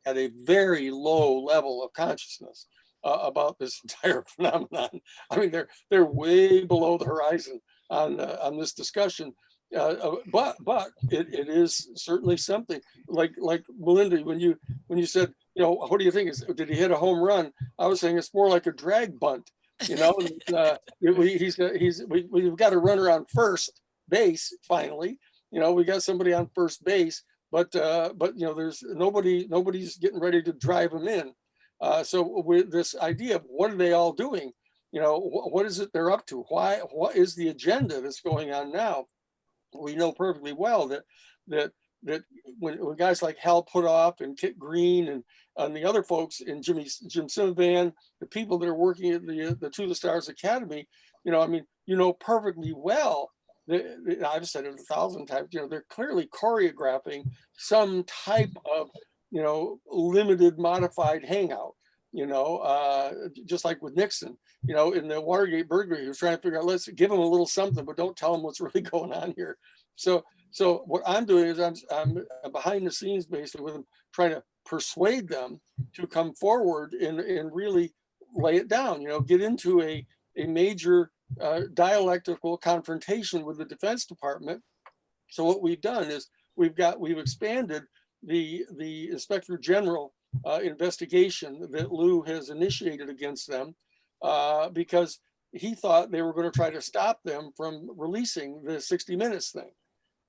at a very low level of consciousness about this entire phenomenon. I mean, they're way below the horizon on this discussion. But it is certainly something like Melinda, when you said, you know, what do you think? Did he hit a home run? I was saying it's more like a drag bunt. You know, we've got a runner on first base finally. You know, we got somebody on first base, but you know, there's nobody's getting ready to drive them in. So with this idea of what are they all doing? You know, what is it they're up to? What is the agenda that's going on now? We know perfectly well that when guys like Hal Puthoff and Kit Green and the other folks in Jim Simovan, the people that are working at the To the Stars Academy, you know, I mean, you know perfectly well. I've said it 1,000 times, you know, they're clearly choreographing some type of, you know, limited modified hangout, you know, just like with Nixon, you know, in the Watergate burglary, he was trying to figure out, let's give him a little something, but don't tell him what's really going on here. So what I'm doing is I'm behind the scenes basically with them, trying to persuade them to come forward and really lay it down, you know, get into a major dialectical confrontation with the Defense Department. So what we've done is we've expanded the Inspector General investigation that Lou has initiated against them because he thought they were going to try to stop them from releasing the 60 Minutes thing,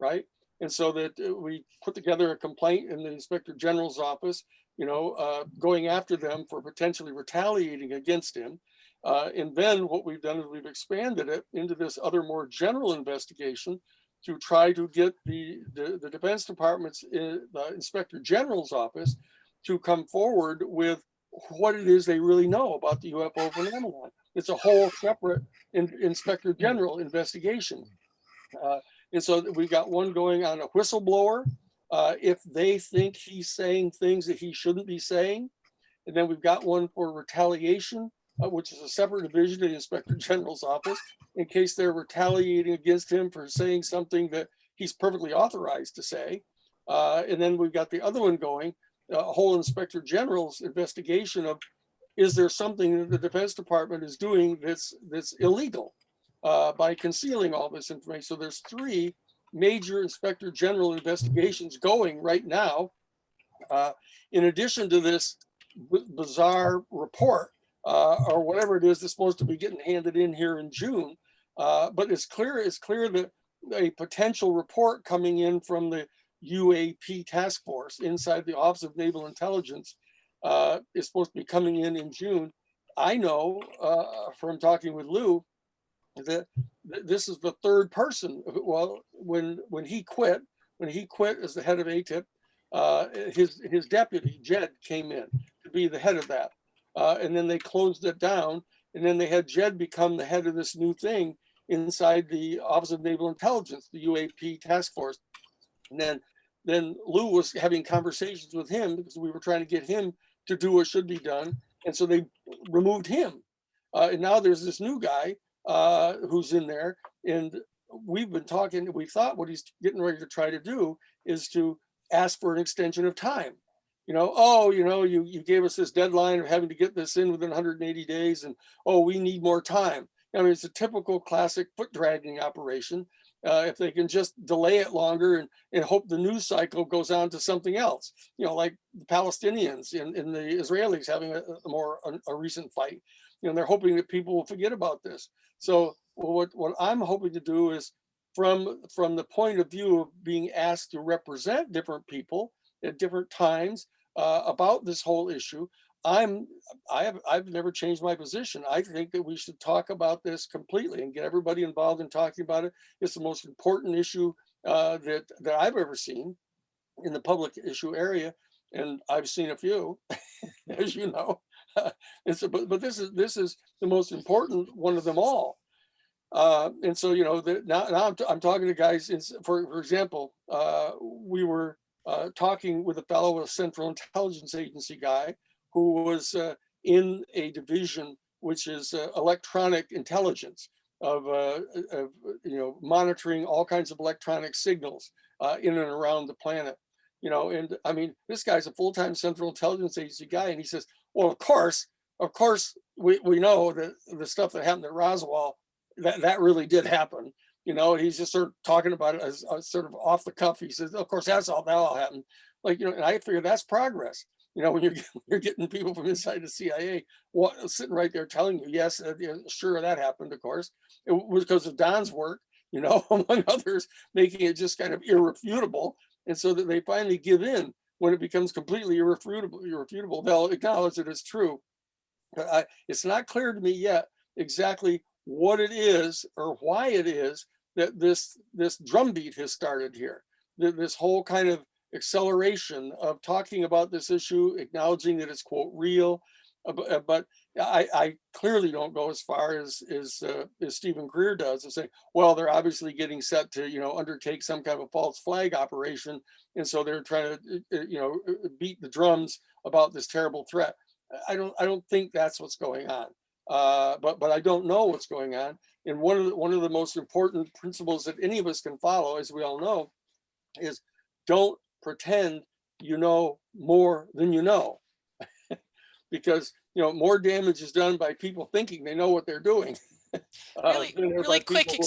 right? And so that we put together a complaint in the Inspector General's office, you know, going after them for potentially retaliating against him. And then what we've done is we've expanded it into this other more general investigation to try to get the Defense Department's the Inspector General's office to come forward with what it is they really know about the UFO phenomenon. It's a whole separate Inspector General investigation. And so we've got one going on a whistleblower, if they think he's saying things that he shouldn't be saying. And then we've got one for retaliation, which is a separate division of the Inspector General's office, in case they're retaliating against him for saying something that he's perfectly authorized to say. And then we've got the other one going, a whole Inspector General's investigation of, is there something that the Defense Department is doing that's illegal by concealing all this information? So there's 3 major Inspector General investigations going right now. In addition to this bizarre report or whatever it is that's supposed to be getting handed in here in June. But it's clear that a potential report coming in from the UAP task force inside the Office of Naval Intelligence is supposed to be coming in June. I know from talking with Lou that this is the 3rd person. Well, when he quit as the head of ATIP, his deputy Jed came in to be the head of that, and then they closed it down, and then they had Jed become the head of this new thing inside the Office of Naval Intelligence, the UAP task force. And then Lou was having conversations with him because we were trying to get him to do what should be done, and so they removed him. And now there's this new guy who's in there, and we've been talking. We thought what he's getting ready to try to do is to ask for an extension of time. You gave us this deadline of having to get this in within 180 days, and we need more time. I mean, it's a typical classic foot dragging operation. If they can just delay it longer and hope the news cycle goes on to something else, like the Palestinians and the Israelis having a recent fight, they're hoping that people will forget about this. So what I'm hoping to do is, from the point of view of being asked to represent different people at different times about this whole issue, I've never changed my position. I think that we should talk about this completely and get everybody involved in talking about it. It's the most important issue that I've ever seen in the public issue area, and I've seen a few, as you know. But this is the most important one of them all. And so now I'm talking to guys. For example, we were talking with a fellow, a Central Intelligence Agency guy, who was in a division which is electronic intelligence of monitoring all kinds of electronic signals in and around the planet. And I mean, this guy's a full-time Central Intelligence Agency guy, and he says, well, of course we know that the stuff that happened at Roswell, that really did happen. He's just sort of talking about it as sort of off the cuff. He says, of course, that all happened. And I figure that's progress. When you're getting people from inside the CIA sitting right there telling you, yes, sure, that happened, of course. It was because of Don's work, among others, making it just kind of irrefutable. And so that they finally give in when it becomes completely irrefutable. They'll acknowledge that it's true. But it's not clear to me yet exactly what it is or why it is that this drumbeat has started here. This whole kind of acceleration of talking about this issue, acknowledging that it's, quote, real. But I clearly don't go as far as Stephen Greer does of saying, well, they're obviously getting set to, undertake some kind of a false flag operation. And so they're trying to, beat the drums about this terrible threat. I don't think that's what's going on. But I don't know what's going on. And one of the most important principles that any of us can follow, as we all know, is don't pretend you know more than you know. Because more damage is done by people thinking they know what they're doing. Really quick,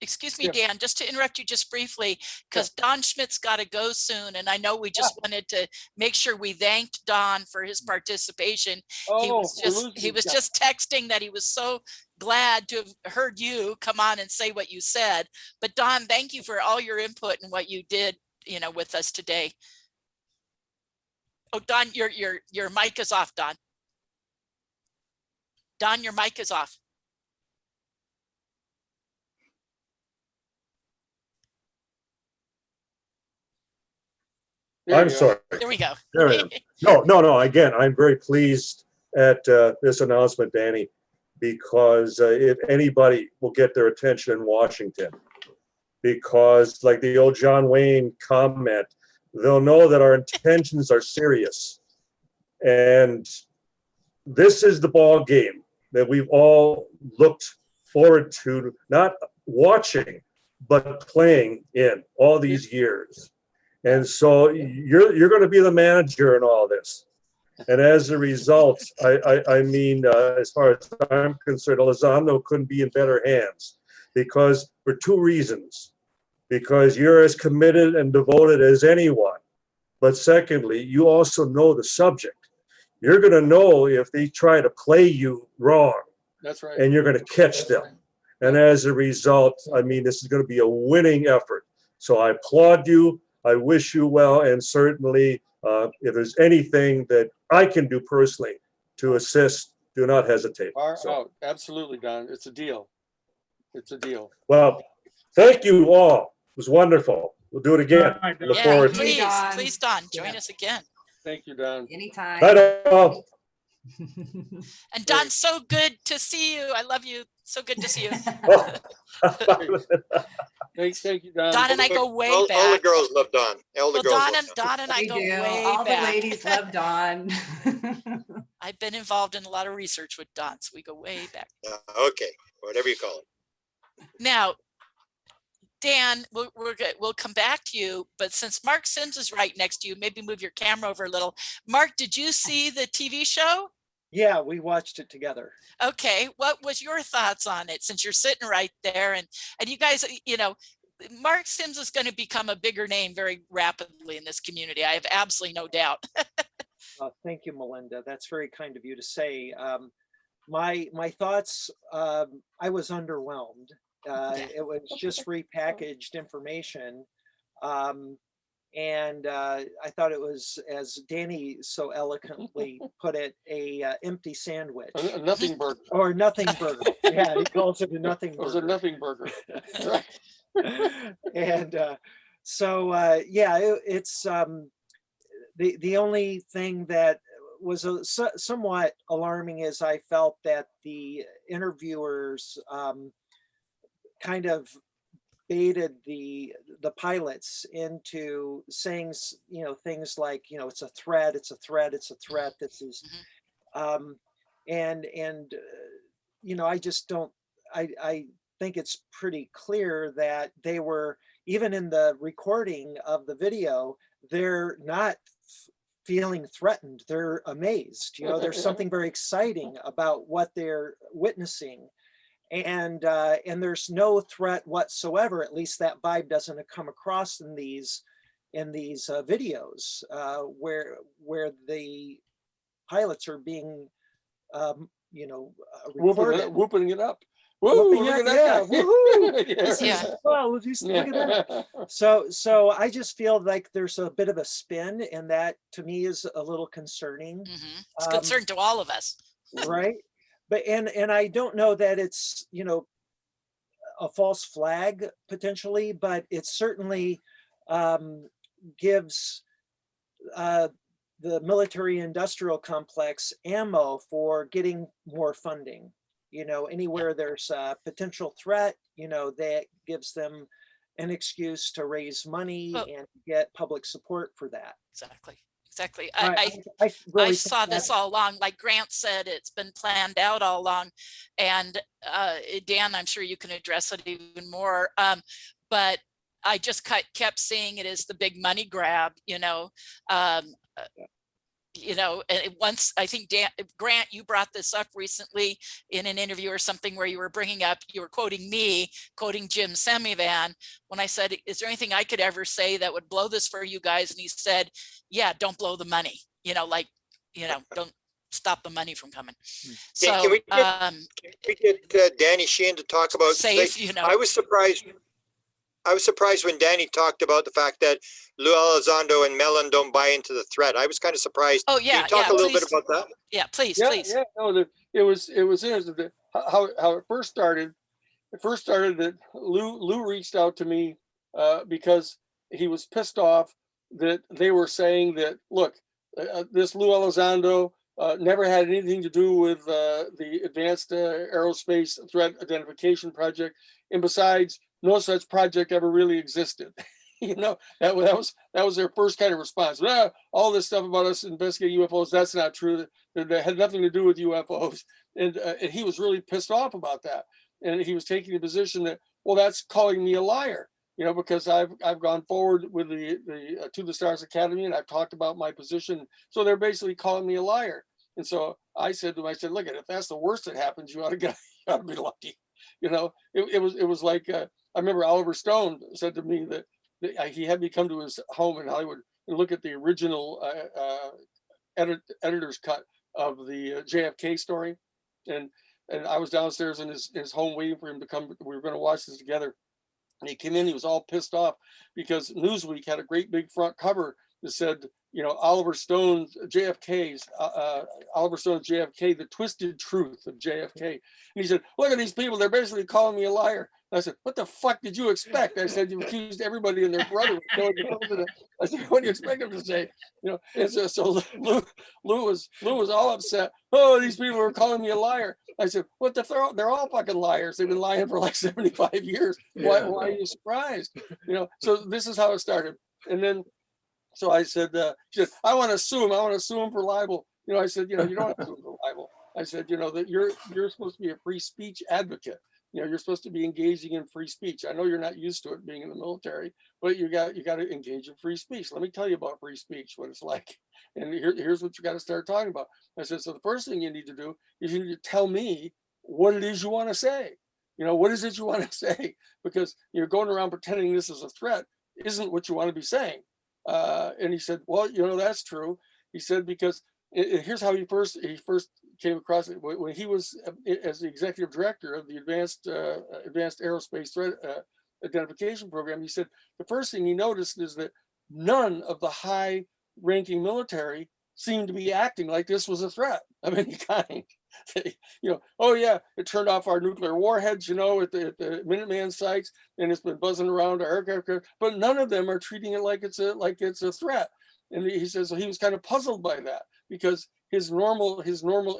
excuse me, Dan, just to interrupt you just briefly, because Don Schmidt's got to go soon, and I know we just wanted to make sure we thanked Don for his participation. He was just texting that he was so glad to have heard you come on and say what you said. But Don, thank you for all your input and what you did, with us today. Oh, Don, your mic is off, Don. Don, your mic is off. There I'm you go. sorry. There we go. There I am. No. Again, I'm very pleased at this announcement, Danny, because if anybody will get their attention in Washington, because like the old John Wayne comment, they'll know that our intentions are serious. And this is the ball game that we've all looked forward to, not watching, but playing in all these years. And so you're going to be the manager in all this. And as a result, I mean, as far as I'm concerned, Elizondo couldn't be in better hands because for two reasons. Because you're as committed and devoted as anyone. But secondly, you also know the subject. You're going to know if they try to play you wrong. That's right. And you're going to catch them. And as a result, I mean, this is going to be a winning effort. So I applaud you. I wish you well. And certainly, if there's anything that I can do personally to assist, do not hesitate. Oh, absolutely, Don. It's a deal. It's a deal. Well, thank you all. It was wonderful. We'll do it again. Look Yeah, forward to it. please, Don, join us again. Thank you, Don. Anytime. Bye now. And Don, so good to see you. I love you. So good to see you. Thank you, Don. Don and I go way back. All the girls love Don. All the Well, girls love Don and I We go do. way All back. the ladies love Dawn. I've been involved in a lot of research with Don, so we go way back. Okay, whatever you call it. Now, Dan, we'll come back to you, but since Mark Sims is right next to you, maybe move your camera over a little. Mark, did you see the TV show? Yeah, we watched it together. Okay, what was your thoughts on it since you're sitting right there and you guys, you know, Mark Sims is going to become a bigger name very rapidly in this community. I have absolutely no doubt. Thank you, Melinda. That's very kind of you to say. My thoughts, I was underwhelmed. It was just repackaged information. And I thought it was, as Danny so eloquently put it, a empty sandwich. A nothing burger. Or nothing burger. Yeah, he calls it a nothing burger. It was a nothing burger. And it's the only thing that was somewhat alarming is I felt that the interviewers kind of baited the pilots into saying, things like, it's a threat, it's a threat, it's a threat. This is, I just don't, I think it's pretty clear that they were, even in the recording of the video, they're not feeling threatened. They're amazed. There's something very exciting about what they're witnessing. And there's no threat whatsoever. At least that vibe doesn't come across in these videos where the pilots are being, recorded. Whooping it up. Whooping Look it, at yeah, that guy. woohoo. Yeah. Well, just look at that. So I just feel like there's a bit of a spin, and that to me is a little concerning. It's a concern to all of us. Right. But and I don't know that it's a false flag potentially, but it certainly gives the military industrial complex ammo for getting more funding. Anywhere there's a potential threat, that gives them an excuse to raise money and get public support for that. Exactly. Really I saw this all along. Like Grant said, it's been planned out all along. And Dan, I'm sure you can address it even more. But I just kept seeing it as the big money grab, and once I think Grant, you brought this up recently in an interview or something where you were quoting me, quoting Jim Semivan, when I said, is there anything I could ever say that would blow this for you guys? And he said, yeah, don't blow the money, don't stop the money from coming. So Can we get Danny Sheehan to talk about safe, I was surprised when Danny talked about the fact that Lou Elizondo and Mellon don't buy into the threat. I was kind of surprised. Oh yeah. Can you talk a little bit about that? Yeah, please. Yeah, no, it was interesting how it first started. It first started that Lou reached out to me because he was pissed off that they were saying that, look, this Lou Elizondo never had anything to do with the Advanced Aerospace Threat Identification Project. And besides, no such project ever really existed. You know, that was their first kind of response. All this stuff about us investigating UFOs, that's not true. That had nothing to do with UFOs. And he was really pissed off about that. And he was taking the position that, well, that's calling me a liar, you know, because I've gone forward with the To the Stars Academy, and I've talked about my position. So they're basically calling me a liar. And so I said to him, I said, look, if that's the worst that happens, you ought to be lucky. You know, it was like, I remember Oliver Stone said to me that he had me come to his home in Hollywood and look at the original editor's cut of the JFK story. And I was downstairs in his home waiting for him to come. We were going to watch this together. And he came in, he was all pissed off because Newsweek had a great big front cover that said, you know, Oliver Stone's JFK, the twisted truth of JFK. And he said, look at these people, they're basically calling me a liar. And I said, what the fuck did you expect? I said, you accused everybody and their brother. I said, what do you expect them to say? You know, and so Lou was all upset. Oh, these people are calling me a liar. I said, what the fuck? They're all fucking liars. They've been lying for like 75 years. Why are you surprised? You know, so this is how it started. And then, so I said, she said, I want to sue him for libel. You know, I said, you know, you don't have to sue him for libel. I said, you know, that you're supposed to be a free speech advocate. You know, you're supposed to be engaging in free speech. I know you're not used to it being in the military, but you got to engage in free speech. Let me tell you about free speech, what it's like. And here's what you got to start talking about. I said, so the first thing you need to do is you need to tell me what it is you want to say. You know, what is it you want to say? Because you're going around pretending this is a threat isn't what you want to be saying. And he said, well, you know, that's true. He said, because here's how he first came across it when he was as the executive director of the Advanced Aerospace Threat Identification Program. He said the first thing he noticed is that none of the high-ranking military seemed to be acting like this was a threat of any kind. You know, oh yeah, it turned off our nuclear warheads, you know, at the Minuteman sites, and it's been buzzing around our aircraft, but none of them are treating it like it's a threat. And he says, so he was kind of puzzled by that because his normal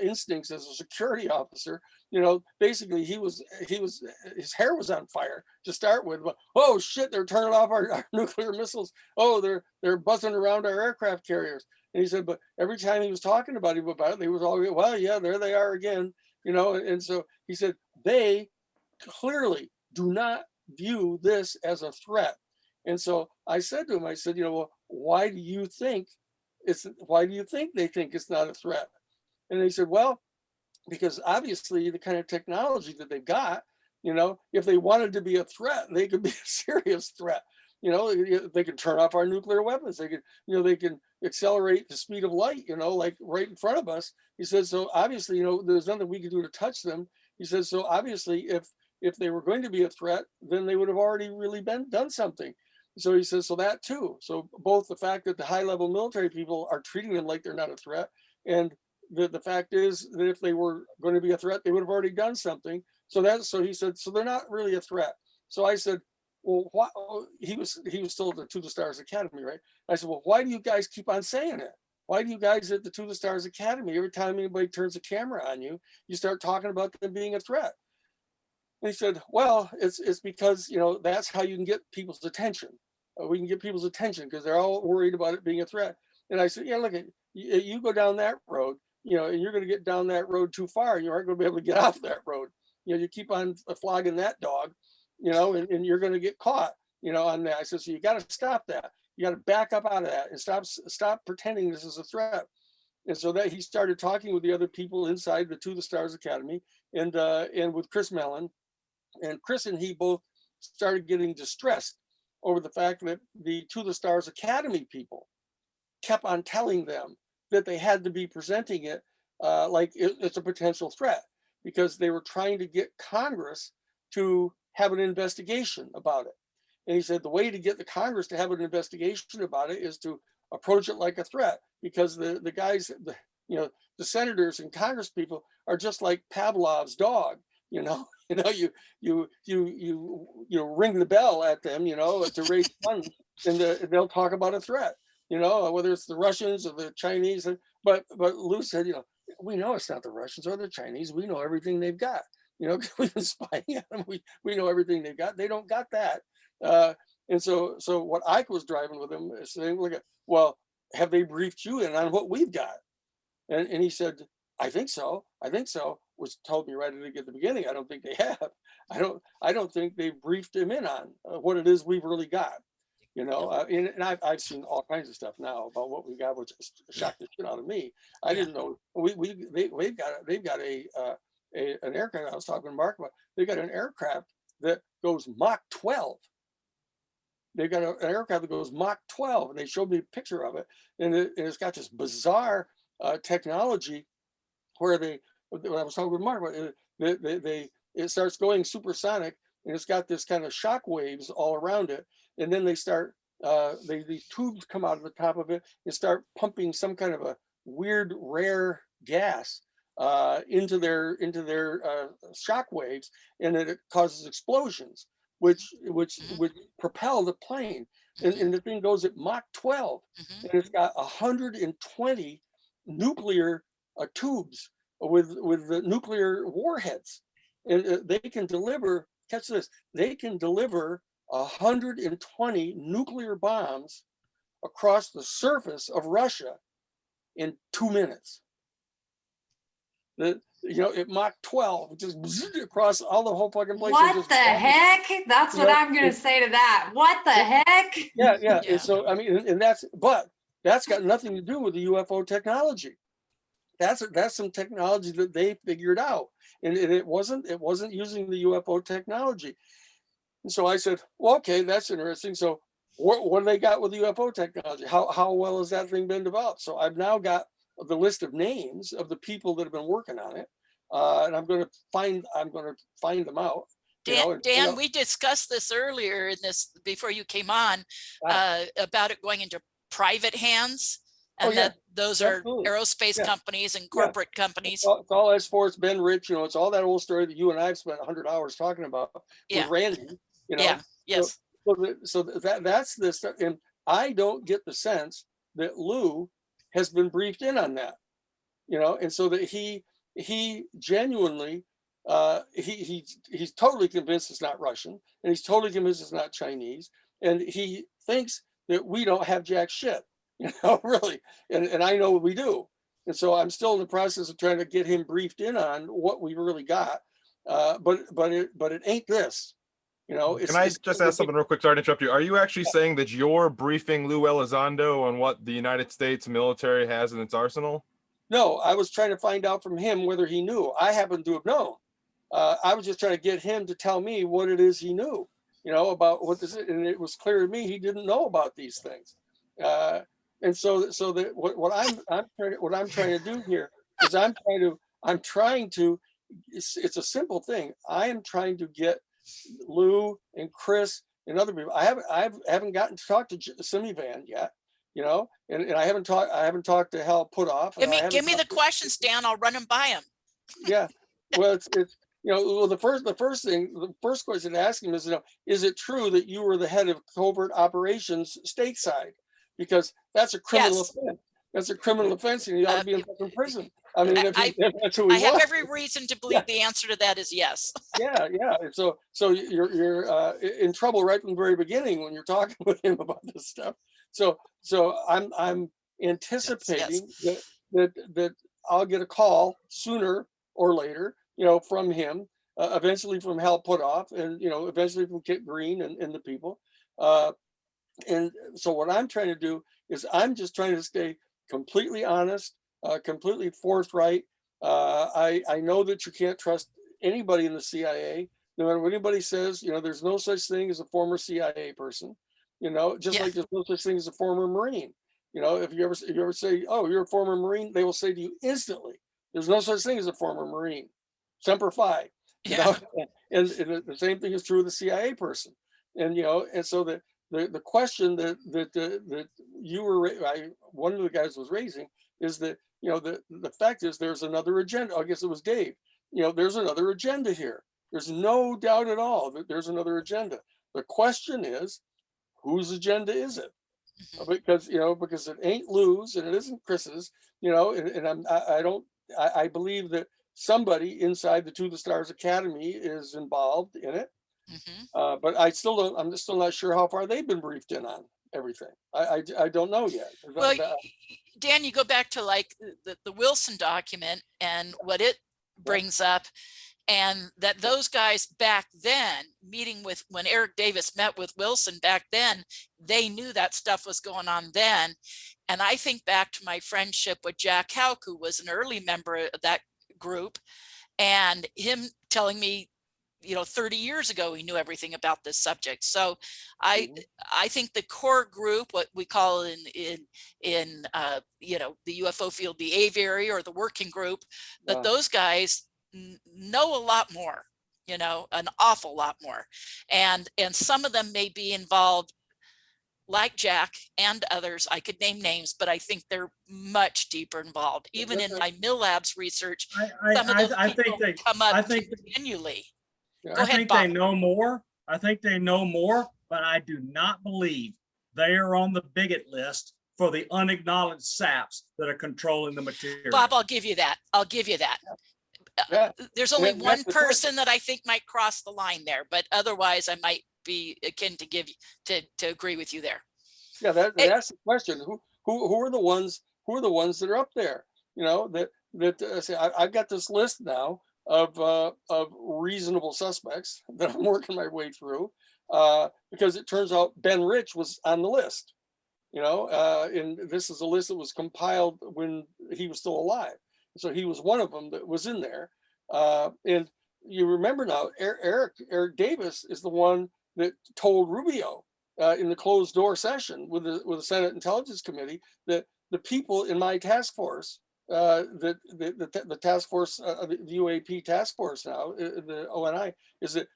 instincts as a security officer, you know, basically his hair was on fire to start with. But oh shit, they're turning off our nuclear missiles. Oh, they're buzzing around our aircraft carriers. And he said, but every time he was talking about it, they was all, well, yeah, there they are again, you know. And so he said, they clearly do not view this as a threat. And so I said to him, I said, you know, well, why do you think they think it's not a threat? And he said, well, because obviously the kind of technology that they've got, you know, if they wanted to be a threat, they could be a serious threat. You know, they can turn off our nuclear weapons. They can accelerate the speed of light, you know, like right in front of us. He says, so obviously, you know, there's nothing we can do to touch them. He says, so obviously, if they were going to be a threat, then they would have already really done something. So he says, so that too. So both the fact that the high-level military people are treating them like they're not a threat, and the fact is that if they were going to be a threat, they would have already done something. So he said, so they're not really a threat. So I said, well, why? He was still at the To the Stars Academy, right? I said, well, why do you guys keep on saying it? Why do you guys at the To the Stars Academy, every time anybody turns a camera on you, you start talking about them being a threat? And he said, well, it's because, you know, that's how you can get people's attention. We can get people's attention because they're all worried about it being a threat. And I said, yeah, look, you go down that road, you know, and you're going to get down that road too far. You aren't going to be able to get off that road. You know, you keep on flogging that dog, you know, and you're going to get caught, you know, on that. I said, so you got to stop that. You got to back up out of that and stop pretending this is a threat. And so that he started talking with the other people inside the To the Stars Academy and with Chris Mellon. And Chris and he both started getting distressed over the fact that the To the Stars Academy people kept on telling them that they had to be presenting it like it's a potential threat, because they were trying to get Congress to have an investigation about it. And he said the way to get the Congress to have an investigation about it is to approach it like a threat, because the guys, you know, the senators and Congress people are just like Pavlov's dog. You know, you ring the bell at them, you know, to raise funds, and they'll talk about a threat. whether it's the Russians or the Chinese. But Lou said, we know it's not the Russians or the Chinese. We know everything they've got. We've been spying on them. We know everything they've got. They don't got that. And so what Ike was driving with him is saying, look at, well, have they briefed you in on what we've got? And he said, I think so. Which told me right at the beginning, I don't think they have. I don't think they briefed him in on what it is we've really got. And I've seen all kinds of stuff now about what we got, which shocked the shit out of me. I didn't know they've got an aircraft. I was talking to Mark about. They got an aircraft that goes Mach 12. They've got an aircraft that goes Mach 12, and they showed me a picture of it, and it's got this bizarre technology where when I was talking with Mark about it starts going supersonic, and it's got this kind of shock waves all around it, and then they start these tubes come out of the top of it and start pumping some kind of a weird rare gas into their shock waves, and it causes explosions, which would propel the plane, and the thing goes at Mach 12, and it's got 120 nuclear tubes with the nuclear warheads, and they can deliver. Catch this! They can deliver 120 nuclear bombs across the surface of Russia in 2 minutes. At Mach 12, just across all the whole fucking place. What the heck? That's what I'm going to say to that. What the heck? Yeah. And so, I mean, and that's got nothing to do with the UFO technology. That's some technology that they figured out. And it wasn't using the UFO technology. And so I said, well, okay, that's interesting. So what do they got with the UFO technology? How well has that thing been developed? So I've now got the list of names of the people that have been working on it, and I'm going to find them out. Dan, we discussed this earlier before you came on, about it going into private hands, and that those absolutely are aerospace companies and corporate companies. It's all S4's Ben Rich, it's all that old story that you and I have spent 100 hours talking about with Randy. Yes. So that's this, and I don't get the sense that Lou has been briefed in on that, and so that he genuinely, he's totally convinced it's not Russian, and he's totally convinced it's not Chinese, and he thinks that we don't have jack shit, really, and I know we do, and so I'm still in the process of trying to get him briefed in on what we really got, but it ain't this. Can I just ask something real quick? Sorry to interrupt you. Are you actually saying that you're briefing Lou Elizondo on what the United States military has in its arsenal? No, I was trying to find out from him whether he knew. I happen to have known. I was just trying to get him to tell me what it is he knew, about what this is. And it was clear to me he didn't know about these things. And so that what I'm trying to do here is it's a simple thing. I am trying to get Lou and Chris and other people. I haven't gotten to talk to Simivan yet, and I haven't talked to Hal Putoff. Give me the questions, Dan. I'll run them by him. Yeah. Well, it's the first question to ask him is it true that you were the head of covert operations stateside? Because that's a criminal offense. That's a criminal offense, and you ought to be in fucking prison. I mean, if that's who he was. I have every reason to believe the answer to that is yes. Yeah. So you're in trouble right from the very beginning when you're talking with him about this stuff. So I'm anticipating that I'll get a call sooner or later, from him, eventually from Hal Putoff, and eventually from Kit Green and the people. And so what I'm trying to do is I'm just trying to stay completely honest, completely forthright. I know that you can't trust anybody in the CIA, no matter what anybody says. There's no such thing as a former CIA person. Just like there's no such thing as a former Marine. If you ever say, "Oh, you're a former Marine," they will say to you instantly, "There's no such thing as a former Marine. Semper Fi." And the same thing is true of the CIA person. And and so the question that you were one of the guys was raising is that the fact is there's another agenda. I guess it was Dave. There's another agenda here. There's no doubt at all that there's another agenda. The question is, whose agenda is it? because, because it ain't Lou's and it isn't Chris's, and I believe that somebody inside the To the Stars Academy is involved in it. But I'm still not sure how far they've been briefed in on everything. I don't know yet. Well, Dan, you go back to like the Wilson document and what it brings up, and that those guys back then when Eric Davis met with Wilson back then, they knew that stuff was going on then. And I think back to my friendship with Jack Houck, who was an early member of that group, and him telling me, 30 years ago, he knew everything about this subject. So I think the core group, what we call in the UFO field, the aviary or the working group, that those guys know a lot more, an awful lot more. And some of them may be involved like Jack and others. I could name names, but I think they're much deeper involved. Even in my Mill Labs research, some of those people come up continually. I think they know more. I think they know more, but I do not believe they are on the bigot list for the unacknowledged saps that are controlling the material. Bob, I'll give you that. There's only one person that I think might cross the line there, but otherwise I might be akin to agree with you there. Yeah, that's the question. Who are the ones that are up there? Say I've got this list now of reasonable suspects that I'm working my way through, because it turns out Ben Rich was on the list, and this is a list that was compiled when he was still alive. So he was one of them that was in there. And you remember now, Eric Davis is the one that told Rubio in the closed door session with the Senate Intelligence Committee that the people in my task force, the task force, the UAP task force now, the ONI, is that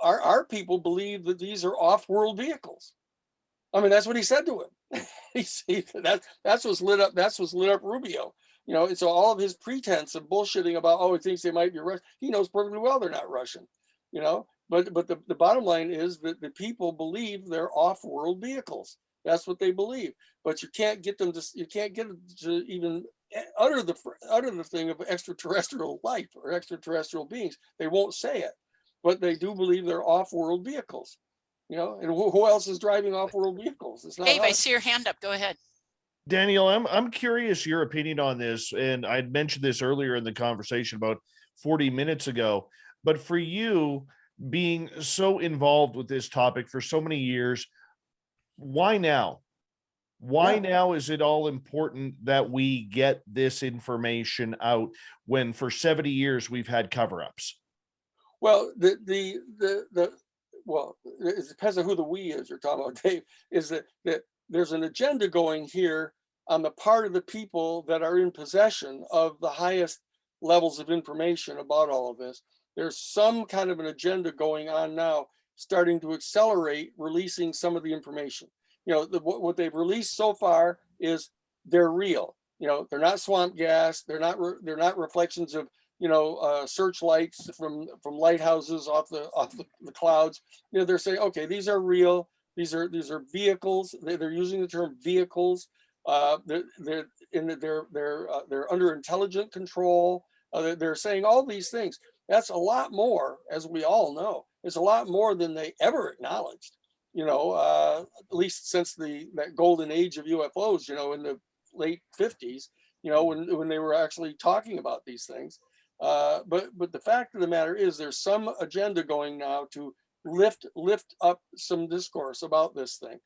our people believe that these are off-world vehicles. I mean, that's what he said to him. That's what's lit up. That's what's lit up Rubio. And so all of his pretense of bullshitting about, he thinks they might be Russian. He knows perfectly well they're not Russian. But the bottom line is that the people believe they're off-world vehicles. That's what they believe. But you can't get them to even utter the thing of extraterrestrial life or extraterrestrial beings. They won't say it, but they do believe they're off-world vehicles. And who else is driving off-world vehicles? It's not Dave, us. I see your hand up. Go ahead. Daniel, I'm curious your opinion on this, and I'd mentioned this earlier in the conversation about 40 minutes ago, but for you being so involved with this topic for so many years, why now? Why now is it all important that we get this information out when for 70 years we've had cover-ups? Well, it depends on who the we is you're talking about, Dave, is that there's an agenda going here on the part of the people that are in possession of the highest levels of information about all of this. There's some kind of an agenda going on now, starting to accelerate releasing some of the information. What they've released so far is they're real. They're not swamp gas. They're not reflections of searchlights from lighthouses off the clouds. They're saying, okay, these are real. These are vehicles. They're using the term vehicles. They're under intelligent control. They're saying all these things. That's a lot more, as we all know. It's a lot more than they ever acknowledged. At least since that golden age of UFOs. In the late 50s. When they were actually talking about these things. But the fact of the matter is, there's some agenda going now to lift up some discourse about this thing.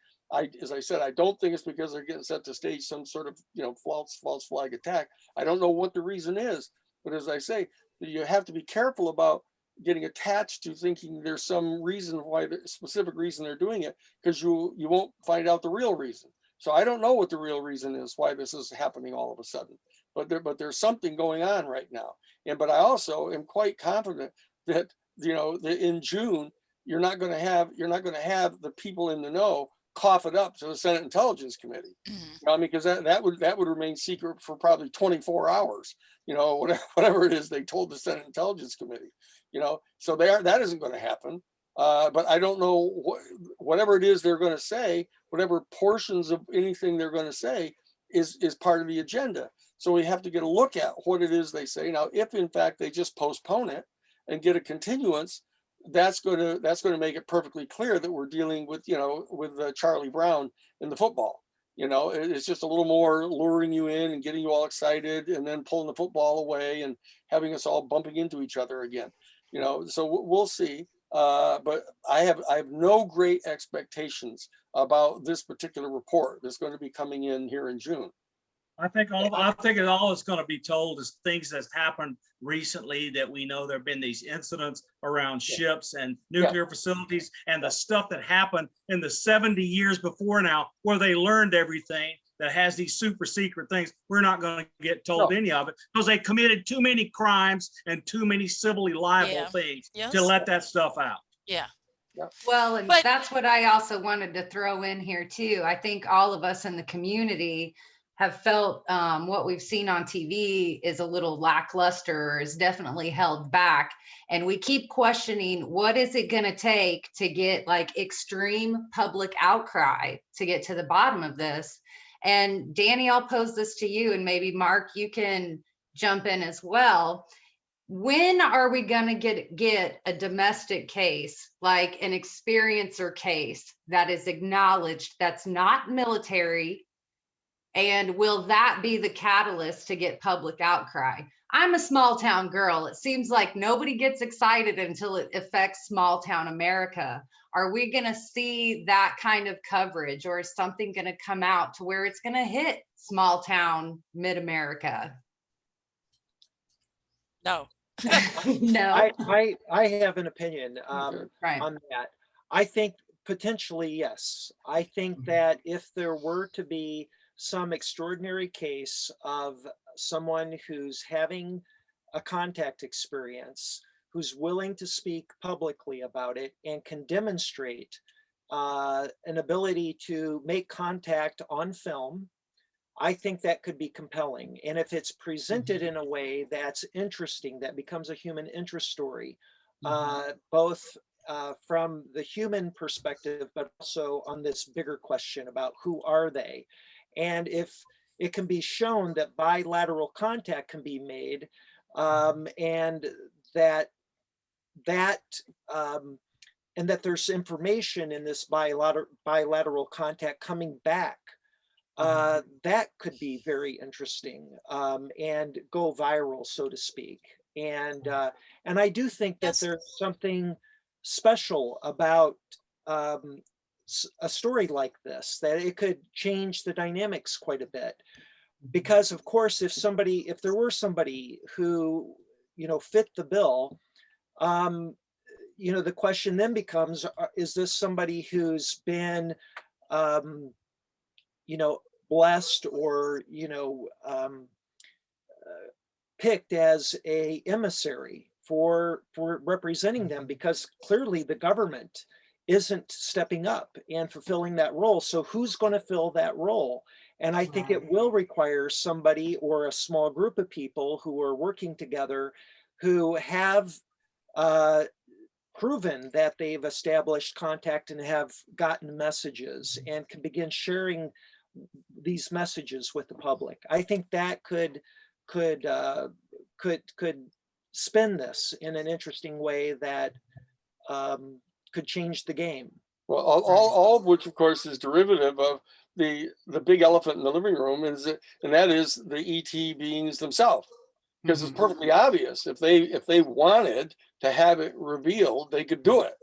As I said, I don't think it's because they're getting set to stage some sort of false flag attack. I don't know what the reason is, but as I say, you have to be careful about getting attached to thinking there's some reason why, the specific reason they're doing it, because you won't find out the real reason. So I don't know what the real reason is why this is happening all of a sudden, but there's something going on right now. But I also am quite confident that that in June you're not going to have the people in the know cough it up to the Senate Intelligence Committee. Because that would remain secret for probably 24 hours. Whatever it is they told the Senate Intelligence Committee. So that isn't going to happen. But I don't know whatever it is they're going to say, whatever portions of anything they're going to say is part of the agenda. So we have to get a look at what it is they say. Now, if in fact they just postpone it and get a continuance, that's going to make it perfectly clear that we're dealing with, with Charlie Brown in the football. It's just a little more luring you in and getting you all excited and then pulling the football away and having us all bumping into each other again. So we'll see. But I have no great expectations about this particular report that's going to be coming in here in June. I think all it's going to be told is things that's happened recently that we know there have been these incidents around ships and nuclear facilities and the stuff that happened in the 70 years before now, where they learned everything that has these super secret things. We're not going to get told any of it because they committed too many crimes and too many civilly liable things to let that stuff out. Yeah. Well, and that's what I also wanted to throw in here too. I think all of us in the community have felt what we've seen on TV is a little lackluster, or is definitely held back. And we keep questioning, what is it going to take to get like extreme public outcry to get to the bottom of this? And Danny, I'll pose this to you, and maybe Mark, you can jump in as well. When are we going to get a domestic case, like an experiencer case that is acknowledged, that's not military? And will that be the catalyst to get public outcry? I'm a small town girl. It seems like nobody gets excited until it affects small town America. Are we going to see that kind of coverage, or is something going to come out to where it's going to hit small town mid-America? No. No. I have an opinion Right. on that. I think potentially, yes. I think that if there were to be some extraordinary case of someone who's having a contact experience, who's willing to speak publicly about it and can demonstrate an ability to make contact on film, I think that could be compelling. And if it's presented in a way that's interesting, that becomes a human interest story, both from the human perspective, but also on this bigger question about who are they? And if it can be shown that bilateral contact can be made, and that there's information in this bilateral contact coming back, that could be very interesting and go viral, so to speak. And I do think that there's something special about a story like this, that it could change the dynamics quite a bit. Because of course, if there were somebody who, fit the bill, the question then becomes, is this somebody who's been, blessed or, picked as a emissary for representing them? Because clearly the government isn't stepping up and fulfilling that role. So who's going to fill that role? And I think it will require somebody or a small group of people who are working together, who have proven that they've established contact and have gotten messages and can begin sharing these messages with the public. I think that could spin this in an interesting way that could change the game. Well, all of which, of course, is derivative of the big elephant in the living room, and that is the ET beings themselves. Because it's perfectly obvious if they wanted to have it revealed, they could do it,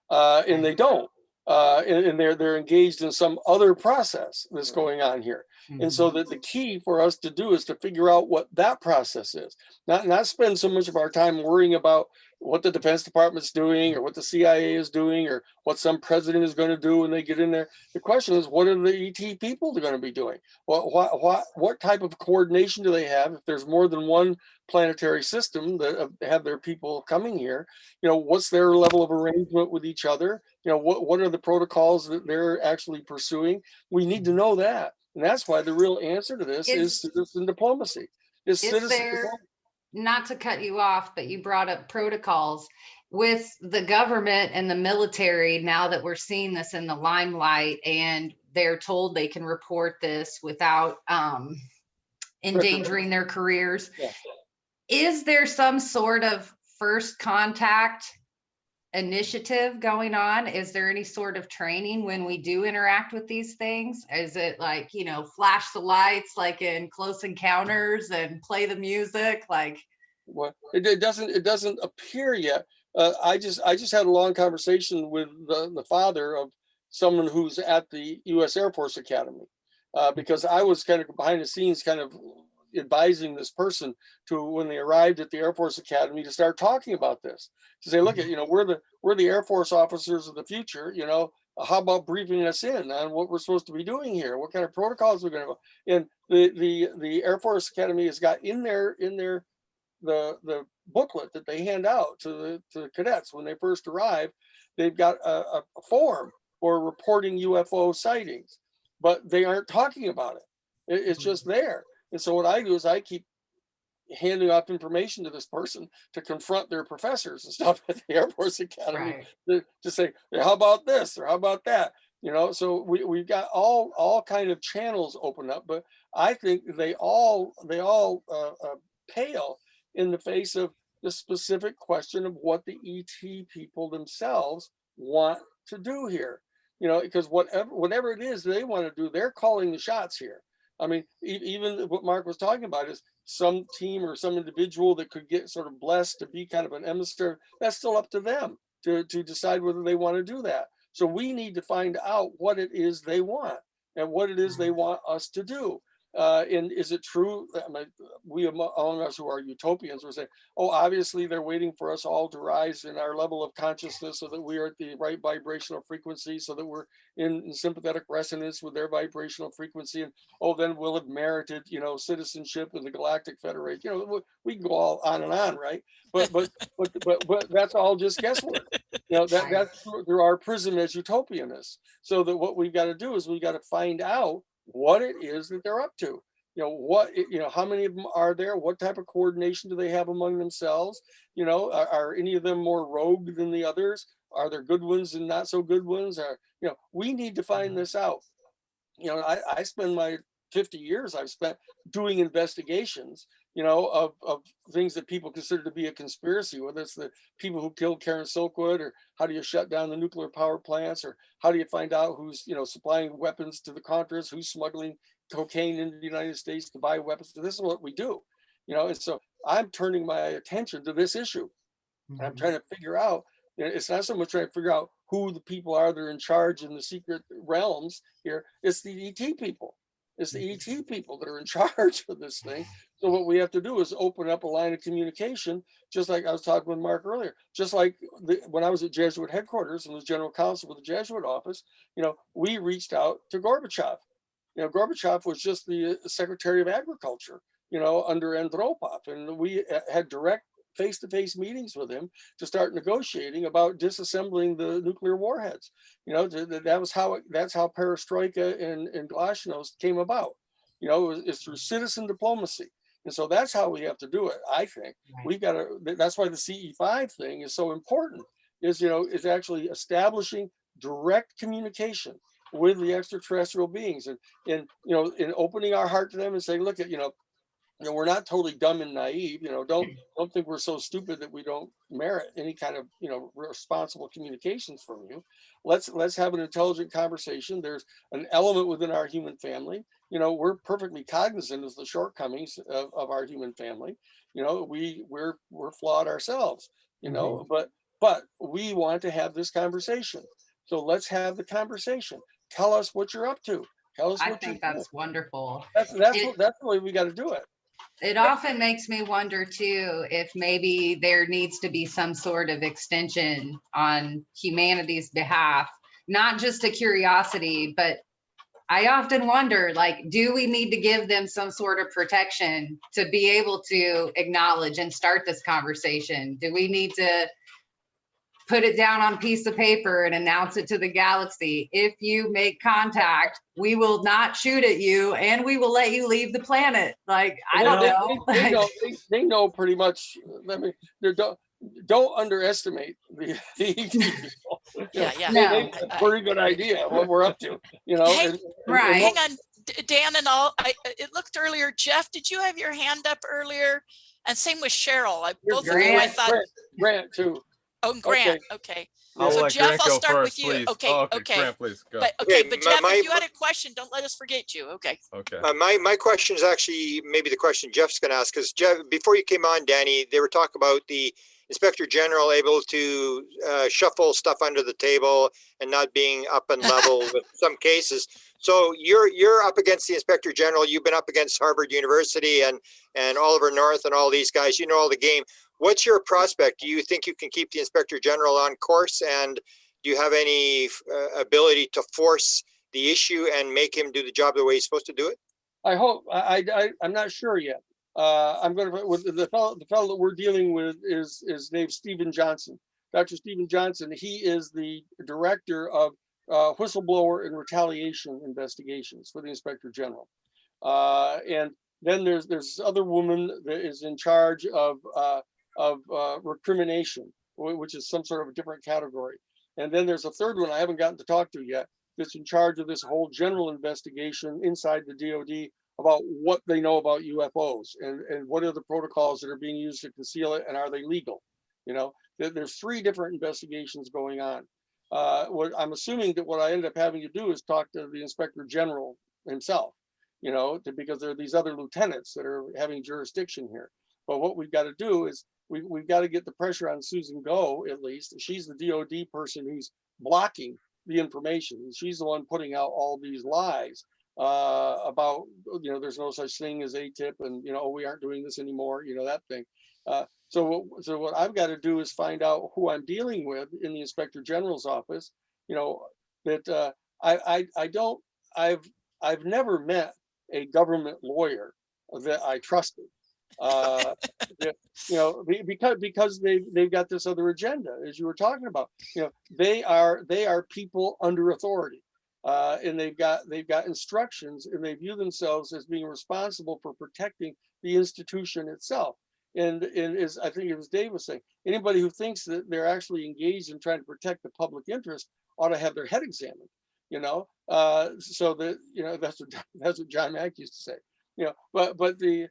and they don't. And they're engaged in some other process that's going on here. And so that the key for us to do is to figure out what that process is, not spend so much of our time worrying about what the Defense Department's doing or what the CIA is doing or what some president is going to do when they get in there. The question is, what are the ET people going to be doing? What type of coordination do they have? If there's more than one planetary system that have their people coming here, what's their level of arrangement with each other? What are the protocols that they're actually pursuing? We need to know that. And that's why the real answer to this is citizen diplomacy. Not to cut you off, but you brought up protocols. with the government and the military, now that we're seeing this in the limelight and they're told they can report this without endangering their careers, Yeah. is there some sort of first contact initiative going on? Is there any sort of training when we do interact with these things? Is it like, you know, flash the lights like in Close Encounters and play the music? Like, Well, it doesn't appear yet. I just had a long conversation with the father of someone who's at the U.S. Air Force Academy, because I was kind of behind the scenes, kind of advising this person to, when they arrived at the Air Force Academy, to start talking about this, to say, look, we're the Air Force officers of the future. How about briefing us in on what we're supposed to be doing here? What kind of protocols we're going to? And the Air Force Academy has got in their the booklet that they hand out to the cadets when they first arrive. They've got a form for reporting UFO sightings, but they aren't talking about it. It's just there. And so what I do is I keep handing off information to this person to confront their professors and stuff at the Air Force Academy, right, to say, hey, how about this or how about that? So we've got all kind of channels open up, but I think they all pale in the face of the specific question of what the ET people themselves want to do here. Because whatever it is they want to do, they're calling the shots here. I mean, even what Mark was talking about is some team or some individual that could get sort of blessed to be kind of an emissary. That's still up to them to decide whether they want to do that. So we need to find out what it is they want and what it is they want us to do. And is it true that we among us who are utopians were saying, oh, obviously they're waiting for us all to rise in our level of consciousness so that we are at the right vibrational frequency, so that we're in sympathetic resonance with their vibrational frequency, and then we'll have merited, citizenship in the Galactic Federation. We can go all on and on, right? But that's all just guesswork. That's through our prism as utopianists. So that what we've got to do is we got to find out what it is that they're up to. How many of them are there? What type of coordination do they have among themselves? Are any of them more rogue than the others? Are there good ones and not so good ones? We need to find this out. I spend my 50 years I've spent doing investigations, of things that people consider to be a conspiracy, whether it's the people who killed Karen Silkwood, or how do you shut down the nuclear power plants, or how do you find out who's, supplying weapons to the Contras, who's smuggling cocaine into the United States to buy weapons. This is what we do, and so I'm turning my attention to this issue. Mm-hmm. I'm trying to figure out, it's not so much trying to figure out who the people are that are in charge in the secret realms here. It's the ET people. It's the ET people that are in charge of this thing. So what we have to do is open up a line of communication, just like I was talking with Mark earlier, just like when I was at Jesuit headquarters and was general counsel with the Jesuit office, we reached out to Gorbachev. Gorbachev was just the Secretary of Agriculture, under Andropov. And we had direct face-to-face meetings with him to start negotiating about disassembling the nuclear warheads. That's how perestroika and glasnost came about. It's through citizen diplomacy. And so that's how we have to do it. I think we've got to, that's why the CE5 thing is so important, is actually establishing direct communication with the extraterrestrial beings, and in opening our heart to them and saying, look at, we're not totally dumb and naive. Don't think we're so stupid that we don't merit any kind of responsible communications from you. Let's have an intelligent conversation. There's an element within our human family. We're perfectly cognizant of the shortcomings of our human family. We're flawed ourselves. But we want to have this conversation. So let's have the conversation. Tell us what you're up to. Tell us. I think that's wonderful. That's the way we got to do it. It often makes me wonder too, if maybe there needs to be some sort of extension on humanity's behalf, not just a curiosity, but I often wonder, like, do we need to give them some sort of protection to be able to acknowledge and start this conversation? Do we need to put it down on a piece of paper and announce it to the galaxy? If you make contact, we will not shoot at you and we will let you leave the planet. Like, I don't know. They know pretty much. I mean, don't underestimate the ET people. Yeah, yeah. They No. have a very good idea what we're up to, Hang- Right. Hang on, Dan and all. It looked earlier. Jeff, did you have your hand up earlier? And same with Cheryl. Both of you, I Grant. thought. Grant too. Oh, and Grant. Okay. I'll So let Jeff, Grant I'll go start first, with you. please. Okay. Oh, Okay. Grant, please go. But Okay, Jeff, my- if you had a question, don't let us forget you. Okay. Okay. My question is actually maybe the question Jeff's going to ask, because Jeff, before you came on, Danny, they were talking about the Inspector General able to shuffle stuff under the table and not being up and level with some cases. So you're up against the Inspector General. You've been up against Harvard University and Oliver North and all these guys. You know all the game. What's your prospect? Do you think you can keep the Inspector General on course? And do you have any ability to force the issue and make him do the job the way he's supposed to do it? I hope. I'm not sure yet. I'm going to with the fellow that we're dealing with is named Stephen Johnson. Dr. Stephen Johnson. He is the director of whistleblower and retaliation investigations for the Inspector General. And then there's this other woman that is in charge of recrimination, which is some sort of a different category. And then there's a third one I haven't gotten to talk to yet that's in charge of this whole general investigation inside the DOD about what they know about UFOs and what are the protocols that are being used to conceal it and are they legal? You know, there's 3 different investigations going on. What I'm assuming that what I ended up having to do is talk to the Inspector General himself, you know, because there are these other lieutenants that are having jurisdiction here. But what we've got to do is we've got to get the pressure on Susan Go, at least. She's the DOD person who's blocking the information. She's the one putting out all these lies about, you know, there's no such thing as ATIP and, you know, oh, we aren't doing this anymore, you know, that thing. So what I've got to do is find out who I'm dealing with in the Inspector General's office, you know, that I've never met a government lawyer that I trusted. You know, because they've got this other agenda, as you were talking about. You know, they are people under authority, and they've got instructions, and they view themselves as being responsible for protecting the institution itself. And as I think it was Dave was saying, anybody who thinks that they're actually engaged in trying to protect the public interest ought to have their head examined. You know, so that, you know, that's what John Mack used to say. You know, but the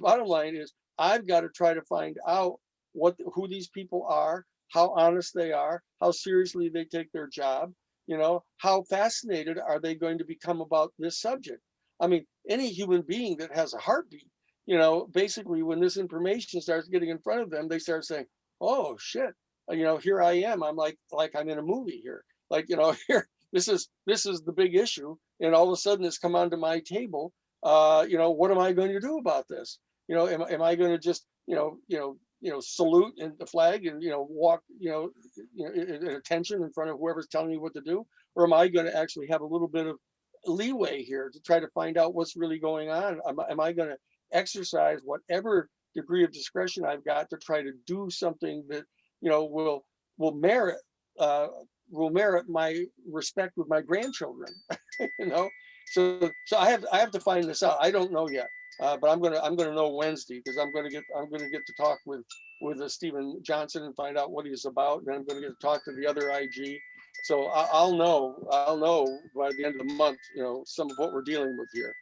bottom line is I've got to try to find out who these people are, how honest they are, how seriously they take their job, you know, how fascinated are they going to become about this subject. I mean, any human being that has a heartbeat, you know, basically when this information starts getting in front of them, they start saying, oh shit, you know, here I am. I'm like I'm in a movie here. Like, you know, here, this is the big issue. And all of a sudden it's come onto my table. You know, what am I going to do about this? You know, am I going to just, you know, salute and the flag and, you know, walk, you know, at attention in front of whoever's telling me what to do? Or am I going to actually have a little bit of leeway here to try to find out what's really going on? Am I going to exercise whatever degree of discretion I've got to try to do something that, you know, will merit my respect with my grandchildren? You know, so I have to find this out. I don't know yet, but I'm gonna know Wednesday, because I'm gonna get to talk with Stephen Johnson and find out what he's about. And then I'm gonna get to talk to the other IG. So I'll know by the end of the month, you know, some of what we're dealing with here.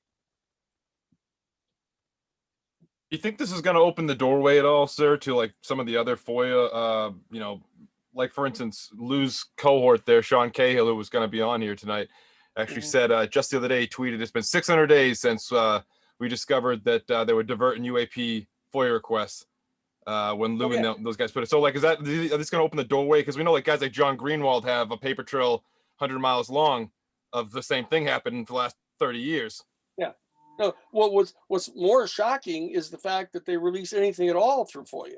You think this is going to open the doorway at all, sir, to like some of the other FOIA, you know, like for instance, Lou's cohort there, Sean Cahill, who was going to be on here tonight, actually said just the other day, he tweeted, it's been 600 days since we discovered that they were diverting UAP FOIA requests when Lou and those guys put it. So like, are this going to open the doorway? Because we know like guys like John Greenwald have a paper trail 100 miles long of the same thing happened for the last 30 years. Yeah. No, what's more shocking is the fact that they release anything at all through FOIA.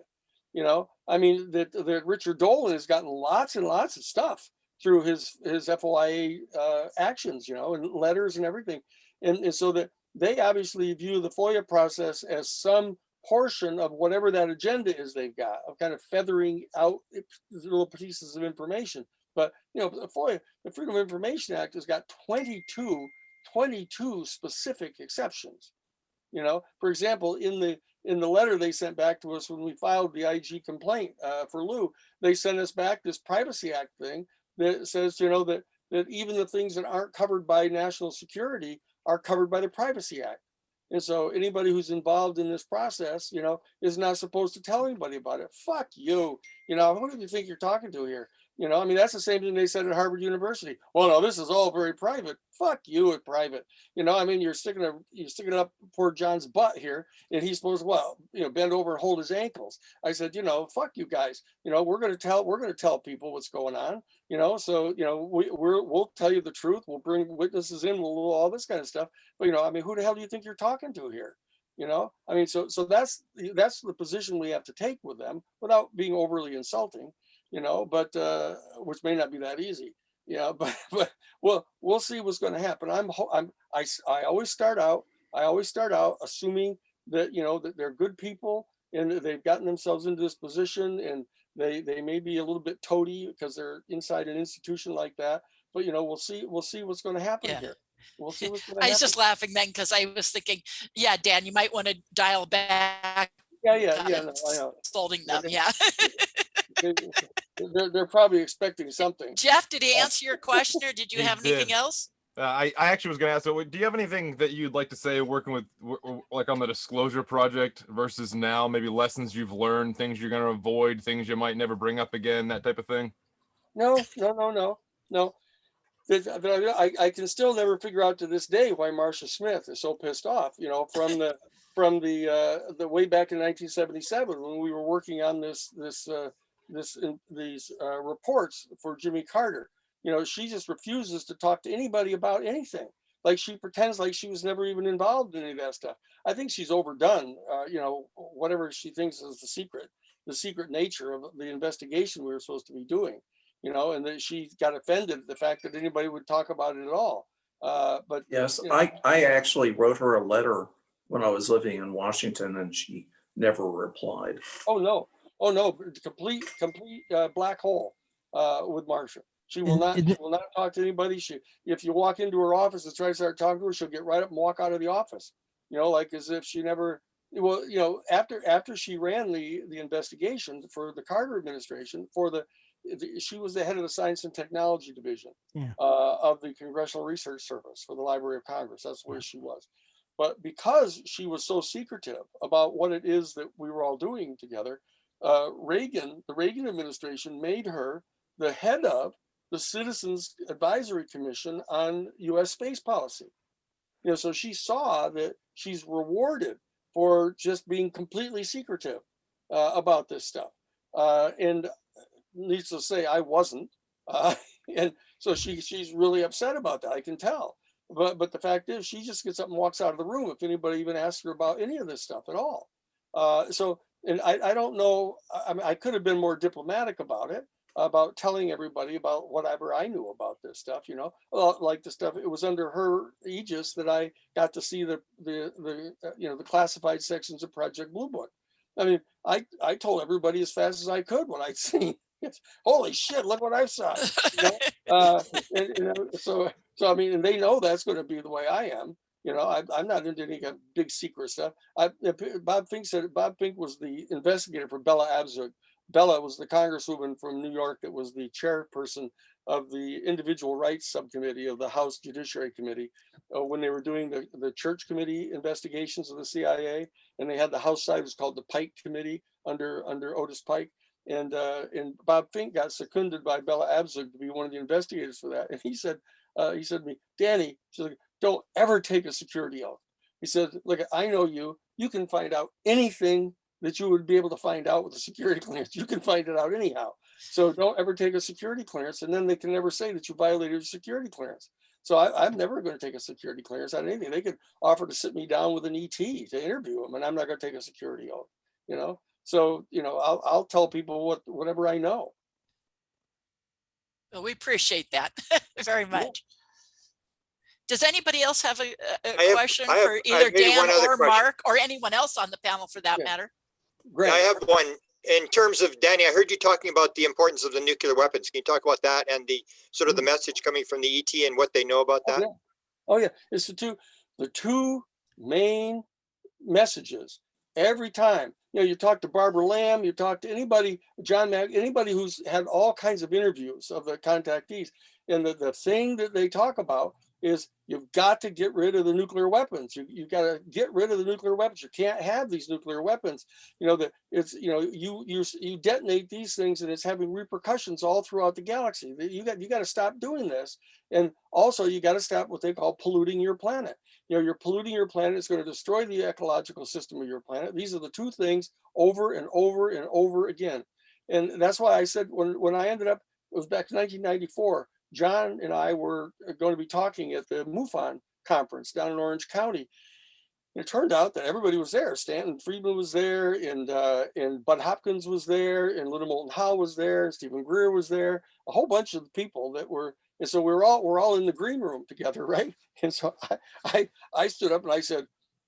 You know, I mean, that Richard Dolan has gotten lots and lots of stuff through his FOIA actions, you know, and letters and everything. And so that they obviously view the FOIA process as some portion of whatever that agenda is they've got, of kind of feathering out little pieces of information. But, you know, the Freedom of Information Act has got 22 specific exceptions. You know, for example, in in the letter they sent back to us when we filed the IG complaint for Lou, they sent us back this Privacy Act thing that says, you know, that even the things that aren't covered by national security are covered by the Privacy Act. And so anybody who's involved in this process, you know, is not supposed to tell anybody about it. Fuck you. You know, who do you think you're talking to here? You know, I mean, that's the same thing they said at Harvard University. Well, no, this is all very private. Fuck you at private. You know, I mean, you're sticking it up poor John's butt here, and he's supposed to, well, you know, bend over and hold his ankles. I said, you know, fuck you guys. You know, we're gonna tell people what's going on. You know, so you know, we'll tell you the truth. We'll bring witnesses in. We'll do all this kind of stuff. But you know, I mean, who the hell do you think you're talking to here? You know, I mean, so that's the position we have to take with them without being overly insulting. You know, but which may not be that easy. Yeah, but we'll see what's going to happen. I always start out assuming that, you know, that they're good people and that they've gotten themselves into this position, and they may be a little bit toady because they're inside an institution like that. But you know, we'll see what's going to happen here. We'll see what's going to happen. I was just laughing then because I was thinking, yeah, Dan, you might want to dial back. Yeah. No, I know. Scolding them, yeah. They're probably expecting something. Jeff, did he answer your question, or did you have anything else? I actually was going to ask, so do you have anything that you'd like to say working with, like on the disclosure project versus now, maybe lessons you've learned, things you're going to avoid, things you might never bring up again, that type of thing? No. I can still never figure out to this day why Marcia Schmitt is so pissed off, you know, from the way back in 1977 when we were working on these reports for Jimmy Carter. You know, she just refuses to talk to anybody about anything. Like she pretends like she was never even involved in any of that stuff. I think she's overdone, you know, whatever she thinks is the secret nature of the investigation we were supposed to be doing, you know, and that she got offended at the fact that anybody would talk about it at all. But yes, you know, I actually wrote her a letter when I was living in Washington, and she never replied. Oh no, complete black hole with Marcia. She will not talk to anybody. If you walk into her office and try to start talking to her, she'll get right up and walk out of the office. You know, like as if she never. Well, you know, after she ran the investigation for the Carter administration, she was the head of the Science and Technology Division of the Congressional Research Service for the Library of Congress. That's where she was. But because she was so secretive about what it is that we were all doing together, the Reagan administration made her the head of the Citizens Advisory Commission on U.S. space policy. You know, so she saw that she's rewarded for just being completely secretive about this stuff. And needs to say, I wasn't. And so she's really upset about that. I can tell. But the fact is, she just gets up and walks out of the room if anybody even asks her about any of this stuff at all. And I don't know. I mean, I could have been more diplomatic about it, about telling everybody about whatever I knew about this stuff. You know, like the stuff. It was under her aegis that I got to see the classified sections of Project Blue Book. I mean, I told everybody as fast as I could what I'd seen. Holy shit! Look what I saw. You know? So I mean, and they know that's going to be the way I am. You know, I'm not into any kind of big secret stuff. Bob Fink was the investigator for Bella Abzug. Bella was the congresswoman from New York that was the chairperson of the Individual Rights Subcommittee of the House Judiciary Committee when they were doing the Church Committee investigations of the CIA, and they had the House side, it was called the Pike Committee under Otis Pike. And Bob Fink got seconded by Bella Abzug to be one of the investigators for that. And he said to me, Danny, she's like, don't ever take a security oath. He said, look, I know you can find out anything that you would be able to find out with a security clearance. You can find it out anyhow. So don't ever take a security clearance, and then they can never say that you violated your security clearance. So I'm never going to take a security clearance on anything. They could offer to sit me down with an ET to interview them, and I'm not going to take a security oath, you know? So, you know, I'll tell people whatever I know. Well, we appreciate that very much. Does anybody else have a question for either Dan or Mark or anyone else on the panel for that matter? Great. I have one. In terms of, Danny, I heard you talking about the importance of the nuclear weapons. Can you talk about that and the sort of the message coming from the ET and what they know about that? Oh yeah. It's the two main messages every time. You know, you talk to Barbara Lamb, you talk to anybody, John Mack, anybody who's had all kinds of interviews of the contactees. And the thing that they talk about is you've got to get rid of the nuclear weapons. You got to get rid of the nuclear weapons. You can't have these nuclear weapons. You know, that it's, you know, you detonate these things and it's having repercussions all throughout the galaxy. You got to stop doing this. And also you got to stop what they call polluting your planet. You know, you're polluting your planet. It's going to destroy the ecological system of your planet. These are the two things over and over and over again. And that's why I said when I ended up, it was back in 1994, John and I were going to be talking at the MUFON conference down in Orange County. And it turned out that everybody was there. Stanton Friedman was there, and Bud Hopkins was there, and Little Moulton Howe was there, and Stephen Greer was there. A whole bunch of people that were, and so we're all in the green room together, right? And so I stood up and I said,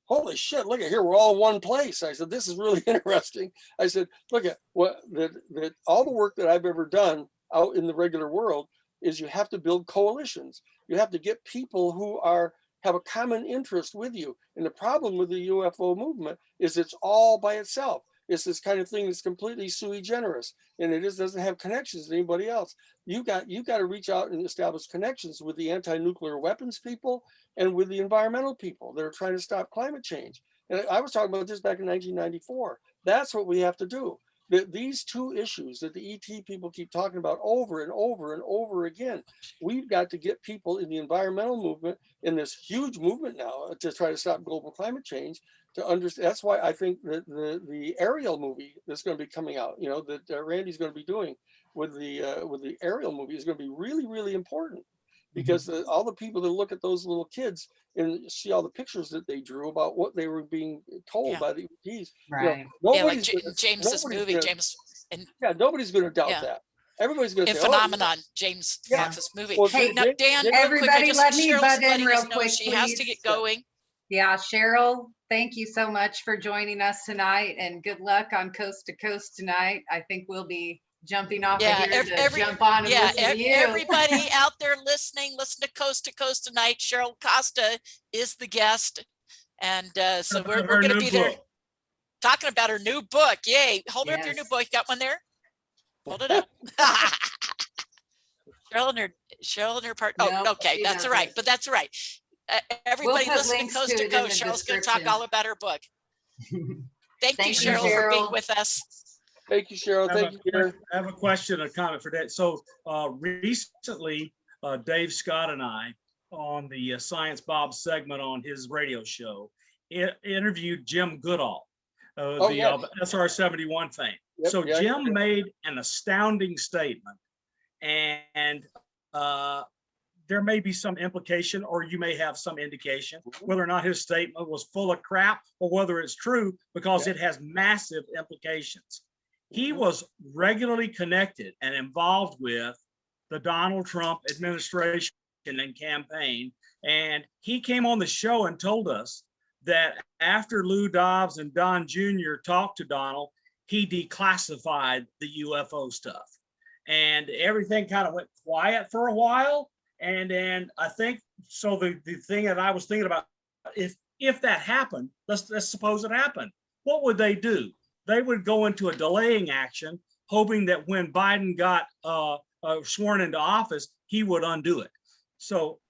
"Holy shit! Look at here, we're all in one place." I said, "This is really interesting." I said, "Look at what that all the work that I've ever done out in the regular world is you have to build coalitions. You have to get people who have a common interest with you. And the problem with the UFO movement is it's all by itself. It's this kind of thing that's completely sui generis, and it doesn't have connections to anybody else. You got to reach out and establish connections with the anti-nuclear weapons people and with the environmental people that are trying to stop climate change." And I was talking about this back in 1994. That's what we have to do. These two issues that the ET people keep talking about over and over and over again, we've got to get people in the environmental movement, in this huge movement now to try to stop global climate change, to understand. That's why I think that the Ariel movie that's going to be coming out, you know, that Randy's going to be doing with the Ariel movie is going to be really, really important, because all the people that look at those little kids and see all the pictures that they drew about what they were being told by the ETs. Right. You know, Yeah, like James's movie, James. And yeah, nobody's going to doubt that. Everybody's going to say, Phenomenon, James Fox's movie. Well, Hey, now, Dan, real everybody, quick, let me Cheryl's butt in letting real us know quick, she has to get going. Yeah, Cheryl, thank you so much for joining us tonight, and good luck on Coast to Coast tonight. I think we'll be jumping off of here to jump on and listen to you. Everybody out there listening, listen to Coast tonight. Cheryl Costa is the guest, and so we're going to be there talking about her new book. Yay! Hold up your new book. You got one there? Hold it up. Cheryl and her part. Oh, No, okay, that's all right. But that's all right. Everybody listen to Coast to Coast. Cheryl's going to talk all about her book. Thank you, Cheryl, for being with us. Thank you, Cheryl. Thank you, Karen. I have a question, a comment for that. So recently, Dave Scott and I, on the Science Bob segment on his radio show, interviewed Jim Goodall, the SR-71 fame. So Jim made an astounding statement, and there may be some implication, or you may have some indication whether or not his statement was full of crap or whether it's true, because it has massive implications. He was regularly connected and involved with the Donald Trump administration and campaign. And he came on the show and told us that after Lou Dobbs and Don Jr. talked to Donald, he declassified the UFO stuff. And everything kind of went quiet for a while. And then I think, so the thing that I was thinking about, if that happened, let's suppose it happened, what would they do? They would go into a delaying action, hoping that when Biden got sworn into office, he would undo it. So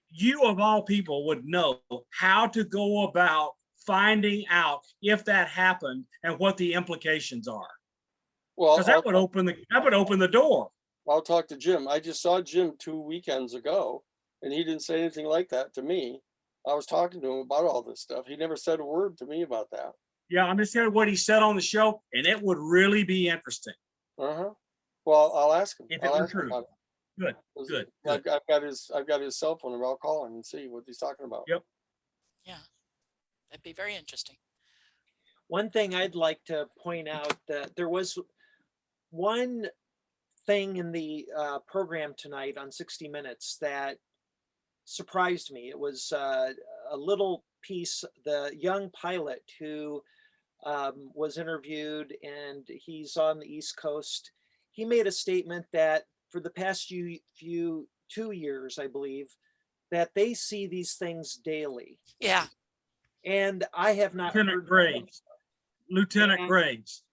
you, of all people, would know how to go about finding out if that happened and what the implications are. Well, because that would open the door. I'll talk to Jim. I just saw Jim 2 weekends ago, and he didn't say anything like that to me. I was talking to him about all this stuff. He never said a word to me about that. Yeah, I'm just hearing what he said on the show, and it would really be interesting. Well, I'll ask him. If it were true. Good. I've got his cell phone, and I'll call him and see what he's talking about. Yep. Yeah, that'd be very interesting. One thing I'd like to point out, that there was one thing in the program tonight on 60 Minutes that surprised me. It was a little piece, the young pilot who was interviewed, and he's on the East Coast. He made a statement that for the past 2 years, I believe, that they see these things daily. Yeah. And I have not Lieutenant heard. Graves. Lieutenant And- Graves.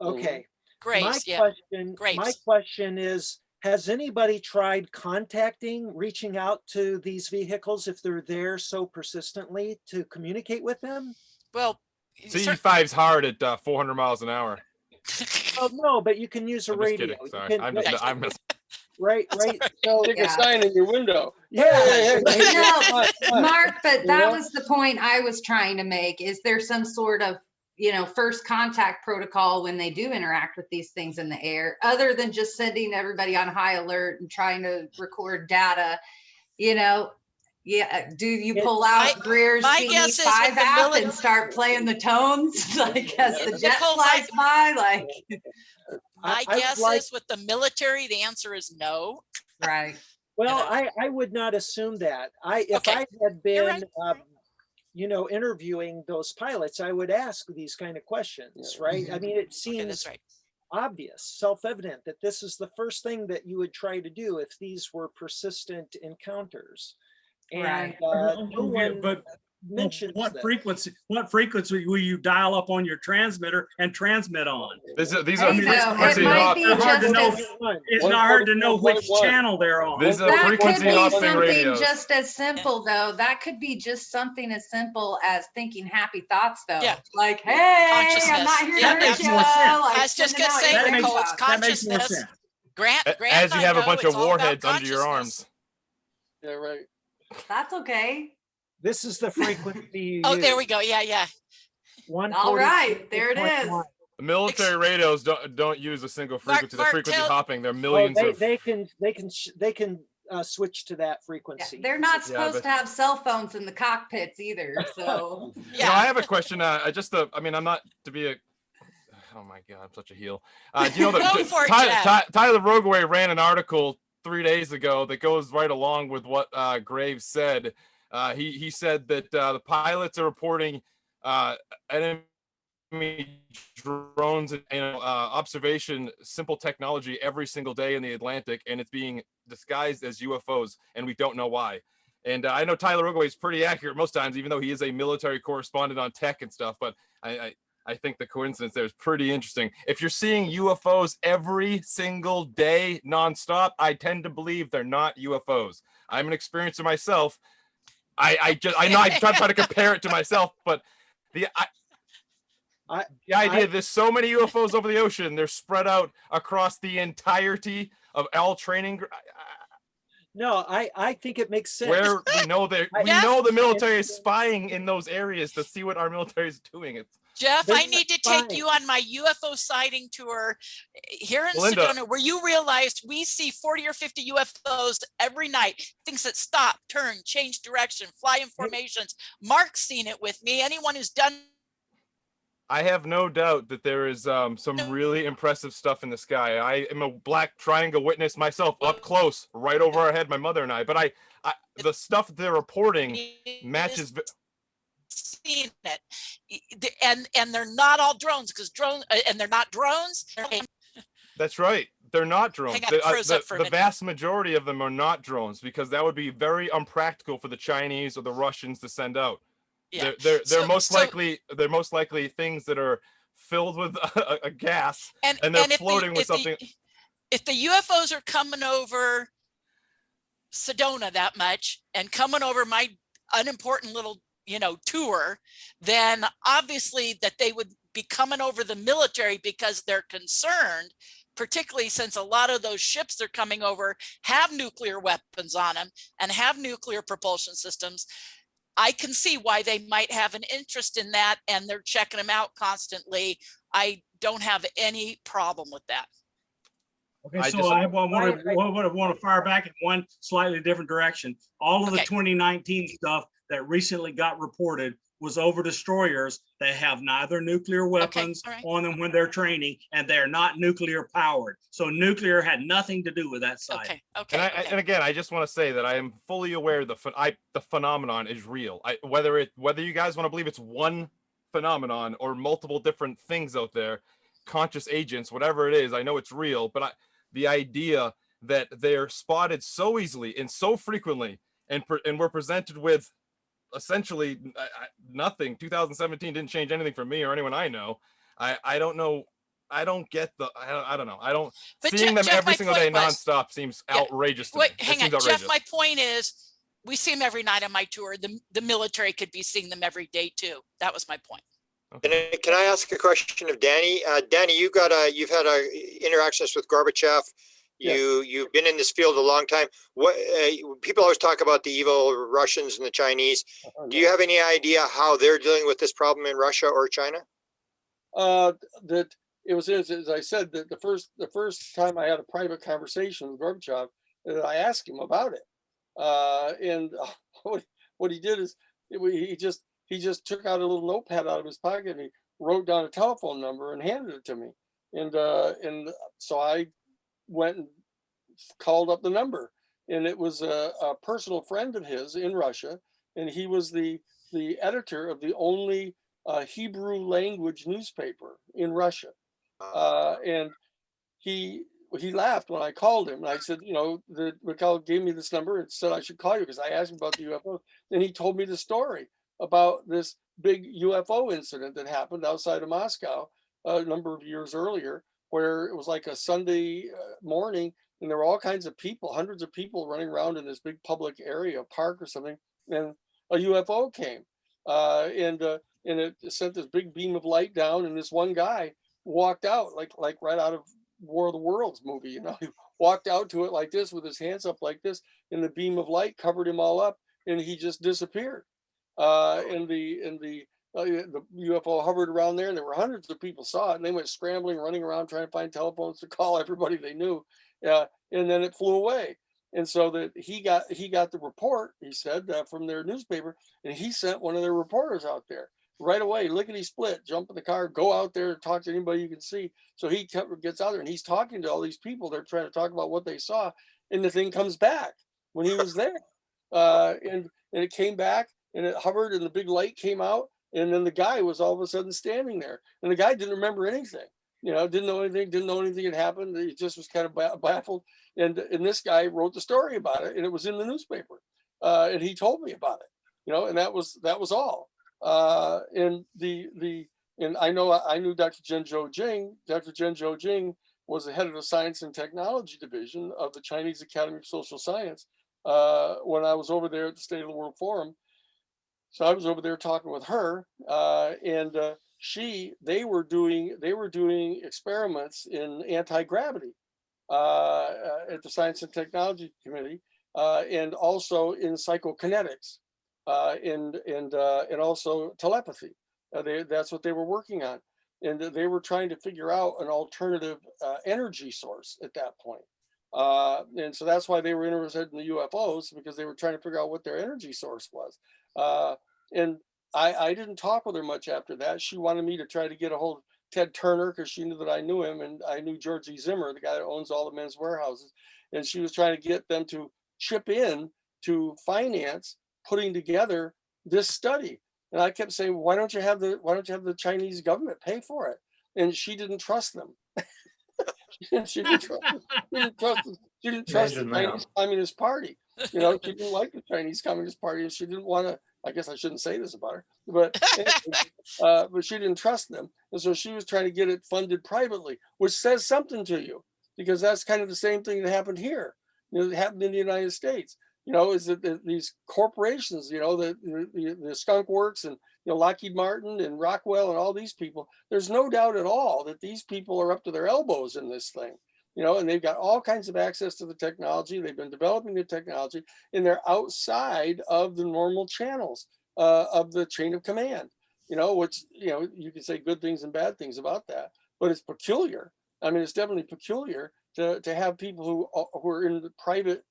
Okay. Graves, yeah. My Graves. question is, has anybody tried reaching out to these vehicles if they're there so persistently to communicate with them? Well, C5's hard at 400 miles an hour. Oh, no, but you can use a I'm just radio. kidding. You Sorry. can- I'm just Right. So Stick Yeah. a sign in your window. Yeah. Hey, hey, hey, No, come on, come on. Mark, but You that know? was the point I was trying to make. Is there some sort of, first contact protocol when they do interact with these things in the air, other than just sending everybody on high alert and trying to record data? Yeah, do you pull out Greer's my guess is with CD5 the app mili- and start playing the tones like as the jet Nicole, flies by? Like, my I would guess like- is with the military, the answer is no. right. Well, know. I would not assume that. If Okay. I had You're been, right. interviewing those pilots, I would ask these kind of questions, right? I mean, it Okay, seems that's right. obvious, self-evident that this is the first thing that you would try to do if these were persistent encounters. And Right. no Okay, one but mentions what that. frequency will you dial up on your transmitter and transmit on? these are Hey, frequency it might hop. be It's hard to know. just It's not hard to know which 144.1. channel they're on. These are that could frequency be hopping something radios. just as simple though. That could be just something as simple as thinking happy thoughts though. Yeah. Like, hey, I'm Consciousness. not here Yeah, to makes hurt you. more sense. Like, I was just sending gonna out say, happy Nicole, it's thoughts. That makes more consciousness. sense. Grant As you and have I a bunch know of it's all about warheads under your consciousness. arms. Yeah, right. That's okay. This is the frequency you Oh, there use, we go. Yeah. All right, there it is. 144.1. The military radios don't use a single frequency. They're Mark, frequency tell- hopping. They're Oh, millions of. they can switch to that Yeah, frequency. they're not Yeah, supposed but- to have cell phones in the cockpits either. So You know, I have a question. I'm not to be a. Oh my God, I'm such a heel. Do you know that Go for it, Jeff. Tyler Rogoway ran an article 3 days ago that goes right along with what Graves said. He said that the pilots are reporting enemy drones and observation simple technology every single day in the Atlantic, and it's being disguised as UFOs, and we don't know why. And I know Tyler Rogoway is pretty accurate most times, even though he is a military correspondent on tech and stuff. But I think the coincidence there is pretty interesting. If you're seeing UFOs every single day nonstop, I tend to believe they're not UFOs. I'm an experiencer myself. I know I try to compare it to myself, but the idea there's so many UFOs over the ocean, they're spread out across the entirety of all training. No, I think it makes sense. Where we know Jeff? know the military is spying in those areas to see what our military is doing. It's Jeff, They're I not need to spying. take you on my UFO sighting tour here in Melinda. Sedona, where you realized we see 40 or 50 UFOs every night, things that stop, turn, change direction, fly in formations. Mark's seen it with me. Anyone who's done I have no doubt that there is some really impressive stuff in the sky. I am a black triangle witness myself, up close, right over our head, my mother and I. But I the stuff they're reporting matches. seen it, and they're not all drones because and they're not drones. That's right. They're not drones. Hang on, froze up for a The minute. vast majority of them are not drones because that would be very unpractical for the Chinese or the Russians to send out. Yeah. They're So- most so- likely things that are filled with a gas and they're if the- floating with if the- something. If the UFOs are coming over Sedona that much and coming over my unimportant little, tour, then obviously that they would be coming over the military because they're concerned, particularly since a lot of those ships they're coming over have nuclear weapons on them and have nuclear propulsion systems. I can see why they might have an interest in that, and they're checking them out constantly. I don't have any problem with that. Okay, I so just- I want to fire back in one slightly different direction. All of the Okay. 2019 stuff that recently got reported was over destroyers that have neither nuclear weapons all right. on them when they're training, and they're not nuclear powered. So nuclear had nothing to do with that site. Okay. And again, I just want to say that I am fully aware the phenomenon is real. Whether you guys want to believe it's one phenomenon or multiple different things out there, conscious agents, whatever it is, I know it's real. But the idea that they're spotted so easily and so frequently, and we're presented with essentially nothing. 2017 didn't change anything for me or anyone I know. I don't know. I don't get the, I don't know. I don't, But seeing them Jeff, every my single day point was- nonstop seems Yeah. outrageous to Wait, me. It hang on, seems Jeff, outrageous. my point is, we see them every night on my tour. The military could be seeing them every day too. That was my point. Can I ask a question of Danny? Danny, you've had interactions with Gorbachev. You've been in this field a long time. What people always talk about the evil Russians and the Chinese. Do you have any idea how they're dealing with this problem in Russia or China? That it was, as I said, that the first time I had a private conversation with Gorbachev, I asked him about it, and what he did is he just took out a little notepad out of his pocket and he wrote down a telephone number and handed it to me, and so I went and called up the number, and it was a personal friend of his in Russia, and he was the editor of the only Hebrew language newspaper in Russia. And he laughed when I called him. And I said, the Mikhail gave me this number and said I should call you because I asked him about the UFO. And he told me the story about this big UFO incident that happened outside of Moscow a number of years earlier, where it was like a Sunday morning and there were all kinds of people, hundreds of people running around in this big public area, a park or something, and a UFO came. And it sent this big beam of light down, and this one guy walked out like right out of War of the Worlds movie. He walked out to it like this with his hands up like this, and the beam of light covered him all up, and he just disappeared. And the UFO hovered around there, and there were hundreds of people saw it, and they went scrambling, running around trying to find telephones to call everybody they knew. And then it flew away. And so that he got the report, he said, from their newspaper, and he sent one of their reporters out there right away, lickety split, jump in the car, go out there and talk to anybody you can see. So he gets out there and he's talking to all these people. They're trying to talk about what they saw, and the thing comes back when he was there. And it came back and it hovered and the big light came out. And then the guy was all of a sudden standing there, and the guy didn't remember anything. Didn't know anything had happened. He just was kind of baffled. And this guy wrote the story about it, and it was in the newspaper. And he told me about it, and that was all. And I knew Dr. Zhenzhou Jing. Dr. Zhenzhou Jing was the head of the Science and Technology Division of the Chinese Academy of Social Science when I was over there at the State of the World Forum. So I was over there talking with her, and they were doing experiments in anti-gravity at the Science and Technology Committee, and also in psychokinetics, and also telepathy. That's what they were working on, and they were trying to figure out an alternative energy source at that point. And so that's why they were interested in the UFOs, because they were trying to figure out what their energy source was. And I didn't talk with her much after that. She wanted me to try to get a hold of Ted Turner because she knew that I knew him, and I knew George E. Zimmer, the guy that owns all the Men's Warehouses. And she was trying to get them to chip in to finance putting together this study. And I kept saying, why don't you have the Chinese government pay for it? And she didn't trust them. She didn't trust the Chinese Communist Party. She didn't like the Chinese Communist Party, and she didn't want to. I guess I shouldn't say this about her, but she didn't trust them, and so she was trying to get it funded privately, which says something to you, because that's kind of the same thing that happened here. It happened in the United States. Is that these corporations, the Skunk Works and Lockheed Martin and Rockwell and all these people. There's no doubt at all that these people are up to their elbows in this thing. And they've got all kinds of access to the technology. They've been developing the technology, and they're outside of the normal channels of the chain of command, which, you can say good things and bad things about that, but it's peculiar. I mean, it's definitely peculiar to have people who are in the private,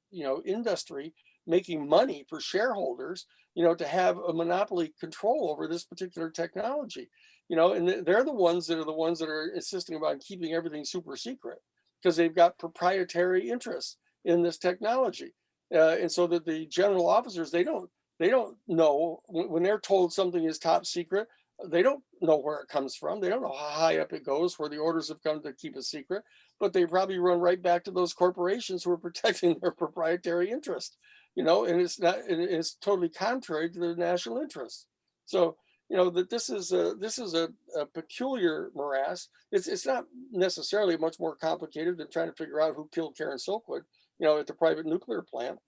industry making money for shareholders, to have a monopoly control over this particular technology, and they're the ones that are insisting about keeping everything super secret, because they've got proprietary interests in this technology. And so that the general officers, they don't know when they're told something is top secret, they don't know where it comes from. They don't know how high up it goes, where the orders have come to keep it secret, but they probably run right back to those corporations who are protecting their proprietary interest. and it's not, and it's totally contrary to the national interest. So, that this is a peculiar morass. It's not necessarily much more complicated than trying to figure out who killed Karen Silkwood, at the private nuclear plant,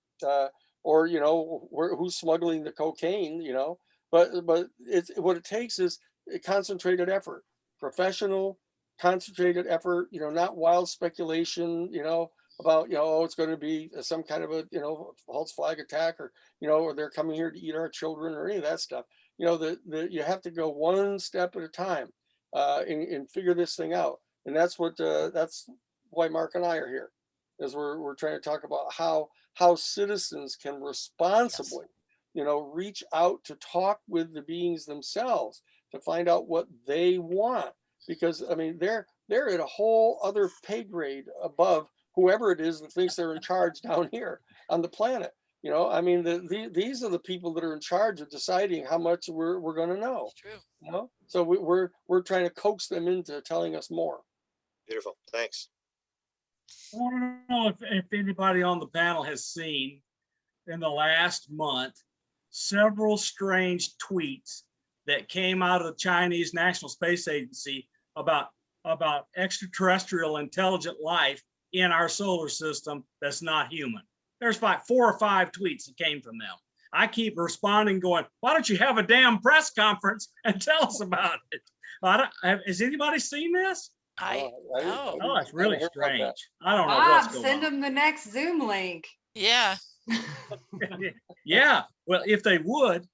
or who's smuggling the cocaine, but it's what it takes is a concentrated effort, professional, concentrated effort, not wild speculation, about, oh, it's going to be some kind of a, false flag attack, or, or they're coming here to eat our children, or any of that stuff. You have to go one step at a time, and figure this thing out. And that's why Mark and I are here, is we're trying to talk about how citizens can responsibly, reach out to talk with the beings themselves to find out what they want. Because I mean, they're at a whole other pay grade above whoever it is that thinks they're in charge down here on the planet. I mean, these are the people that are in charge of deciding how much we're going to know. True. So we're trying to coax them into telling us more. Beautiful. Thanks. I want to know if anybody on the panel has seen in the last month several strange tweets that came out of the Chinese National Space Agency about extraterrestrial intelligent life in our solar system that's not human. There's like 4 or 5 tweets that came from them. I keep responding going, why don't you have a damn press conference and tell us about it? Has anybody seen this? No. Oh, it's really strange. I don't know Bob, what's going send on. them the next Zoom link. Yeah. Yeah, well, if they would,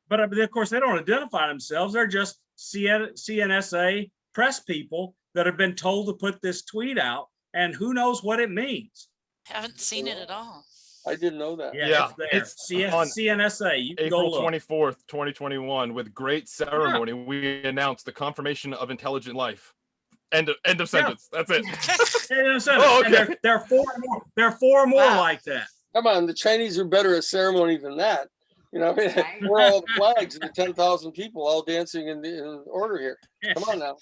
but of course they don't identify themselves. They're just CNSA press people that have been told to put this tweet out, and who knows what it means. Haven't seen it at all. I didn't know that. Yeah, Yeah, it's there. on CNSA. You can go April look. 24th, 2021, with great ceremony, we announced the confirmation of intelligent life. End of sentence. That's it. Oh, okay. There are 4 more Wow. like that. Come on, the Chinese are better at ceremony than that. We're all the flags and the 10,000 people all dancing in order here. Come on now.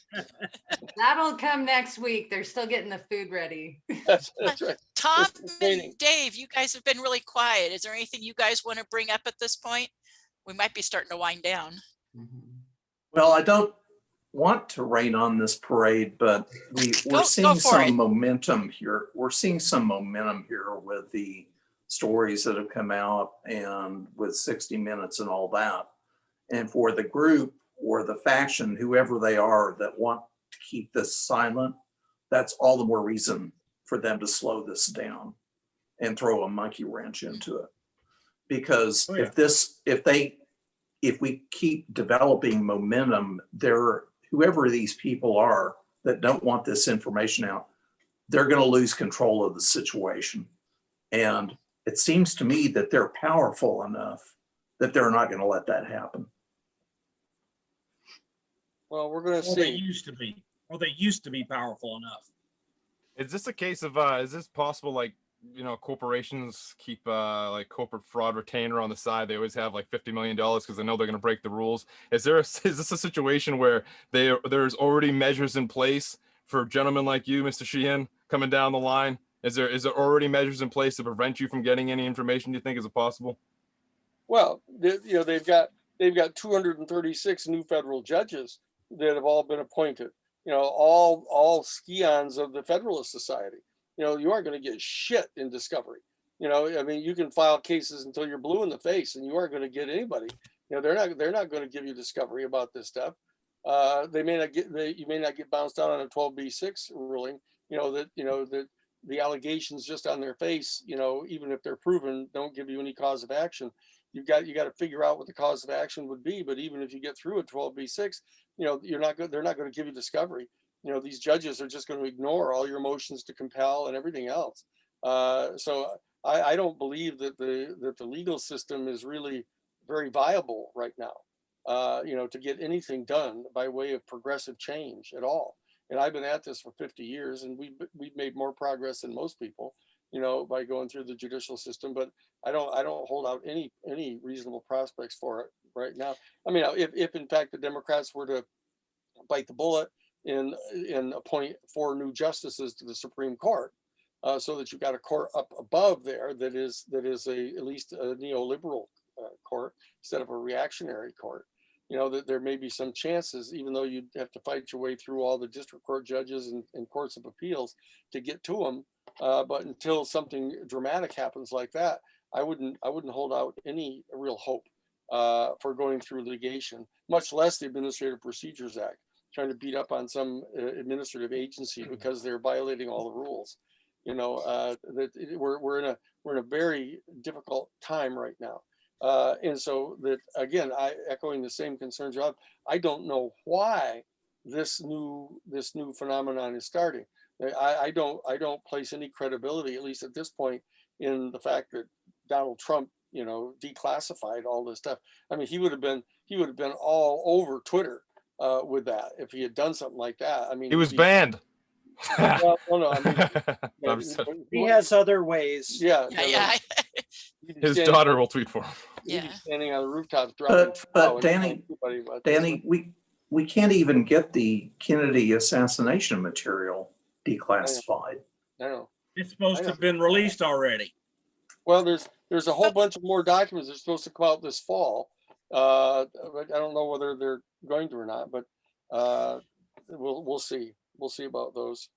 That'll come next week. They're still getting the food ready. That's right. Tom It's training. and Dave, you guys have been really quiet. Is there anything you guys want to bring up at this point? We might be starting to wind down. Well, I don't want to rain on this parade, but we're seeing some momentum here. We're seeing some momentum here with the stories that have come out and with 60 Minutes and all that. And for the group or the faction, whoever they are, that want to keep this silent, that's all the more reason for them to slow this down and throw a monkey wrench into it. Because if we keep developing momentum, whoever these people are that don't want this information out, they're going to lose control of the situation. And it seems to me that they're powerful enough that they're not going to let that happen. Well, we're going to see. They used to be powerful enough. Is this a case of, is this possible, like, corporations keep like corporate fraud retainer on the side? They always have like $50 million because they know they're going to break the rules. Is this a situation where there's already measures in place for gentlemen like you, Mr. Sheehan, coming down the line? Is there already measures in place to prevent you from getting any information? Do you think is it possible? Well, they've got 236 new federal judges that have all been appointed. All scions of the Federalist Society. You aren't going to get shit in discovery. I mean, you can file cases until you're blue in the face, and you aren't going to get anybody. They're not going to give you discovery about this stuff. You may not get bounced out on a 12B6 ruling. That the allegations just on their face, even if they're proven, don't give you any cause of action. You got to figure out what the cause of action would be. But even if you get through a 12B6, they're not going to give you discovery. These judges are just going to ignore all your motions to compel and everything else. So I don't believe that the legal system is really very viable right now, to get anything done by way of progressive change at all. And I've been at this for 50 years, and we've made more progress than most people, by going through the judicial system. But I don't hold out any reasonable prospects for it right now. I mean, if in fact the Democrats were to bite the bullet and appoint 4 new justices to the Supreme Court, so that you've got a court up above there that is at least a neoliberal court instead of a reactionary court. You know, that there may be some chances, even though you'd have to fight your way through all the district court judges and courts of appeals to get to them. But until something dramatic happens like that, I wouldn't hold out any real hope for going through litigation, much less the Administrative Procedures Act, trying to beat up on some administrative agency because they're violating all the rules. You know, we're in a very difficult time right now. And so that, again, echoing the same concerns you have, I don't know why this new phenomenon is starting. I don't place any credibility, at least at this point, in the fact that Donald Trump, you know, declassified all this stuff. I mean, he would have been all over Twitter with that if he had done something like that. I mean, he was banned. Well, no, I mean, he has other ways. Yeah. Yeah. His daughter will tweet for him. He'd be standing on the rooftops dropping. But Danny, we can't even get the Kennedy assassination material declassified. I know. It's supposed to have been released already. Well, there's a whole bunch of more documents that are supposed to come out this fall. But I don't know whether they're going to or not, but we'll see. We'll see about those.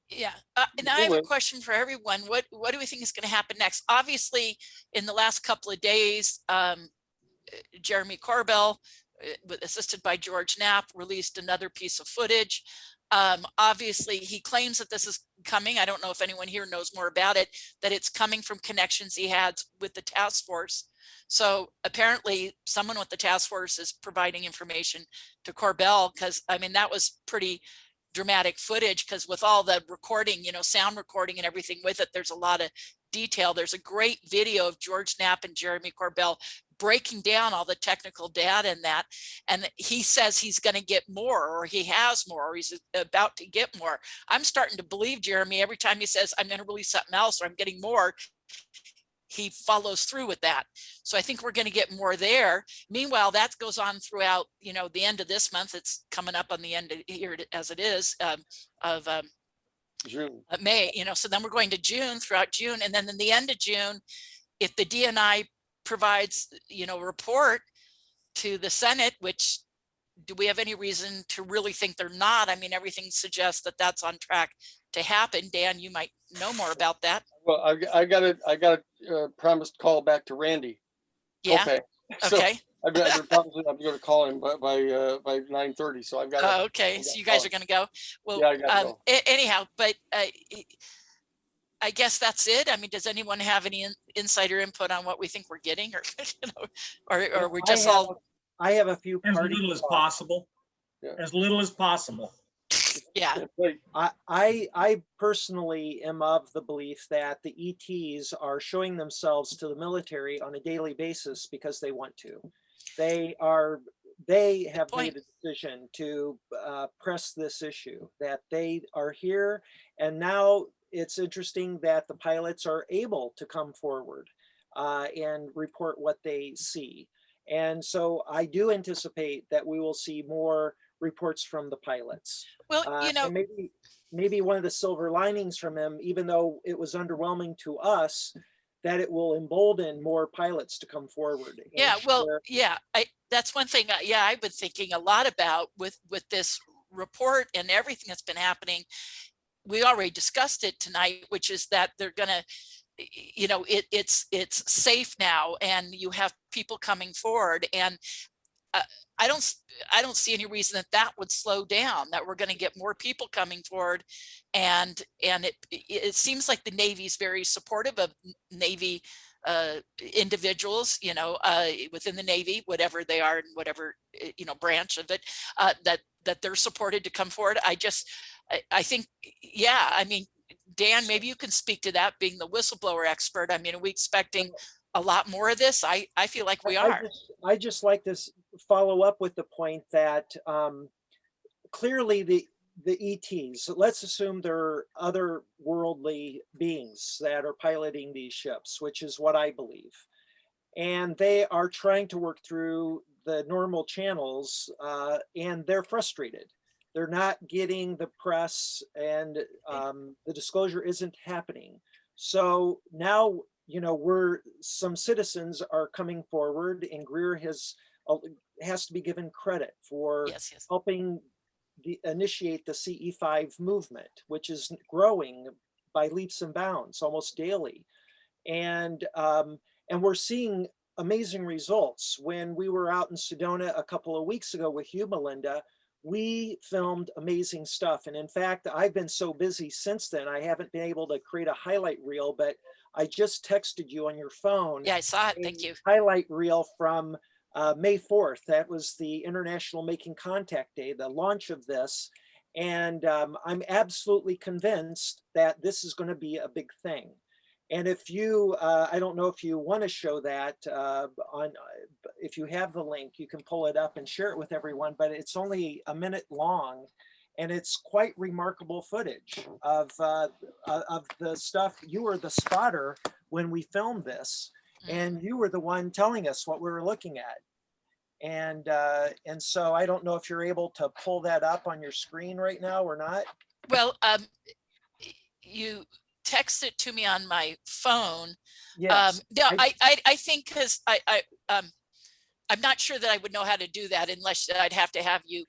Yeah. And I have a question for everyone. What do we think is going to happen next? Obviously, in the last couple of days, Jeremy Corbell, assisted by George Knapp, released another piece of footage. Obviously, he claims that this is coming. I don't know if anyone here knows more about it, that it's coming from connections he had with the task force. So apparently someone with the task force is providing information to Corbell, because I mean, that was pretty dramatic footage, because with all the recording, you know, sound recording and everything with it, there's a lot of detail. There's a great video of George Knapp and Jeremy Corbell breaking down all the technical data in that. And he says he's going to get more, or he has more, or he's about to get more. I'm starting to believe Jeremy every time he says, I'm going to release something else, or I'm getting more, he follows through with that. So I think we're going to get more there. Meanwhile, that goes on throughout, you know, the end of this month. It's coming up on the end of here as it is of June. May, you know, so then we're going to June, throughout June. And then in the end of June, if the DNI provides, you know, a report to the Senate, which do we have any reason to really think they're not? I mean, everything suggests that that's on track to happen. Dan, you might know more about that. Well, I got a promised call back to Randy. Yeah. Okay. Okay. So I've been promising I'm going to call him by 9:30. So I've got. Okay. So you guys are going to go. Well, yeah, I gotta go. Anyhow, but I guess that's it. I mean, does anyone have any insider input on what we think we're getting, or you know, or we're just I have a few. As little as possible. Yeah. As little as possible. Yeah. I personally am of the belief that the ETs are showing themselves to the military on a daily basis because they want to. They have made a decision to press this issue, that they are here. And now it's interesting that the pilots are able to come forward and report what they see. And so I do anticipate that we will see more reports from the pilots. Well, you know, maybe one of the silver linings from them, even though it was underwhelming to us, that it will embolden more pilots to come forward. Yeah, well, yeah, that's one thing. Yeah, I've been thinking a lot about with this report and everything that's been happening. We already discussed it tonight, which is that they're gonna, you know, it's safe now, and you have people coming forward, and I don't see any reason that would slow down, that we're going to get more people coming forward. And it seems like the Navy is very supportive of Navy individuals, you know, within the Navy, whatever they are, and whatever, you know, branch of it, that they're supported to come forward. I think, yeah, I mean, Dan, maybe you can speak to that, being the whistleblower expert. I mean, are we expecting a lot more of this? I feel like we are. I just like to follow up with the point that clearly the ETs, let's assume they're otherworldly beings that are piloting these ships, which is what I believe. And they are trying to work through the normal channels and they're frustrated. They're not getting the press, and the disclosure isn't happening. So now, you know, some citizens are coming forward, and Greer has to be given credit for helping initiate the CE5 movement, which is growing by leaps and bounds almost daily. And we're seeing amazing results. When we were out in Sedona a couple of weeks ago with you, Melinda, we filmed amazing stuff. And in fact, I've been so busy since then, I haven't been able to create a highlight reel, but I just texted you on your phone. Yeah, I saw it. Thank you. Highlight reel from May 4th. That was the International Making Contact Day, the launch of this. And I'm absolutely convinced that this is going to be a big thing. And if you, I don't know if you want to show that if you have the link, you can pull it up and share it with everyone, but it's only a minute long. And it's quite remarkable footage of the stuff. You were the spotter when we filmed this, and you were the one telling us what we were looking at. And so I don't know if you're able to pull that up on your screen right now or not. Well, you text it to me on my phone. Yes. No, I think because I'm not sure that I would know how to do that unless I'd have to have you.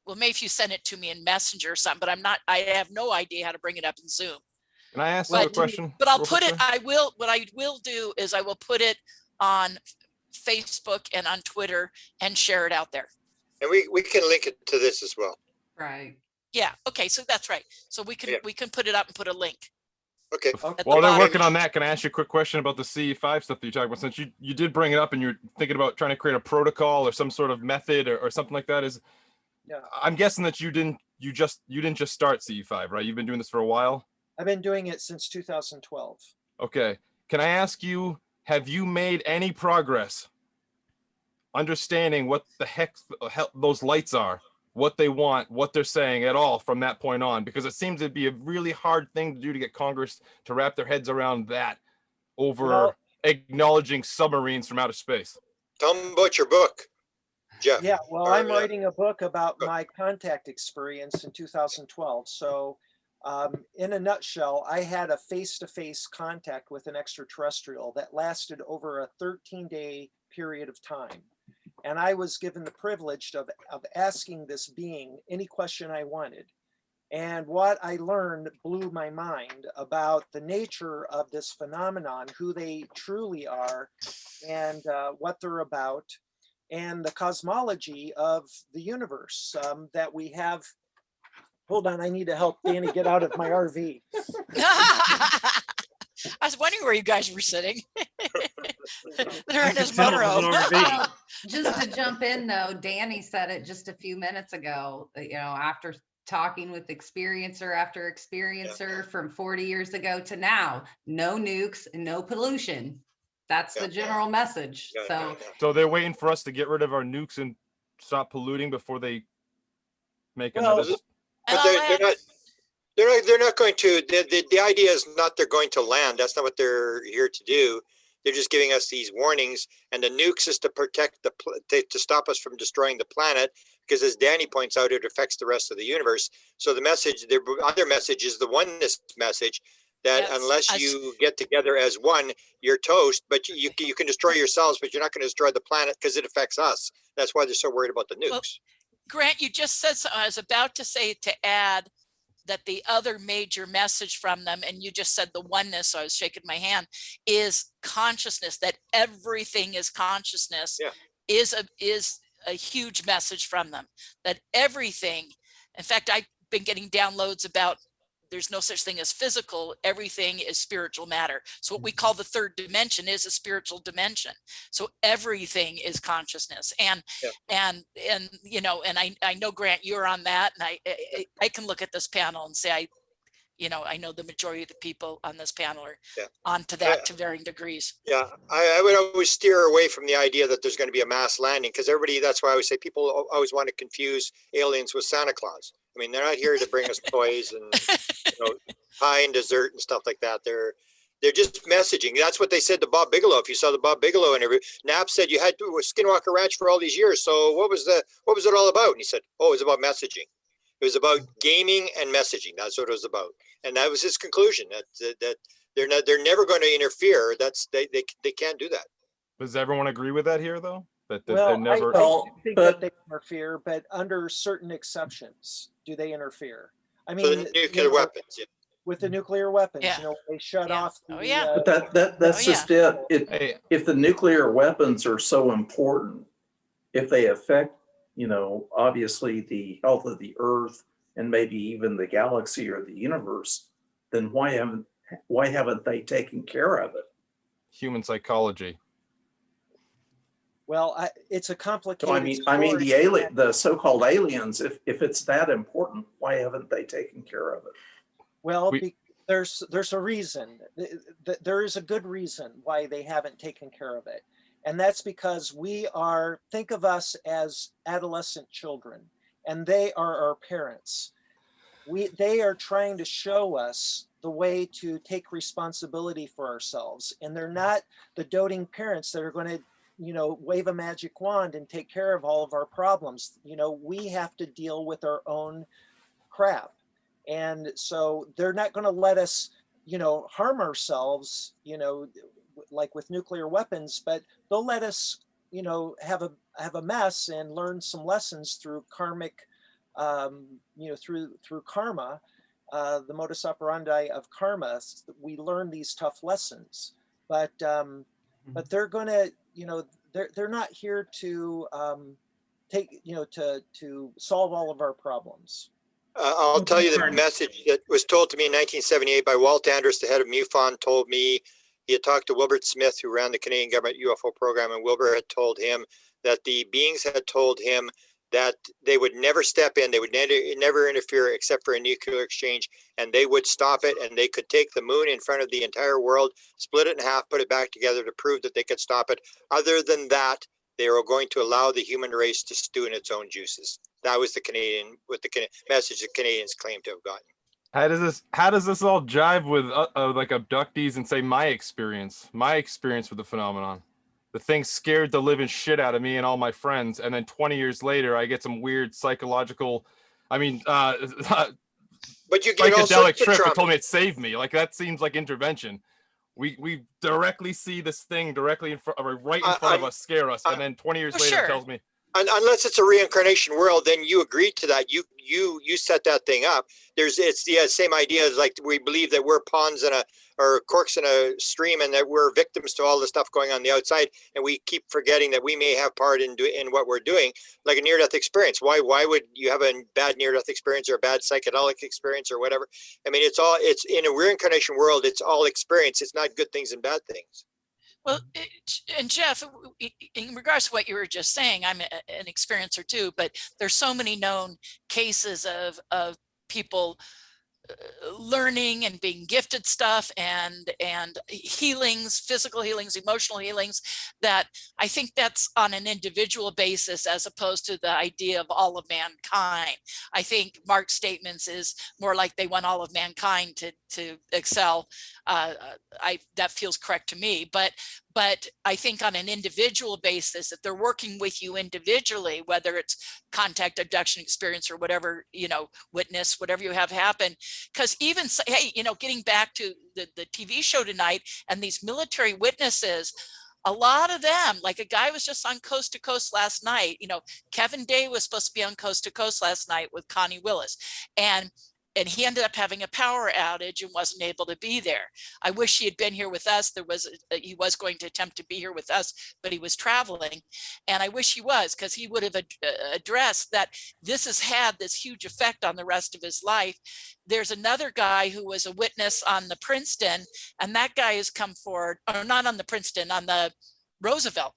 Well, maybe if you send it to me in Messenger or something, but I have no idea how to bring it up in Zoom. Can I ask you a question? But I'll put it, what I will do is I will put it on Facebook and on Twitter and share it out there. And we can link it to this as well. Right. Yeah. Okay. So that's right. So we can put it up and put a link. Okay. While they're working on that, can I ask you a quick question about the CE5 stuff that you're talking about? Since you did bring it up and you're thinking about trying to create a protocol or some sort of method or something like that, yeah. I'm guessing that you didn't just start CE5, right? You've been doing this for a while. I've been doing it since 2012. Okay. Can I ask you, have you made any progress understanding what the heck those lights are, what they want, what they're saying at all from that point on? Because it seems to be a really hard thing to do to get Congress to wrap their heads around that over acknowledging submarines from outer space. Tell them about your book, Jeff. Yeah, well, I'm writing a book about my contact experience in 2012. So in a nutshell, I had a face-to-face contact with an extraterrestrial that lasted over a 13-day period of time. And I was given the privilege of asking this being any question I wanted. And what I learned blew my mind about the nature of this phenomenon, who they truly are, and what they're about, and the cosmology of the universe that we have. Hold on, I need to help Danny get out of my RV. I was wondering where you guys were sitting. They're in his motorhome. Just to jump in though, Danny said it just a few minutes ago, you know, after talking with experiencer after experiencer from 40 years ago to now, no nukes and no pollution. That's the general message. So they're waiting for us to get rid of our nukes and stop polluting before they make another. But they're not going to. The idea is not they're going to land. That's not what they're here to do. They're just giving us these warnings, and the nukes is to protect to stop us from destroying the planet. Because as Danny points out, it affects the rest of the universe. So the message, the other message, is the oneness message. That unless you get together as one, you're toast. But you can destroy yourselves, but you're not going to destroy the planet because it affects us. That's why they're so worried about the nukes. Well, Grant, you just said something. I was about to say to add that the other major message from them, and you just said the oneness, so I was shaking my hand, is consciousness, that everything is consciousness, is a huge message from them, that everything, in fact, I've been getting downloads about there's no such thing as physical, everything is spiritual matter. So what we call the third dimension is a spiritual dimension. So everything is consciousness. And you know, and I know, Grant, you're on that, and I can look at this panel and say I know the majority of the people on this panel are onto that to varying degrees. Yeah, I would always steer away from the idea that there's going to be a mass landing, because that's why I always say people always want to confuse aliens with Santa Claus. I mean, they're not here to bring us toys and pie and dessert and stuff like that. They're just messaging. That's what they said to Bob Bigelow. If you saw the Bob Bigelow interview, Knapp said you had to Skinwalker Ranch for all these years. So what was it all about? And he said, oh, it was about messaging. It was about gaming and messaging. That's what it was about. And that was his conclusion, that they're never going to interfere. They can't do that. Does everyone agree with that here, though? That Well, they're never. I think that they interfere, but under certain exceptions, do they interfere? I For mean, the nuclear weapons, yeah. with the nuclear weapons, Yeah. you know, they shut Yeah. off. Oh, the, yeah. But that's Oh, just it. If the nuclear weapons are so important, if they affect, you know, obviously the health of the earth and maybe even the galaxy or the universe, then why haven't they taken care of it? Human psychology. Well, it's a complicated. So I mean the so-called aliens, if it's that important, why haven't they taken care of it? Well, there's a reason. There is a good reason why they haven't taken care of it. And that's because think of us as adolescent children, and they are our parents. They are trying to show us the way to take responsibility for ourselves. And they're not the doting parents that are going to, you know, wave a magic wand and take care of all of our problems. You know, we have to deal with our own crap. And so they're not going to let us, you know, harm ourselves, you know, like with nuclear weapons, but they'll let us, you know, have a mess and learn some lessons through karmic, you know, through karma, the modus operandi of karma. We learn these tough lessons, but they're going to, you know, they're not here to take, you know, to solve all of our problems. I'll tell you the message that was told to me in 1978 by Walt Anders, the head of MUFON, told me he had talked to Wilbert Smith, who ran the Canadian government UFO program, and Wilbur had told him that the beings had told him that they would never step in, they would never interfere except for a nuclear exchange, and they would stop it, and they could take the moon in front of the entire world, split it in half, put it back together to prove that they could stop it. Other than that, they are going to allow the human race to stew in its own juices. That was the message the Canadians claim to have gotten. How does this all jive with like abductees and say my experience with the phenomenon? The thing scared the living shit out of me and all my friends, and then 20 years later, I get some weird psychological, but you get psychedelic trip that told me it saved me. Like that seems like intervention. We directly see this thing directly in front of us, scare us, and then 20 years later it tells me. Unless it's a reincarnation world, then you agreed to that. You set that thing up. It's the same idea as like we believe that we're pawns or corks in a stream, and that we're victims to all the stuff going on the outside, and we keep forgetting that we may have part in what we're doing, like a near-death experience. Why would you have a bad near-death experience or a bad psychedelic experience or whatever? I mean, it's in a reincarnation world. It's all experience. It's not good things and bad things. Well, and Jeff, in regards to what you were just saying, I'm an experiencer too, but there's so many known cases of people learning and being gifted stuff and healings, physical healings, emotional healings, that I think that's on an individual basis as opposed to the idea of all of mankind. I think Mark's statements is more like they want all of mankind to excel. That feels correct to me, but I think on an individual basis, if they're working with you individually, whether it's contact, abduction experience, or whatever, you know, witness, whatever you have happen, because even, hey, you know, getting back to the TV show tonight and these military witnesses, a lot of them, like a guy was just on Coast to Coast last night, you know, Kevin Day was supposed to be on Coast to Coast last night with Connie Willis, and he ended up having a power outage and wasn't able to be there. I wish he had been here with us. He was going to attempt to be here with us, but he was traveling. And I wish he was, because he would have addressed that this has had this huge effect on the rest of his life. There's another guy who was a witness on the Princeton, and that guy has come forward, or not on the Princeton, on the Roosevelt.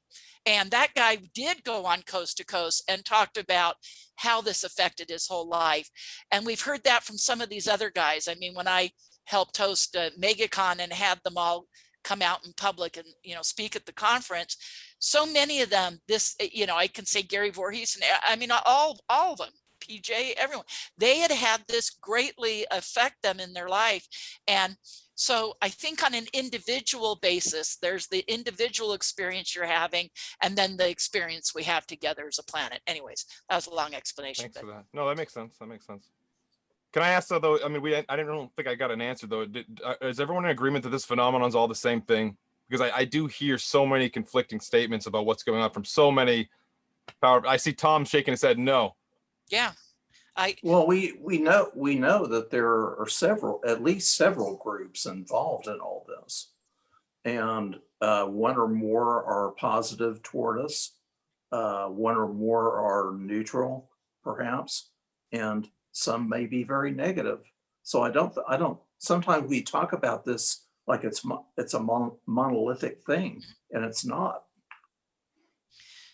And that guy did go on Coast to Coast and talked about how this affected his whole life. And we've heard that from some of these other guys. I mean, when I helped host MegaCon and had them all come out in public and, you know, speak at the conference, so many of them, you know, I can say Gary Voorhees, and I mean, all of them, PJ, everyone, they had this greatly affect them in their life. And So I think on an individual basis, there's the individual experience you're having, and then the experience we have together as a planet. Anyways, that was a long explanation. Thanks for that. No, that makes sense. That makes sense. Can I ask though? I mean, I don't think I got an answer though. Is everyone in agreement that this phenomenon is all the same thing? Because I do hear so many conflicting statements about what's going on from so many power. I see Tom shaking his head no. Yeah. Well, we know that there are at least several groups involved in all this, and one or more are positive toward us, one or more are neutral, perhaps, and some may be very negative. So I don't. Sometimes we talk about this like it's a monolithic thing, and it's not.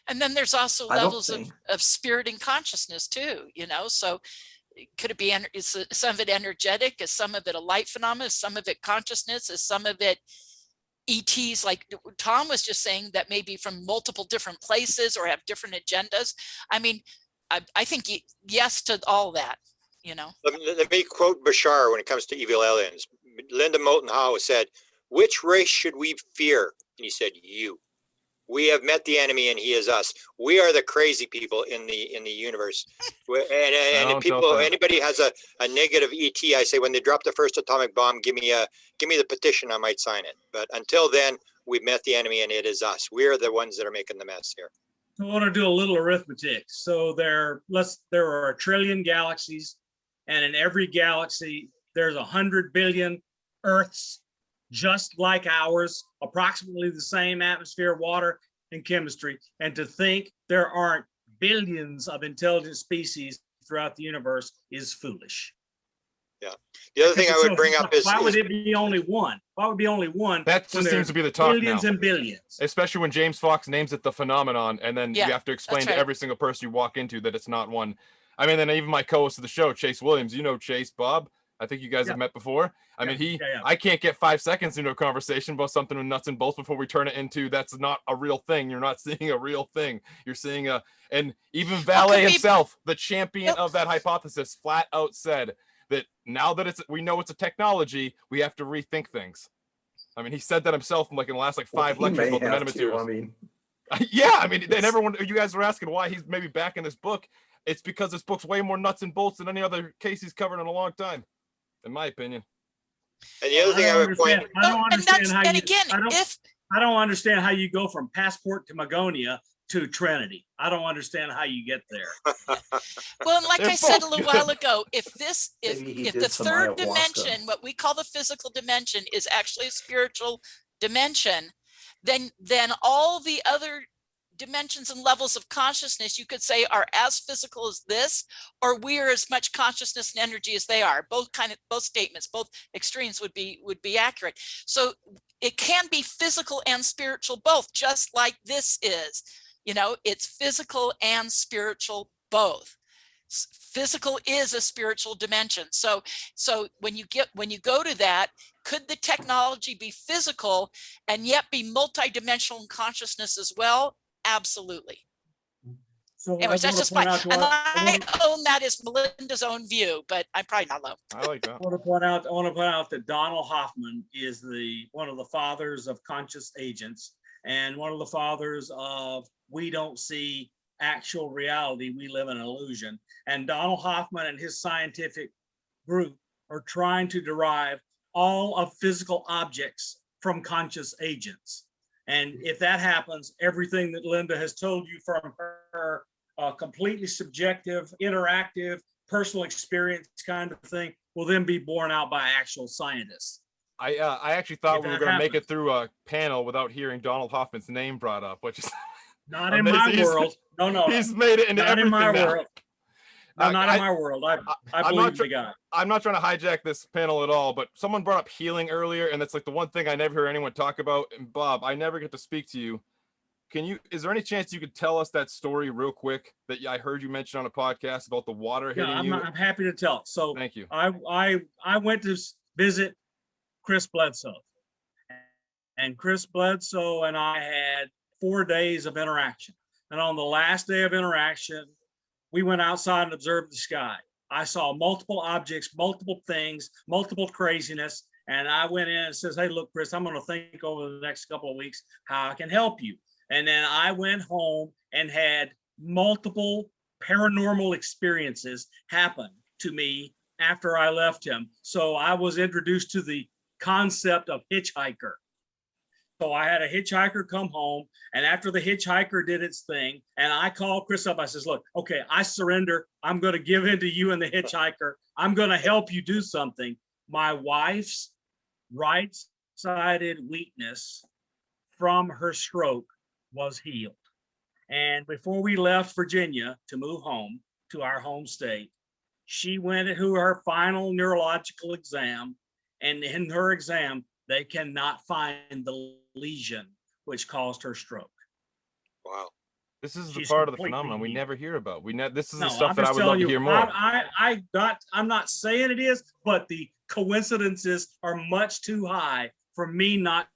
And then there's also levels of spirit and consciousness too, you know, so could it be, is some of it energetic? Is some of it a light phenomenon? Is some of it consciousness? Is some of it ETs, like Tom was just saying, that may be from multiple different places or have different agendas? I mean, I think yes to all that, you know. Let me quote Bashar when it comes to evil aliens. Linda Moulton Howe said, "Which race should we fear?" And he said, "You. We have met the enemy and he is us. We are the crazy people in the universe." And people, anybody has a negative ET, I say, when they drop the first atomic bomb, give me the petition, I might sign it. But until then, we've met the enemy and it is us. We are the ones that are making the mess here. I want to do a little arithmetic. So there are 1 trillion galaxies, and in every galaxy, there's 100 billion Earths, just like ours, approximately the same atmosphere, water, and chemistry. And to think there aren't billions of intelligent species throughout the universe is foolish. Yeah. The other thing I would bring up is, why would it be only one? Why would it be only one? That just seems to be the talk billions now. And billions. Especially when James Fox names it the phenomenon, and then you have to explain to every single person you walk into that it's not one. I mean, then even my co-host of the show, Chase Williams, you know Chase, Bob. I think you guys have met before. I mean, I can't get 5 seconds into a conversation about something with nuts and bolts before we turn it into that's not a real thing. You're not seeing a real thing. You're seeing and even Valet himself, the champion of that hypothesis, flat out said that now that we know it's a technology, we have to rethink things. I mean, he said that himself in the last 5 lectures about the metamaterials. I mean, yeah, I mean, and everyone, you guys were asking why he's maybe back in this book. It's because this book's way more nuts and bolts than any other case he's covered in a long time, in my opinion. And the other thing I would point, I don't understand how you go from Passport to Magonia to Trinity. I don't understand how you get there. Well, and like I said a little while ago, if the third dimension, what we call the physical dimension, is actually a spiritual dimension, then all the other dimensions and levels of consciousness, you could say, are as physical as this, or we're as much consciousness and energy as they are. Both statements, both extremes would be accurate. So it can be physical and spiritual both, just like this is. You know, it's physical and spiritual both. Physical is a spiritual dimension. So when you go to that, could the technology be physical and yet be multidimensional in consciousness as well? Absolutely. So anyways, that's just I own that as Melinda's own view, but I'm probably not alone. I like that. I want to point out that Donald Hoffman is one of the fathers of conscious agents, and one of the fathers of we don't see actual reality, we live in an illusion. And Donald Hoffman and his scientific group are trying to derive all of physical objects from conscious agents. And if that happens, everything that Linda has told you from her completely subjective, interactive, personal experience kind of thing will then be borne out by actual scientists. I actually thought we were going to make it through a panel without hearing Donald Hoffman's name brought up, which is not in my world. No, he's made it into not everything in my now. world. No, not in my world. I believe the guy. I'm not trying to hijack this panel at all, but someone brought up healing earlier, and that's like the one thing I never hear anyone talk about. And Bob, I never get to speak to you. Is there any chance you could tell us that story real quick that I heard you mention on a podcast about the water hitting you? I'm happy to tell. So thank you. I went to visit Chris Bledsoe, and Chris Bledsoe and I had 4 days of interaction. And on the last day of interaction, we went outside and observed the sky. I saw multiple objects, multiple things, multiple craziness. And I went in and says, hey, look, Chris, I'm going to think over the next couple of weeks how I can help you. And then I went home and had multiple paranormal experiences happen to me after I left him. So I was introduced to the concept of hitchhiker. So I had a hitchhiker come home, and after the hitchhiker did its thing, and I called Chris up, I says, look, okay, I surrender. I'm going to give in to you and the hitchhiker. I'm going to help you do something. My wife's right-sided weakness from her stroke was healed. And before we left Virginia to move home to our home state, she went to her final neurological exam, and in her exam, they cannot find the lesion which caused her stroke. Wow. This is the She's part of the completely phenomenon we healed. never hear about. This is No, the stuff I'm that I just would love telling to you, hear more. I'm not saying it is, but the coincidences are much too high for me not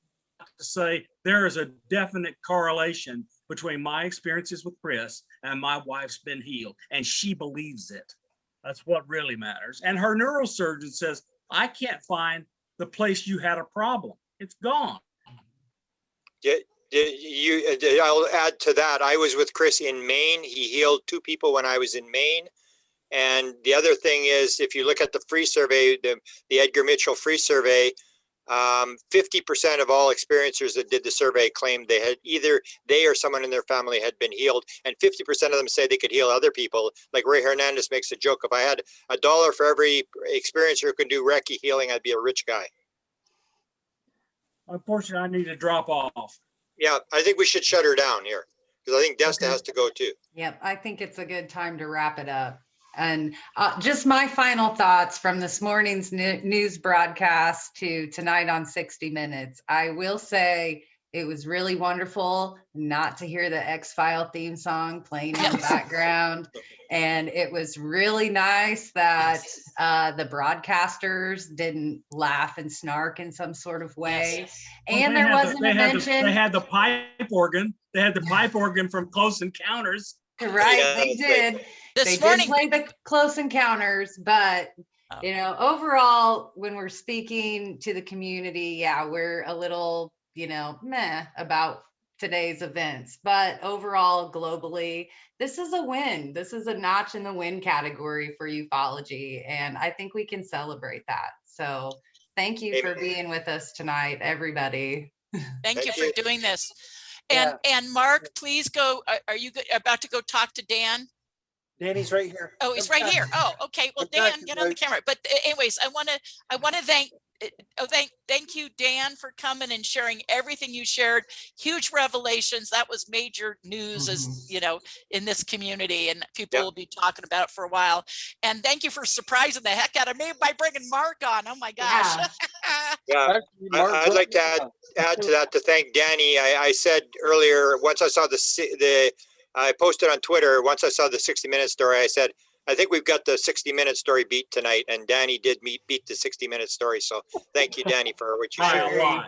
to say there is a definite correlation between my experiences with Chris and my wife's been healed, and she believes it. That's what really matters. And her neurosurgeon says, I can't find the place you had a problem. It's gone. I'll add to that. I was with Chris in Maine. He healed 2 people when I was in Maine. And the other thing is, if you look at the free survey, the Edgar Mitchell free survey, 50% of all experiencers that did the survey claimed they had either they or someone in their family had been healed, and 50% of them say they could heal other people. Like Ray Hernandez makes a joke, if I had $1 for every experiencer who can do Reiki healing, I'd be a rich guy. Unfortunately, I need to drop off. Yeah, I think we should shut her down here, because I think Desta has to go too. Yep, I think it's a good time to wrap it up. And just my final thoughts from this morning's news broadcast to tonight on 60 Minutes. I will say it was really wonderful not to hear the X-File theme song playing in the background. And it was really nice that the broadcasters didn't laugh and snark in some sort of way. And there wasn't a mention. They had the pipe organ. They had the pipe organ from Close Encounters. Right, Yeah, they did. This They morning, did play the Close Encounters, but you know, overall, when we're speaking to the community, yeah, we're a little, you know, meh about today's events. But overall, globally, this is a win. This is a notch in the win category for ufology, and I think we can celebrate that. So thank you for being with us tonight, everybody. thank you for doing this. Yeah. And Mark, please go. Are you about to go talk to Dan? Danny's right here. Oh, he's right here. Oh, okay. Well, Come back, Dan, get on the guys. camera. But anyways, I want to thank you, Dan, for coming and sharing everything you shared. Huge revelations. That was major news, as you know, in this community, and people will be talking about it for a while. And thank you for surprising the heck out of me by bringing Mark on. Oh my gosh. Yeah, I'd like to add to that, to thank Danny. I said earlier, once I saw I posted on Twitter, once I saw the 60 Minute story, I said, I think we've got the 60 Minute story beat tonight, and Danny did beat the 60 Minute story. So thank you, Danny, for what you shared.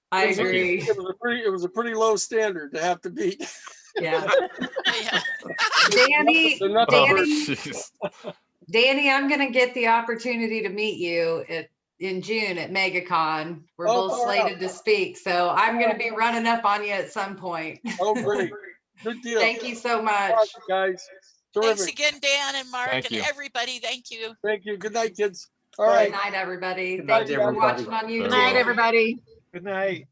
I agree. It was a pretty low standard to have to beat. Yeah. Yeah. Danny, jeez. Danny, I'm going to get the opportunity to meet you in June at MegaCon. We're both slated to speak, so I'm going to be running up on you at some point. Oh, great. Good deal. Thank you so much. All right, guys. Thanks Terrific. again, Dan and Mark Thank and you. everybody. Thank you. Thank you. Good night, kids. All right. Good night, everybody. Good night, Thank you for everybody. watching on YouTube. Good night, everybody. Good night.